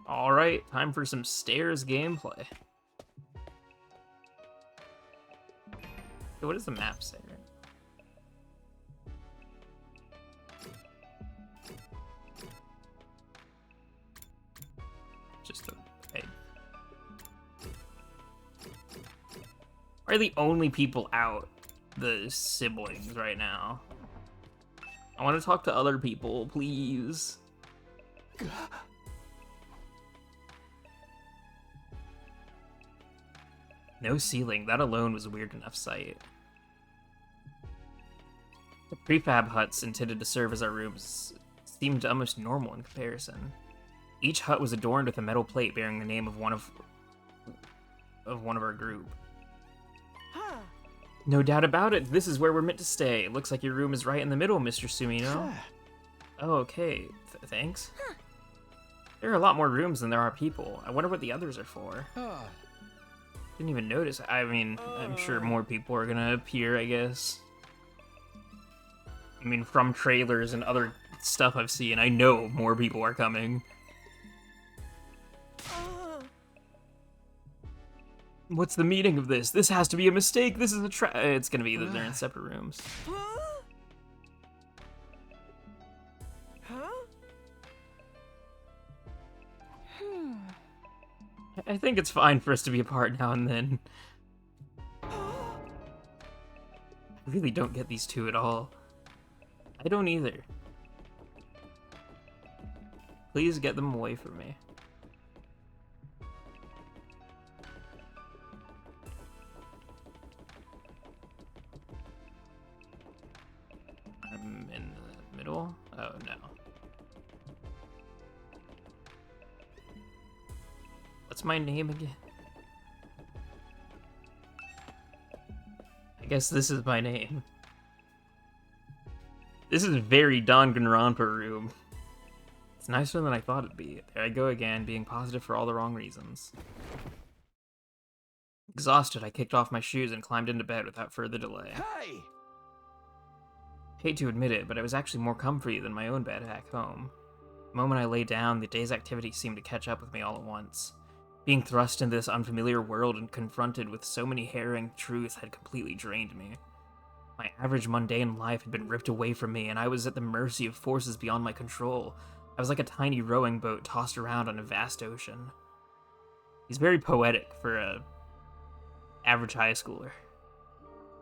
Speaker 1: Alright, time for some stairs gameplay. So what does the map say? Just a egg. Are the only people out the siblings right now? I want to talk to other people, please. No ceiling. That alone was a weird enough sight. The prefab huts intended to serve as our rooms seemed almost normal in comparison. Each hut was adorned with a metal plate bearing the name of one of our group. No doubt about it, this is where we're meant to stay. It looks like your room is right in the middle, Mr. Sumino. Oh, okay. Thanks. There are a lot more rooms than there are people. I wonder what the others are for. Didn't even notice. I mean, I'm sure more people are gonna appear, I guess. I mean, from trailers and other stuff I've seen, I know more people are coming. What's the meaning of this? This has to be a mistake. This is a trap. It's gonna be that they're in separate rooms.
Speaker 9: Huh? Huh?
Speaker 1: I think it's fine for us to be apart now and then. I really don't get these two at all. I don't either. Please get them away from me. I'm in the middle? Oh, no. What's my name again? I guess this is my name. This is very Danganronpa room. It's nicer than I thought it'd be. There I go again, being positive for all the wrong reasons. Exhausted, I kicked off my shoes and climbed into bed without further delay.
Speaker 10: Hey!
Speaker 1: Hate to admit it, but it was actually more comfy than my own bed back home. The moment I lay down, the day's activity seemed to catch up with me all at once. Being thrust into this unfamiliar world and confronted with so many harrowing truths had completely drained me. My average mundane life had been ripped away from me, and I was at the mercy of forces beyond my control. I was like a tiny rowing boat tossed around on a vast ocean. He's very poetic for a average high schooler.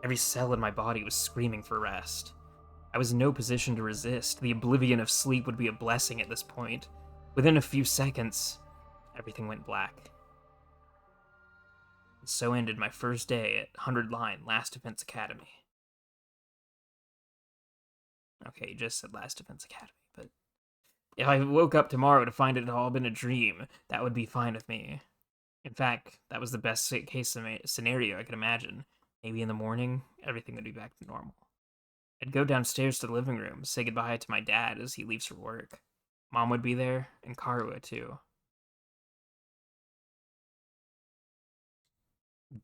Speaker 1: Every cell in my body was screaming for rest. I was in no position to resist. The oblivion of sleep would be a blessing at this point. Within a few seconds, everything went black. And so ended my first day at 100 Line Last Defense Academy. Okay, you just said Last Defense Academy, but if I woke up tomorrow to find it had all been a dream, that would be fine with me. In fact, that was the best case scenario I could imagine. Maybe in the morning, everything would be back to normal. I'd go downstairs to the living room, say goodbye to my dad as he leaves for work. Mom would be there, and Karua too.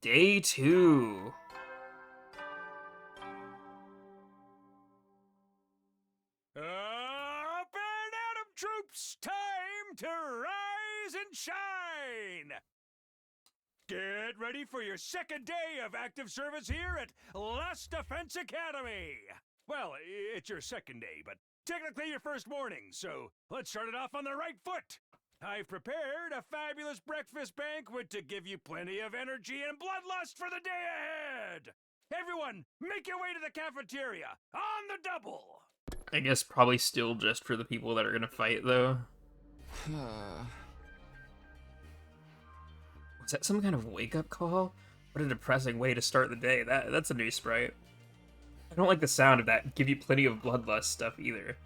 Speaker 1: Day 2.
Speaker 6: Up and Atom troops, time to rise and shine! Get ready for your second day of active service here at Last Defense Academy! Well, it's your second day, but technically your first morning, so let's start it off on the right foot! I've prepared a fabulous breakfast banquet to give you plenty of energy and bloodlust for the day ahead! Everyone, make your way to the cafeteria, on the double!
Speaker 1: I guess probably still just for the people that are gonna fight, though. Was that some kind of wake-up call? What a depressing way to start the day. That's a new sprite. I don't like the sound of that give you plenty of bloodlust stuff either.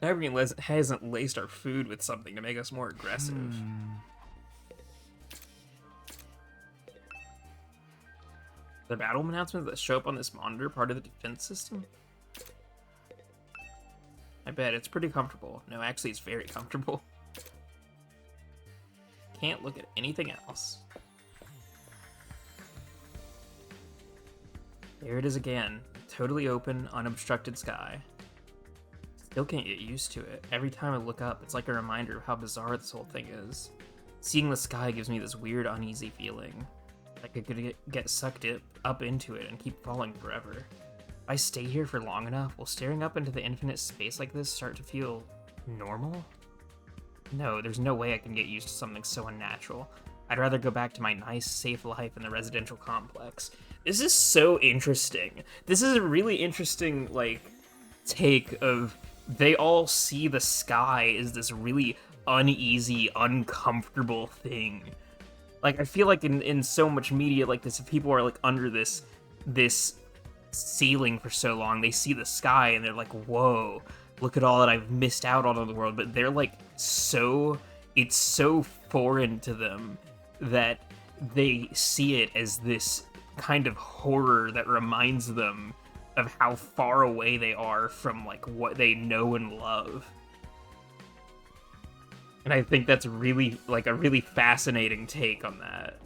Speaker 1: Everyone hasn't laced our food with something to make us more aggressive. The battle announcements that show up on this monitor part of the defense system? I bet it's pretty comfortable. No, actually it's very comfortable. Can't look at anything else. There it is again. Totally open, unobstructed sky. Still can't get used to it. Every time I look up, it's like a reminder of how bizarre this whole thing is. Seeing the sky gives me this weird, uneasy feeling. Like I could get sucked up into it and keep falling forever. If I stay here for long enough, will staring up into the infinite space like this start to feel normal? No, there's no way I can get used to something so unnatural. I'd rather go back to my nice, safe life in the residential complex. This is so interesting. This is a really interesting, like, take of they all see the sky as this really uneasy, uncomfortable thing. Like, I feel like in so much media like this, if people are, like, under this ceiling for so long, they see the sky and they're like, whoa, look at all that I've missed out on in the world. But they're, like, it's so foreign to them that they see it as this kind of horror that reminds them of how far away they are from, like, what they know and love. And I think that's really, like, a really fascinating take on that.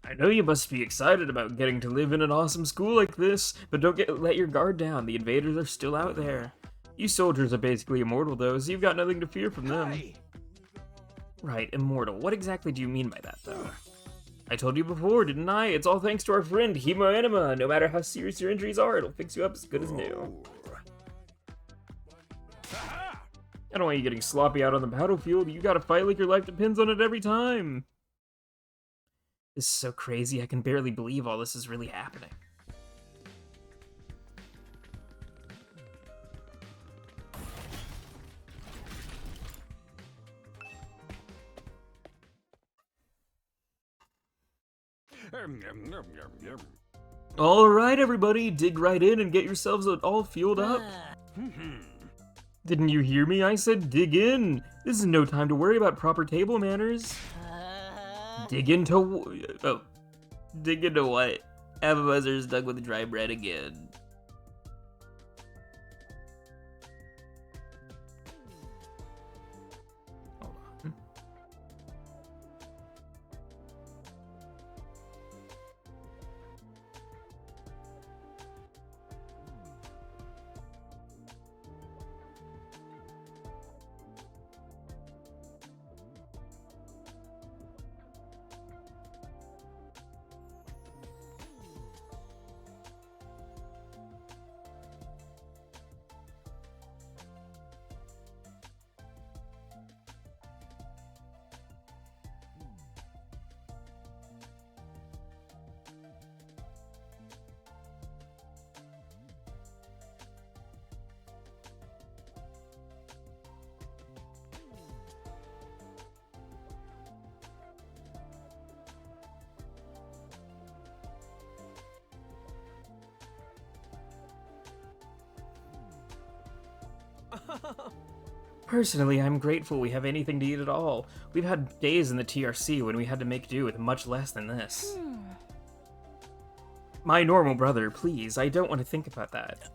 Speaker 1: I know you must be excited about getting to live in an awesome school like this, but don't let your guard down. The invaders are still out there. You soldiers are basically immortal though, so you've got nothing to fear from them.
Speaker 6: Hey!
Speaker 1: Right, immortal. What exactly do you mean by that, though? I told you before, didn't I? It's all thanks to our friend, Hemo Anima. No matter how serious your injuries are, it'll fix you up as good as new. I don't want you getting sloppy out on the battlefield. You gotta fight like your life depends on it every time. This is so crazy, I can barely believe all this is really happening. Alright everybody, dig right in and get yourselves all fueled up. Didn't you hear me? I said dig in. This is no time to worry about proper table manners. Dig into... oh. Dig into what? Appetizer stuck with dry bread again. Hold on. Personally, I'm grateful we have anything to eat at all. We've had days in the TRC when we had to make do with much less than this. My normal brother, please, I don't want to think about that.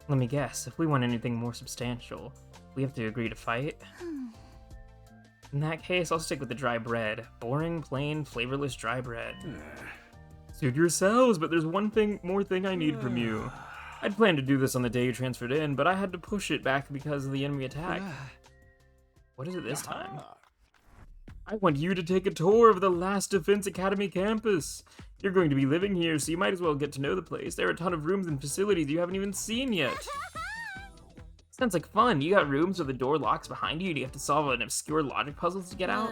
Speaker 1: Let me guess, if we want anything more substantial, we have to agree to fight? In that case, I'll stick with the dry bread. Boring, plain, flavorless dry bread. Suit yourselves, but there's one more thing I need from you. I'd planned to do this on the day you transferred in, but I had to push it back because of the enemy attack. What is it this time? I want you to take a tour of the last Defense Academy campus. You're going to be living here, so you might as well get to know the place. There are a ton of rooms and facilities you haven't even seen yet. Sounds like fun. You got rooms where the door locks behind you and you have to solve an obscure logic puzzles to get out.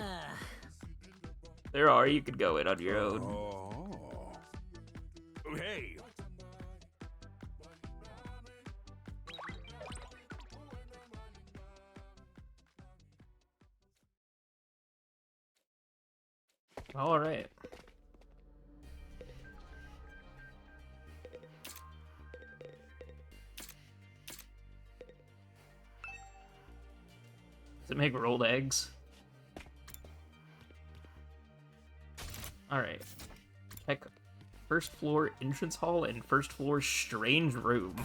Speaker 1: There are, you could go in on your own.
Speaker 6: Oh. Hey.
Speaker 1: All right. Does it make rolled eggs? All right. Check first floor entrance hall and first floor strange room.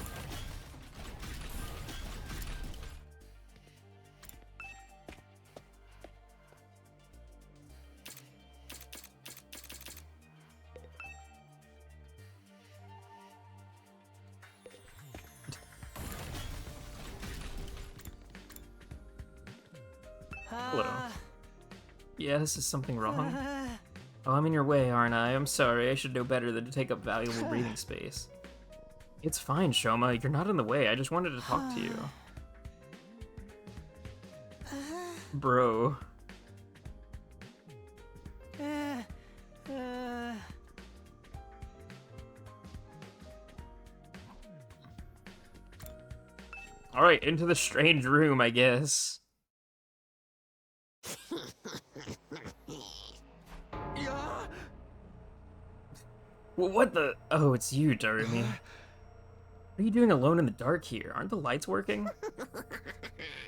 Speaker 1: Hello. Yes, is something wrong? Oh, I'm in your way, aren't I? I'm sorry. I should know better than to take up valuable breathing space. It's fine, Shoma. You're not in the way. I just wanted to talk to you. Bro. Alright, into the strange room, I guess. What the? Oh, it's you, Darumi. What are you doing alone in the dark here? Aren't the lights working?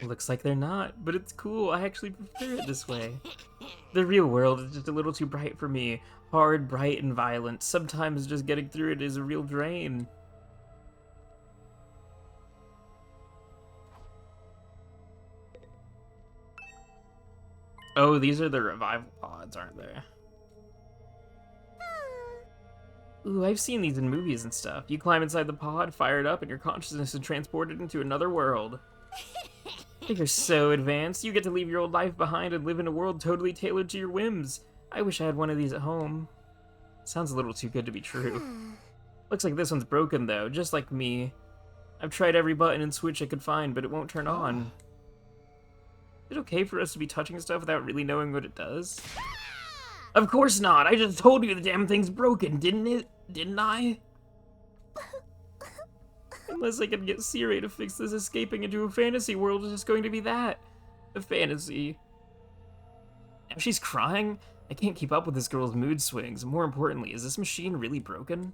Speaker 1: Looks like they're not, but it's cool. I actually prefer it this way. The real world is just a little too bright for me. Hard, bright, and violent. Sometimes just getting through it is a real drain. Oh, these are the revival pods, aren't they? Ooh, I've seen these in movies and stuff. You climb inside the pod, fire it up, and your consciousness is transported into another world. You're so advanced. You get to leave your old life behind and live in a world totally tailored to your whims. I wish I had one of these at home. Sounds a little too good to be true. Looks like this one's broken, though, just like me. I've tried every button and switch I could find, but it won't turn on. Is it okay for us to be touching stuff without really knowing what it does? Of course not! I just told you the damn thing's broken, didn't I? Unless I can get Siri to fix this, escaping into a fantasy world is just going to be that. A fantasy. Now she's crying? I can't keep up with this girl's mood swings. More importantly, is this machine really broken?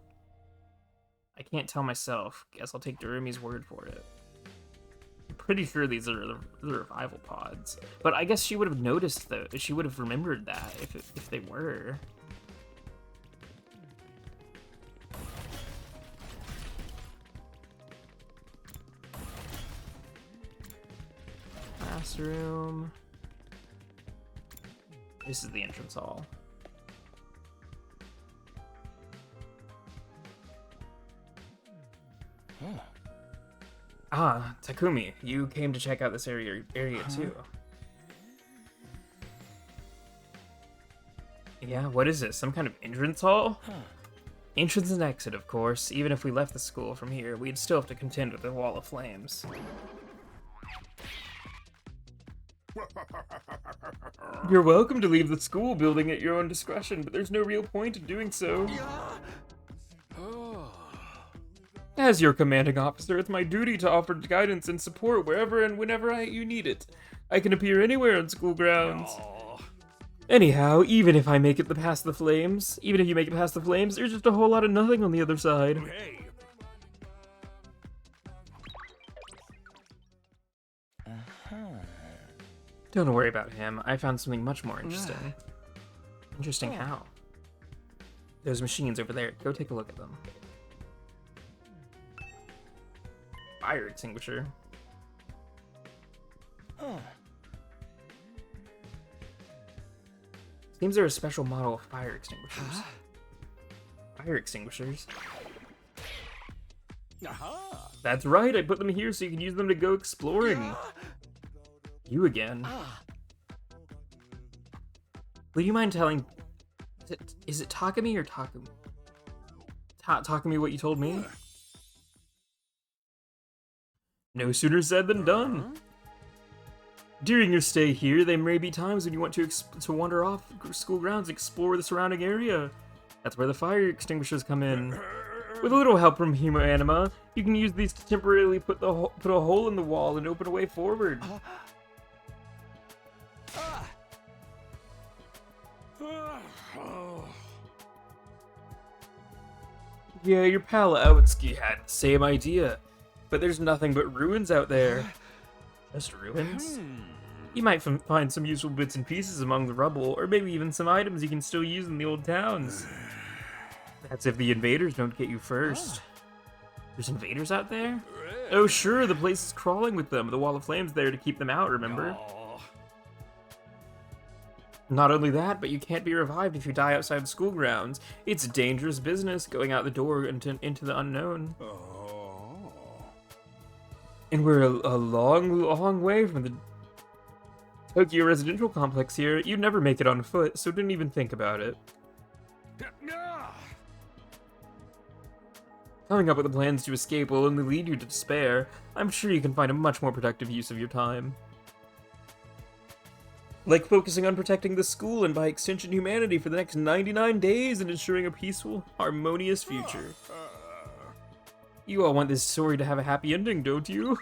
Speaker 1: I can't tell myself. Guess I'll take Durumi's word for it. I'm pretty sure these are the revival pods. But I guess she would have noticed, though. She would have remembered that if they were. Classroom. This is the entrance hall.
Speaker 10: Huh.
Speaker 1: Ah, Takumi, you came to check out this area too. Yeah, what is this? Some kind of entrance hall?
Speaker 10: Huh.
Speaker 1: Entrance and exit, of course. Even if we left the school from here, we'd still have to contend with the wall of flames. You're welcome to leave the school building at your own discretion, but there's no real point in doing so. As your commanding officer, it's my duty to offer guidance and support wherever and whenever you need it. I can appear anywhere on school grounds. Anyhow, even if you make it past the flames, there's just a whole lot of nothing on the other side.
Speaker 6: Hey,
Speaker 1: Don't worry about him. I found something much more interesting. Interesting how? Those machines over there. Go take a look at them. Fire extinguisher. Seems they're a special model of fire extinguishers. Fire extinguishers? That's right, I put them here so you can use them to go exploring. You again. Would you mind telling... Is it Takumi or Takumi? Takumi what you told me? No sooner said than done. During your stay here, there may be times when you want to wander off school grounds, explore the surrounding area. That's where the fire extinguishers come in. With a little help from Humanima, you can use these to temporarily put a hole in the wall and open a way forward. Yeah, your pal Awatsuki had the same idea, but there's nothing but ruins out there. Just ruins? You might find some useful bits and pieces among the rubble, or maybe even some items you can still use in the old towns. That's if the invaders don't get you first. There's invaders out there? Oh sure, the place is crawling with them. The wall of flame's there to keep them out, remember? Not only that, but you can't be revived if you die outside the school grounds. It's a dangerous business going out the door into the unknown. And we're a long, long way from the Tokyo residential complex here. You'd never make it on foot, so didn't even think about it. Coming up with the plans to escape will only lead you to despair. I'm sure you can find a much more productive use of your time. Like focusing on protecting the school and by extension humanity for the next 99 days and ensuring a peaceful, harmonious future. You all want this story to have a happy ending, don't you?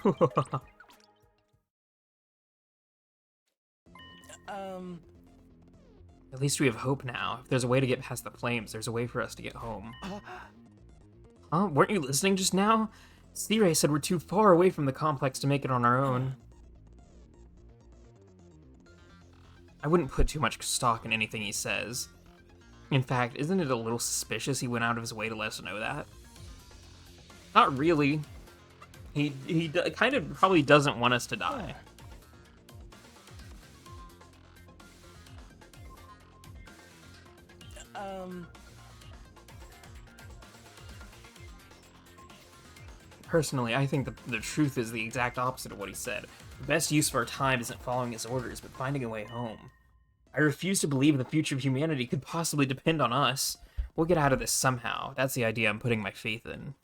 Speaker 1: At least we have hope now. If there's a way to get past the flames, there's a way for us to get home. Huh? Weren't you listening just now? C-Ray said we're too far away from the complex to make it on our own. I wouldn't put too much stock in anything he says. In fact, isn't it a little suspicious he went out of his way to let us know that? Not really. He kind of probably doesn't want us to die. Personally, I think the truth is the exact opposite of what he said. The best use of our time isn't following his orders, but finding a way home. I refuse to believe the future of humanity could possibly depend on us. We'll get out of this somehow. That's the idea I'm putting my faith in.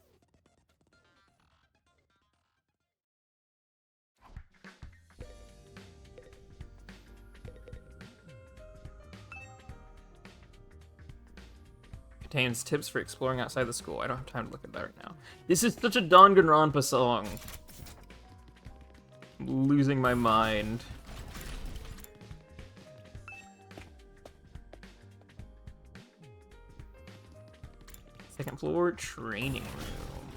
Speaker 1: Contains tips for exploring outside the school. I don't have time to look at that right now. This is such a Danganronpa song. I'm losing my mind. Second floor, training room.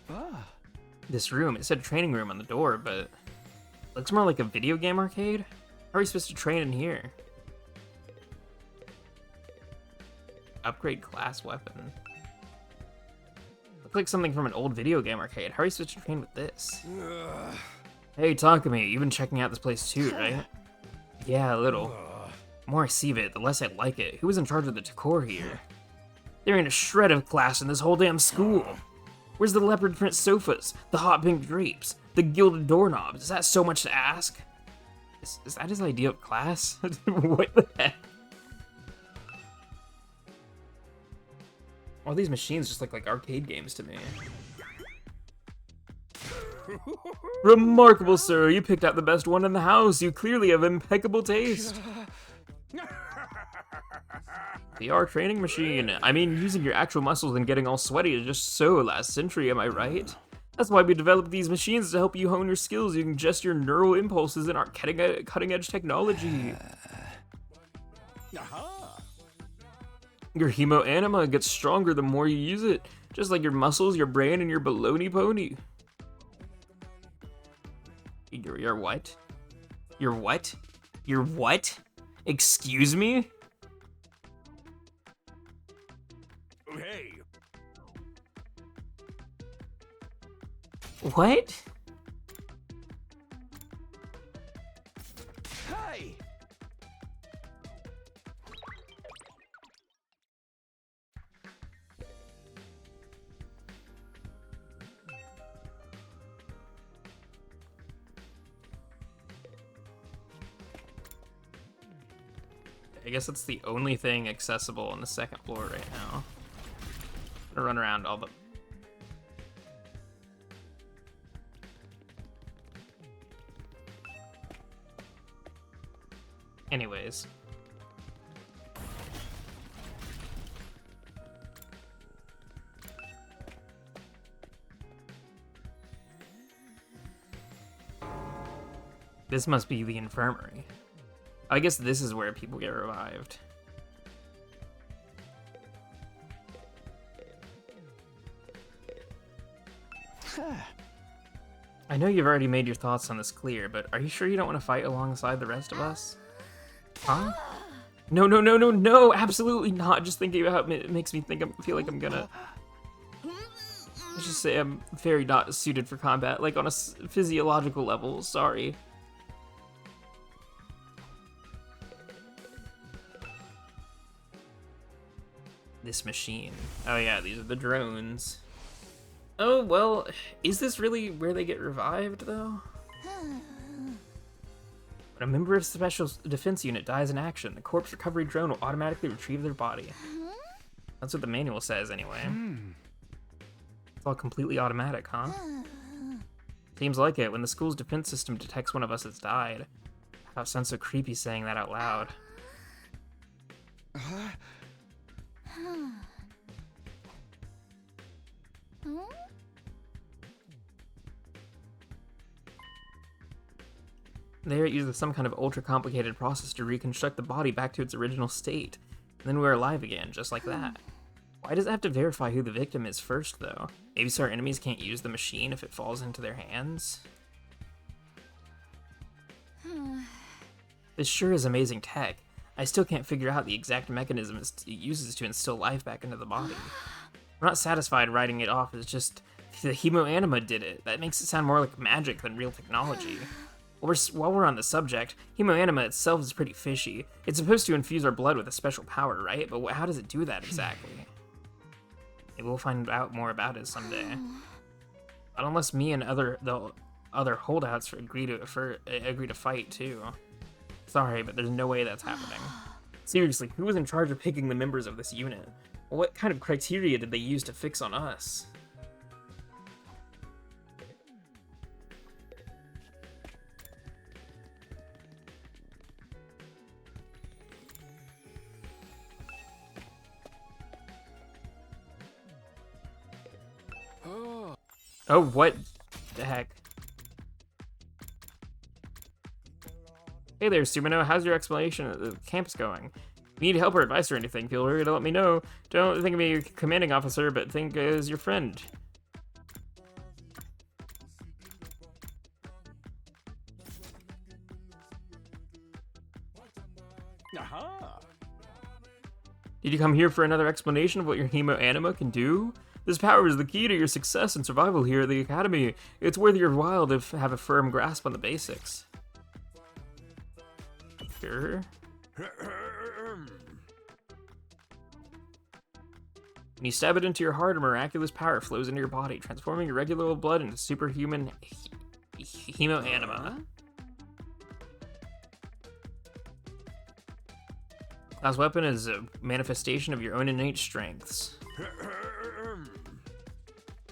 Speaker 9: Ah.
Speaker 1: This room, it said training room on the door, but looks more like a video game arcade. How are we supposed to train in here? Upgrade class weapon. Looks like something from an old video game arcade. How are you supposed to train with this? Hey, Takumi, you've been checking out this place too, right? Yeah, a little. The more I see of it, the less I like it. Who was in charge of the decor here? There ain't a shred of class in this whole damn school. Where's the leopard print sofas? The hot pink drapes? The gilded doorknobs? Is that so much to ask? Is that his idea of class? What the heck? All these machines just look like arcade games to me. Remarkable, sir. You picked out the best one in the house. You clearly have impeccable taste. VR training machine. I mean, using your actual muscles and getting all sweaty is just so last century, am I right? That's why we developed these machines, to help you hone your skills. You can adjust your neural impulses in our cutting-edge technology. Your hemoanima gets stronger the more you use it, just like your muscles, your brain, and your baloney pony. You're what? You're what? You're what? Excuse me?
Speaker 6: Hey.
Speaker 1: What?
Speaker 10: Hey!
Speaker 1: I guess that's the only thing accessible on the second floor right now. I'm gonna run around all the... Anyways. This must be the infirmary. I guess this is where people get revived. I know you've already made your thoughts on this clear, but are you sure you don't want to fight alongside the rest of us? Huh? No, no, no, no, no, absolutely not. Just thinking about it makes me feel like I'm gonna... Let's just say I'm very not suited for combat, like on a physiological level, sorry. This machine. Oh yeah, these are the drones. Oh, well, is this really where they get revived, though? When a member of the Special Defense Unit dies in action, the corpse recovery drone will automatically retrieve their body. That's what the manual says, anyway. It's all completely automatic, huh? Seems like it. When the school's defense system detects one of us has died. That sounds so creepy saying that out loud. There, it uses some kind of ultra-complicated process to reconstruct the body back to its original state. And then we're alive again, just like that. Why does it have to verify who the victim is first, though? Maybe so our enemies can't use the machine if it falls into their hands? This sure is amazing tech. I still can't figure out the exact mechanism it uses to instill life back into the body. I'm not satisfied writing it off as just the hemoanima did it. That makes it sound more like magic than real technology. While we're on the subject, hemoanima itself is pretty fishy. It's supposed to infuse our blood with a special power, right? But how does it do that exactly? Maybe we'll find out more about it someday. But unless me and the other holdouts agree to fight too. Sorry, but there's no way that's happening. Seriously, who was in charge of picking the members of this unit? What kind of criteria did they use to fix on us? Oh, what the heck? Hey there, Sumino. How's your explanation of the campus going? If you need help or advice or anything, feel free to let me know. Don't think of me as your commanding officer, but think as your friend.
Speaker 7: Aha!
Speaker 1: Did you come here for another explanation of what your hemoanima can do? This power is the key to your success and survival here at the Academy. It's worth your while to have a firm grasp on the basics. Sure. When you stab it into your heart, a miraculous power flows into your body, transforming your regular blood into superhuman hemoanima. Last weapon is a manifestation of your own innate strengths.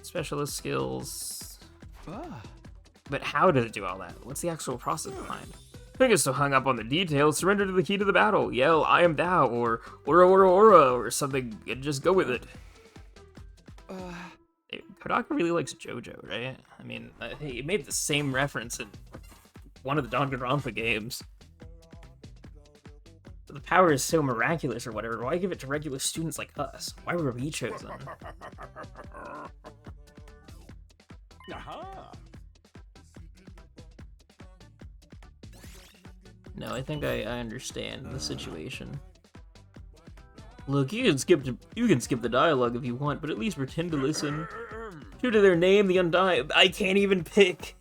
Speaker 1: Specialist skills. But how does it do all that? What's the actual process behind? Don't get so hung up on the details. Surrender to the key to the battle. Yell, I am thou, or ora ora ora, or something, and just go with it. Kodaka really likes JoJo, right? I mean, he made the same reference in one of the Danganronpa games. The power is so miraculous or whatever. Why give it to regular students like us? Why were we chosen?
Speaker 7: Aha!
Speaker 1: No, I think I understand the situation. Look, you can skip the dialogue if you want, but at least pretend to listen. True to their name, the Undying. I can't even pick.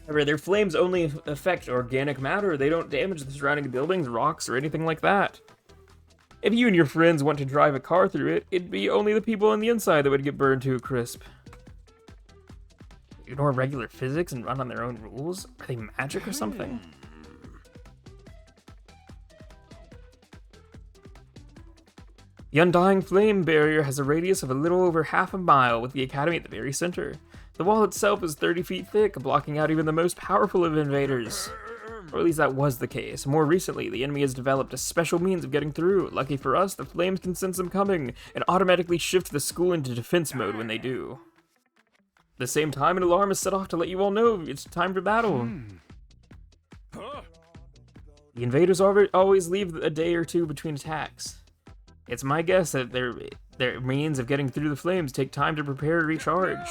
Speaker 1: However, their flames only affect organic matter. They don't damage the surrounding buildings, rocks, or anything like that. If you and your friends want to drive a car through it, it'd be only the people on the inside that would get burned to a crisp. Ignore regular physics and run on their own rules? Are they magic or something? The Undying Flame Barrier has a radius of a little over half a mile, with the Academy at the very center. The wall itself is 30 feet thick, blocking out even the most powerful of invaders. Or at least that was the case. More recently, the enemy has developed a special means of getting through. Lucky for us, the flames can sense them coming, and automatically shift the school into defense mode when they do. At the same time, an alarm is set off to let you all know it's time for battle. The invaders always leave a day or two between attacks. It's my guess that their means of getting through the flames take time to prepare and recharge.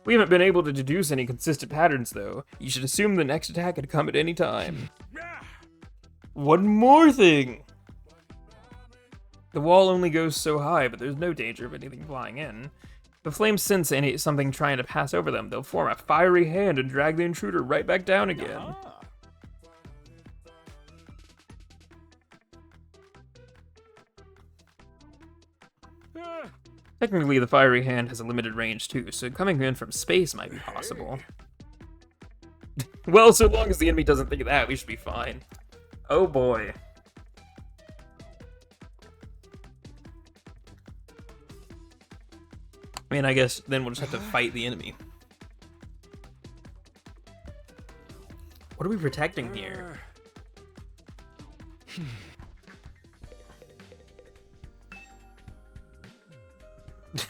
Speaker 1: We haven't been able to deduce any consistent patterns, though. You should assume the next attack could come at any time. One more thing! The wall only goes so high, but there's no danger of anything flying in. If the flames sense something trying to pass over them, they'll form a fiery hand and drag the intruder right back down again. Technically, the fiery hand has a limited range too, so coming in from space might be possible. Well, so long as the enemy doesn't think of that, we should be fine. Oh boy. I mean, I guess then we'll just have to fight the enemy. What are we protecting here?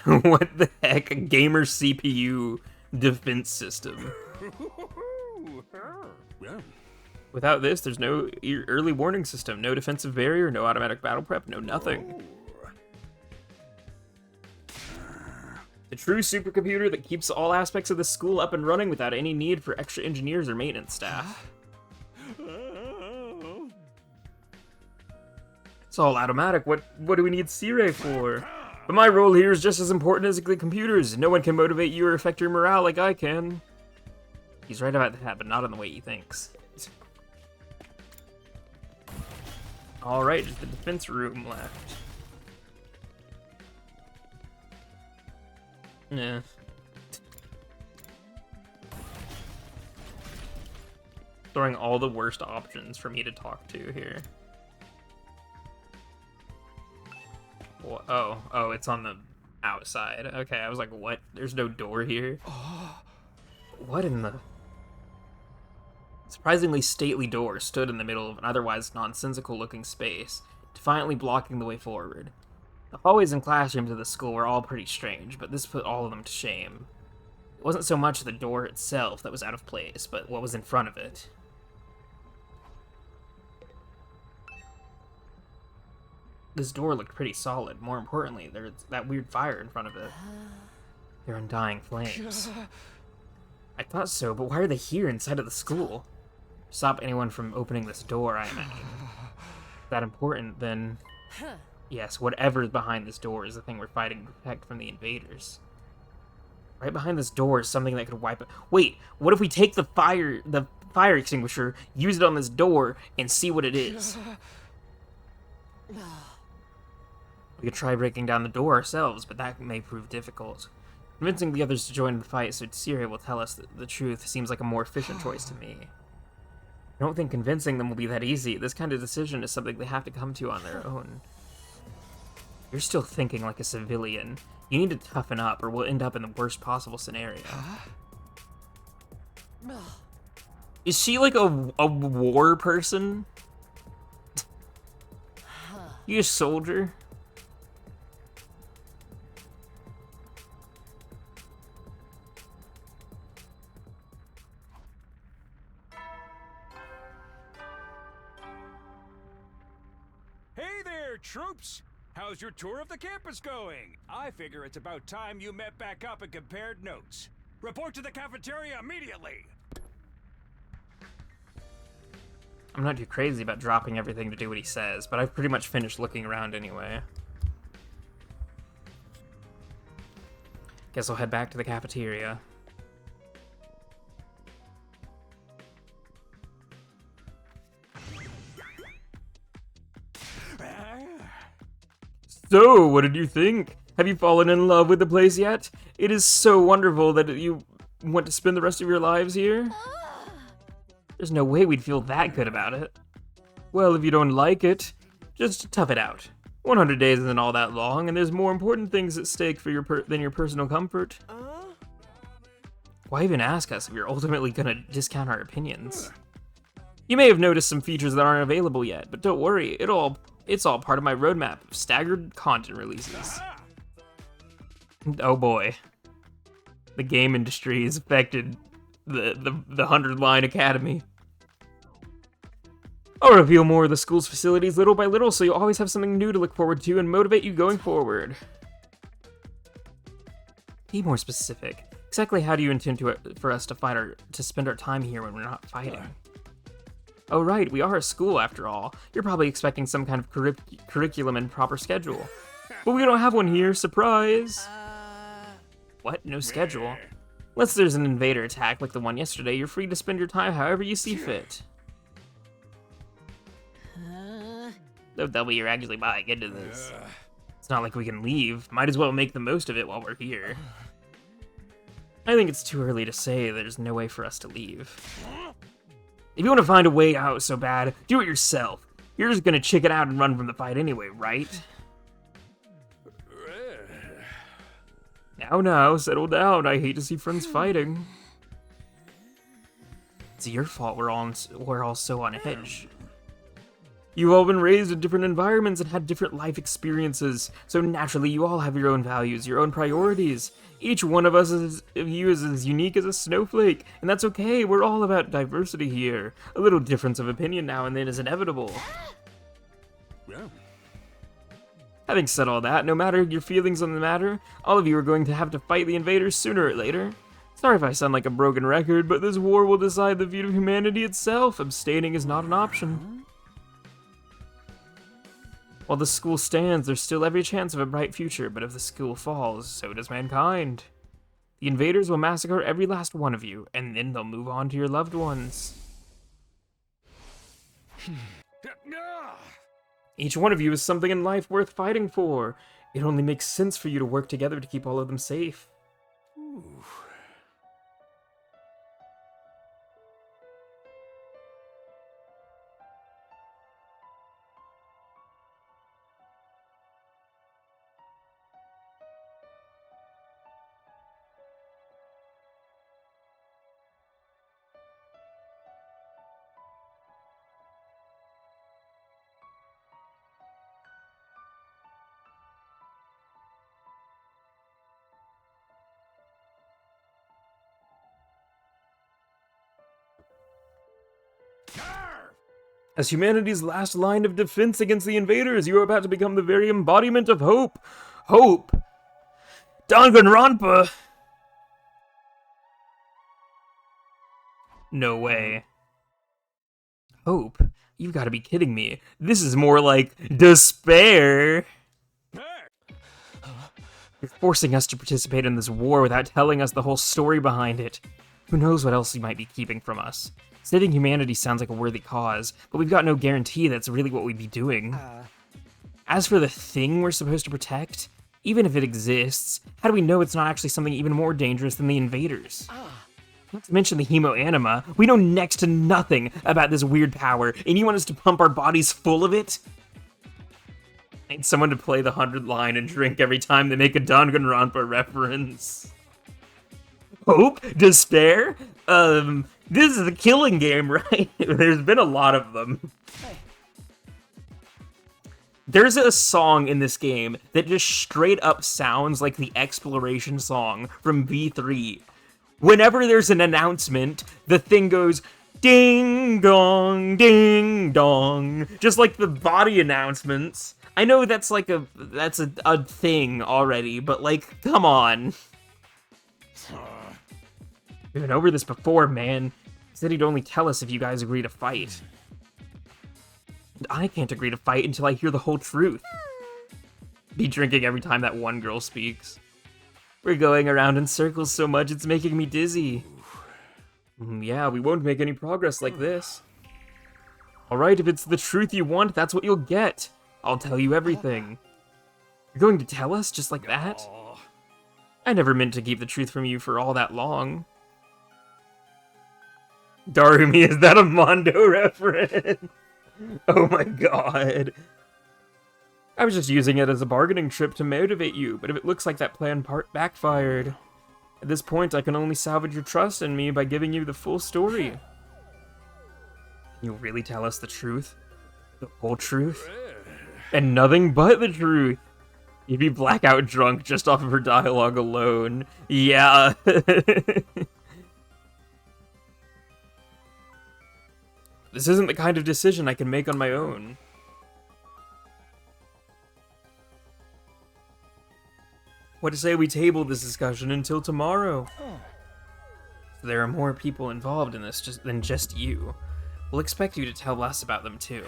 Speaker 1: What the heck? A gamer CPU defense system. Without this, there's no early warning system, no defensive barrier, no automatic battle prep, no nothing. The true supercomputer that keeps all aspects of the school up and running without any need for extra engineers or maintenance staff. It's all automatic. What do we need C-Ray for? But my role here is just as important as the computers. No one can motivate you or affect your morale like I can. He's right about that, but not in the way he thinks. Alright, just the defense room left. Yeah. Throwing all the worst options for me to talk to here. Oh, it's on the outside. Okay, I was like, what? There's no door here? What in the... Surprisingly stately door stood in the middle of an otherwise nonsensical-looking space, defiantly blocking the way forward. The hallways and classrooms of the school were all pretty strange, but this put all of them to shame. It wasn't so much the door itself that was out of place, but what was in front of it. This door looked pretty solid. More importantly, there's that weird fire in front of it. They're undying flames. I thought so, but why are they here inside of the school? Stop anyone from opening this door, I imagine. If that important, then... Yes, whatever's behind this door is the thing we're fighting to protect from the invaders. Right behind this door is something that could wipe it. Wait, what if we take the fire extinguisher, use it on this door, and see what it is? We could try breaking down the door ourselves, but that may prove difficult. Convincing the others to join the fight so Syria will tell us the truth seems like a more efficient choice to me. I don't think convincing them will be that easy. This kind of decision is something they have to come to on their own. You're still thinking like a civilian. You need to toughen up or we'll end up in the worst possible scenario. Is she like a war person? You a soldier?
Speaker 6: Hey there, troops! How's your tour of the campus going? I figure it's about time you met back up and compared notes. Report to the cafeteria immediately!
Speaker 1: I'm not too crazy about dropping everything to do what he says, but I've pretty much finished looking around anyway. Guess I'll head back to the cafeteria. So, what did you think? Have you fallen in love with the place yet? It is so wonderful that you want to spend the rest of your lives here. There's no way we'd feel that good about it. Well, if you don't like it, just tough it out. 100 days isn't all that long, and there's more important things at stake for than your personal comfort. Why even ask us if you're ultimately gonna discount our opinions? You may have noticed some features that aren't available yet, but don't worry, it's all part of my roadmap of staggered content releases. Oh boy. The game industry has affected the 100-line academy. I'll reveal more of the school's facilities little by little, so you'll always have something new to look forward to and motivate you going forward. Be more specific. Exactly how do you intend for us to spend our time here when we're not fighting? Oh right, we are a school after all. You're probably expecting some kind of curriculum and proper schedule. But we don't have one here, surprise! What? No schedule? Unless there's an invader attack like the one yesterday, you're free to spend your time however you see fit. Don't tell me you're actually buying into this. It's not like we can leave. Might as well make the most of it while we're here. I think it's too early to say there's no way for us to leave. If you want to find a way out so bad, do it yourself. You're just gonna chicken out and run from the fight anyway, right? Now, settle down. I hate to see friends fighting. It's your fault we're all so on edge. You've all been raised in different environments and had different life experiences, so naturally you all have your own values, your own priorities. Each one of us is as unique as a snowflake, and that's okay. We're all about diversity here. A little difference of opinion now and then is inevitable.
Speaker 6: Yeah.
Speaker 1: Having said all that, no matter your feelings on the matter, all of you are going to have to fight the invaders sooner or later. Sorry if I sound like a broken record, but this war will decide the fate of humanity itself. Abstaining is not an option. While the school stands, there's still every chance of a bright future, but if the school falls, so does mankind. The invaders will massacre every last one of you, and then they'll move on to your loved ones. Each one of you is something in life worth fighting for. It only makes sense for you to work together to keep all of them safe.
Speaker 7: Ooh.
Speaker 1: As humanity's last line of defense against the invaders, you are about to become the very embodiment of hope. Hope! Danganronpa! No way. Hope? You've got to be kidding me. This is more like despair. You're forcing us to participate in this war without telling us the whole story behind it. Who knows what else you might be keeping from us? Saving humanity sounds like a worthy cause, but we've got no guarantee that's really what we'd be doing. As for the thing we're supposed to protect, even if it exists, how do we know it's not actually something even more dangerous than the invaders? Not to mention the hemoanima, we know next to nothing about this weird power, and you want us to pump our bodies full of it? I need someone to play the 100 line and drink every time they make a Danganronpa reference. Hope? Despair? This is a killing game, right? There's been a lot of them. There's a song in this game that just straight up sounds like the exploration song from V3. Whenever there's an announcement, the thing goes ding dong, just like the body announcements. I know that's like that's a thing already, but like, come on. We've been over this before, man. He said he'd only tell us if you guys agree to fight. And I can't agree to fight until I hear the whole truth. Be drinking every time that one girl speaks. We're going around in circles so much it's making me dizzy. Yeah, we won't make any progress like this. Alright, if it's the truth you want, that's what you'll get. I'll tell you everything. You're going to tell us just like that? I never meant to keep the truth from you for all that long. Darumi, is that a Mondo reference? Oh my god. I was just using it as a bargaining chip to motivate you, but if it looks like that plan backfired. At this point, I can only salvage your trust in me by giving you the full story. Can you really tell us the truth? The whole truth? And nothing but the truth? You'd be blackout drunk just off of her dialogue alone. Yeah. This isn't the kind of decision I can make on my own. What to say we table this discussion until tomorrow? There are more people involved in this than just you. We'll expect you to tell us about them too.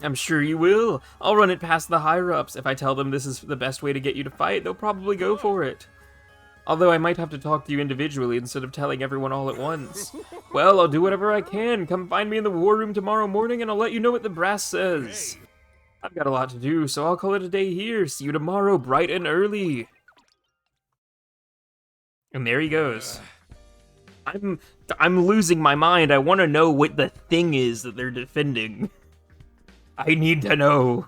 Speaker 1: I'm sure you will. I'll run it past the higher-ups. If I tell them this is the best way to get you to fight, they'll probably go for it. Although I might have to talk to you individually instead of telling everyone all at once. Well, I'll do whatever I can. Come find me in the war room tomorrow morning and I'll let you know what the brass says. I've got a lot to do, so I'll call it a day here. See you tomorrow, bright and early. And there he goes. I'm losing my mind. I want to know what the thing is that they're defending. I need to know.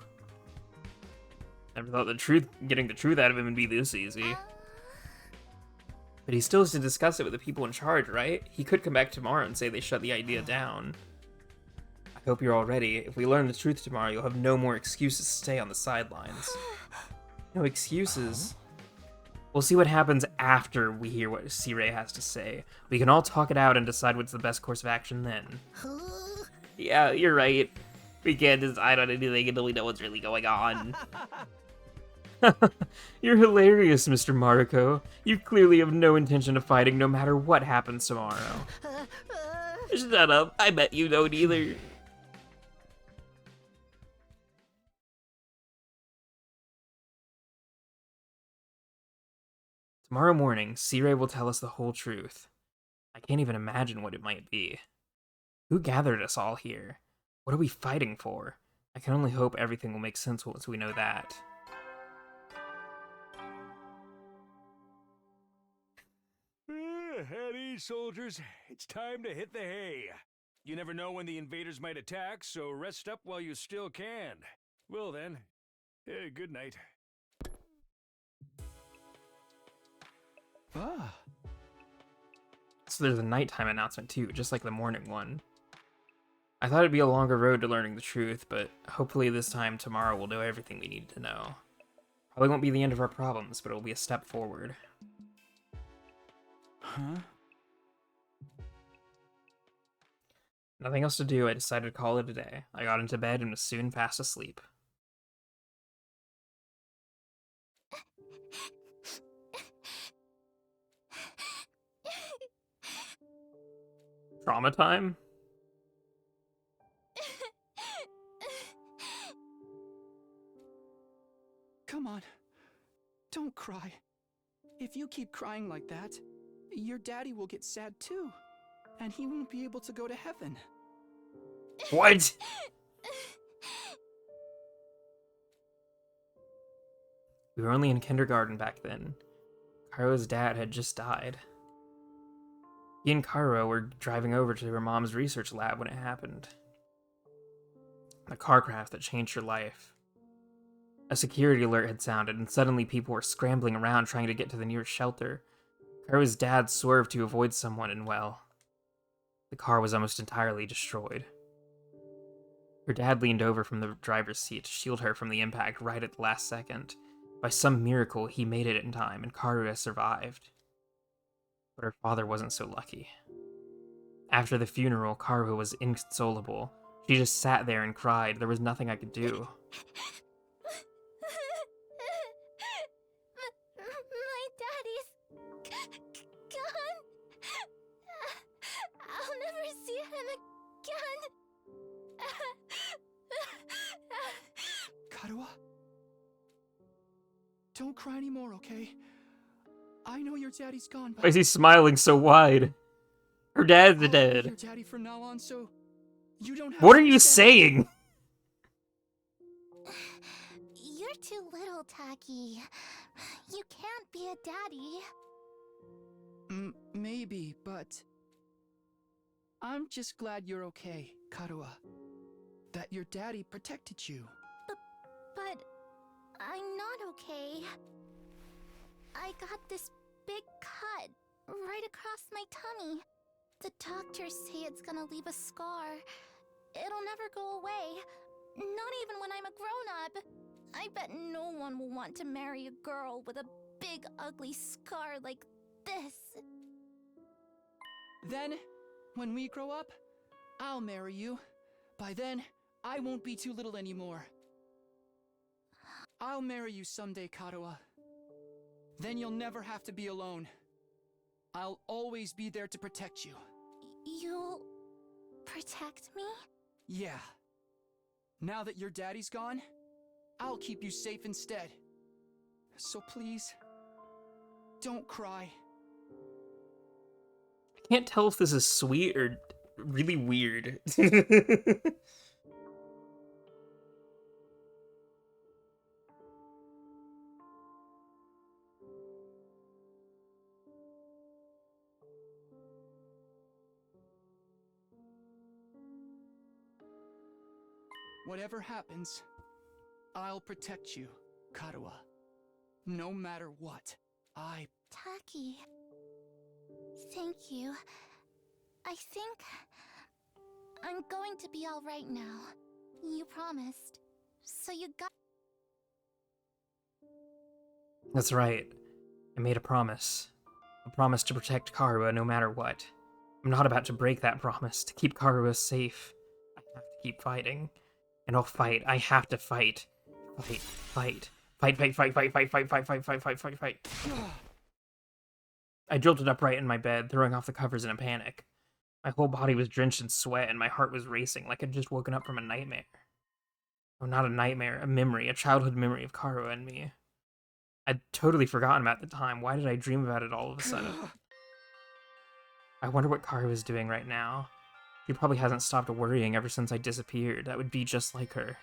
Speaker 1: Never thought getting the truth out of him would be this easy. But he still has to discuss it with the people in charge, right? He could come back tomorrow and say they shut the idea down. I hope you're all ready. If we learn the truth tomorrow, you'll have no more excuses to stay on the sidelines. No excuses. We'll see what happens after we hear what C-Ray has to say. We can all talk it out and decide what's the best course of action then. Yeah, you're right. We can't decide on anything until we know what's really going on. You're hilarious, Mr. Mariko. You clearly have no intention of fighting no matter what happens tomorrow. Shut up. I bet you don't either. Tomorrow morning, Sirei will tell us the whole truth. I can't even imagine what it might be. Who gathered us all here? What are we fighting for? I can only hope everything will make sense once we know that.
Speaker 6: At ease, soldiers. It's time to hit the hay. You never know when the invaders might attack, so rest up while you still can. Well then, good night.
Speaker 9: Ah.
Speaker 1: So there's a nighttime announcement too, just like the morning one. I thought it'd be a longer road to learning the truth, but hopefully this time tomorrow we'll know everything we need to know. Probably won't be the end of our problems, but it'll be a step forward.
Speaker 9: Huh?
Speaker 1: Nothing else to do, I decided to call it a day. I got into bed and was soon fast asleep. Trauma time?
Speaker 10: Come on. Don't cry. If you keep crying like that, your daddy will get sad too. And he won't be able to go to heaven.
Speaker 1: What? We were only in kindergarten back then. Karua's dad had just died. He and Karua were driving over to her mom's research lab when it happened. The car crash that changed her life. A security alert had sounded, and suddenly people were scrambling around trying to get to the nearest shelter. Karua's dad swerved to avoid someone, and well, the car was almost entirely destroyed. Her dad leaned over from the driver's seat to shield her from the impact right at the last second. By some miracle, he made it in time, and Karua survived. But her father wasn't so lucky. After the funeral, Karua was inconsolable. She just sat there and cried. There was nothing I could do.
Speaker 4: My daddy's gone. I'll never see him again.
Speaker 10: Karua? Don't cry anymore, okay? I know your daddy's gone, but
Speaker 1: Why is he smiling so wide? Her dad's
Speaker 10: I'll be
Speaker 1: dead.
Speaker 10: your daddy from now on, so you don't have
Speaker 1: What
Speaker 10: to
Speaker 1: are
Speaker 10: be
Speaker 1: you
Speaker 10: sad.
Speaker 1: saying?
Speaker 12: You're too little, Taki. You can't be a daddy.
Speaker 10: Maybe, but I'm just glad you're okay, Karua. That your daddy protected you.
Speaker 12: But I'm not okay. I got this big cut right across my tummy. The doctors say it's gonna leave a scar. It'll never go away. Not even when I'm a grown-up. I bet no one will want to marry a girl with a big ugly scar like this.
Speaker 10: Then, when we grow up, I'll marry you. By then, I won't be too little anymore. I'll marry you someday, Karua. Then you'll never have to be alone. I'll always be there to protect you.
Speaker 12: You'll protect me?
Speaker 10: Yeah. Now that your daddy's gone, I'll keep you safe instead. So please, don't cry.
Speaker 1: I can't tell if this is sweet or really weird.
Speaker 10: Whatever happens, I'll protect you, Karua. No matter what,
Speaker 12: Taki. Thank you. I think I'm going to be all right now. You promised. So you got...
Speaker 1: That's right. I made a promise. A promise to protect Karua no matter what. I'm not about to break that promise. To keep Karua safe, I have to keep fighting. And I'll fight. I have to fight. Fight. Fight. Fight, fight, fight, fight, fight, fight, fight, fight, fight, fight, fight, fight. I jolted upright in my bed, throwing off the covers in a panic. My whole body was drenched in sweat, and my heart was racing like I'd just woken up from a nightmare. Oh, not a nightmare, a memory, a childhood memory of Karua and me. I'd totally forgotten about the time. Why did I dream about it all of a sudden? I wonder what Kari was doing right now. She probably hasn't stopped worrying ever since I disappeared. That would be just like her.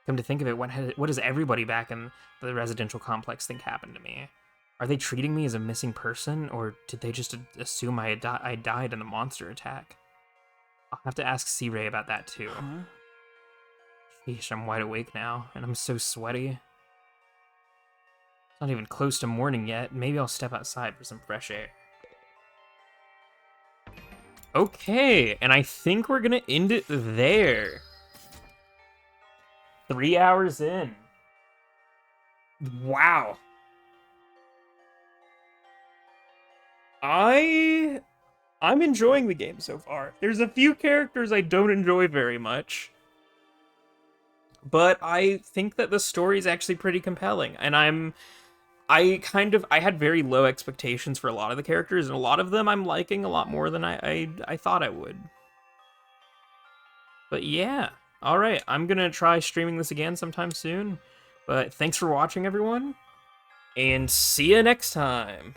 Speaker 1: Come to think of it, what does everybody back in the residential complex think happened to me? Are they treating me as a missing person, or did they just assume I died in the monster attack? I'll have to ask C-Ray about that too.
Speaker 9: Huh?
Speaker 1: Sheesh, I'm wide awake now, and I'm so sweaty. It's not even close to morning yet. Maybe I'll step outside for some fresh air. Okay, and I think we're gonna end it there. 3 hours in. Wow. I'm enjoying the game so far. There's a few characters I don't enjoy very much, but I think that the story is actually pretty compelling, and I had very low expectations for a lot of the characters, and a lot of them I'm liking a lot more than I thought I would. But yeah, alright, I'm gonna try streaming this again sometime soon, but thanks for watching, everyone, and see you next time!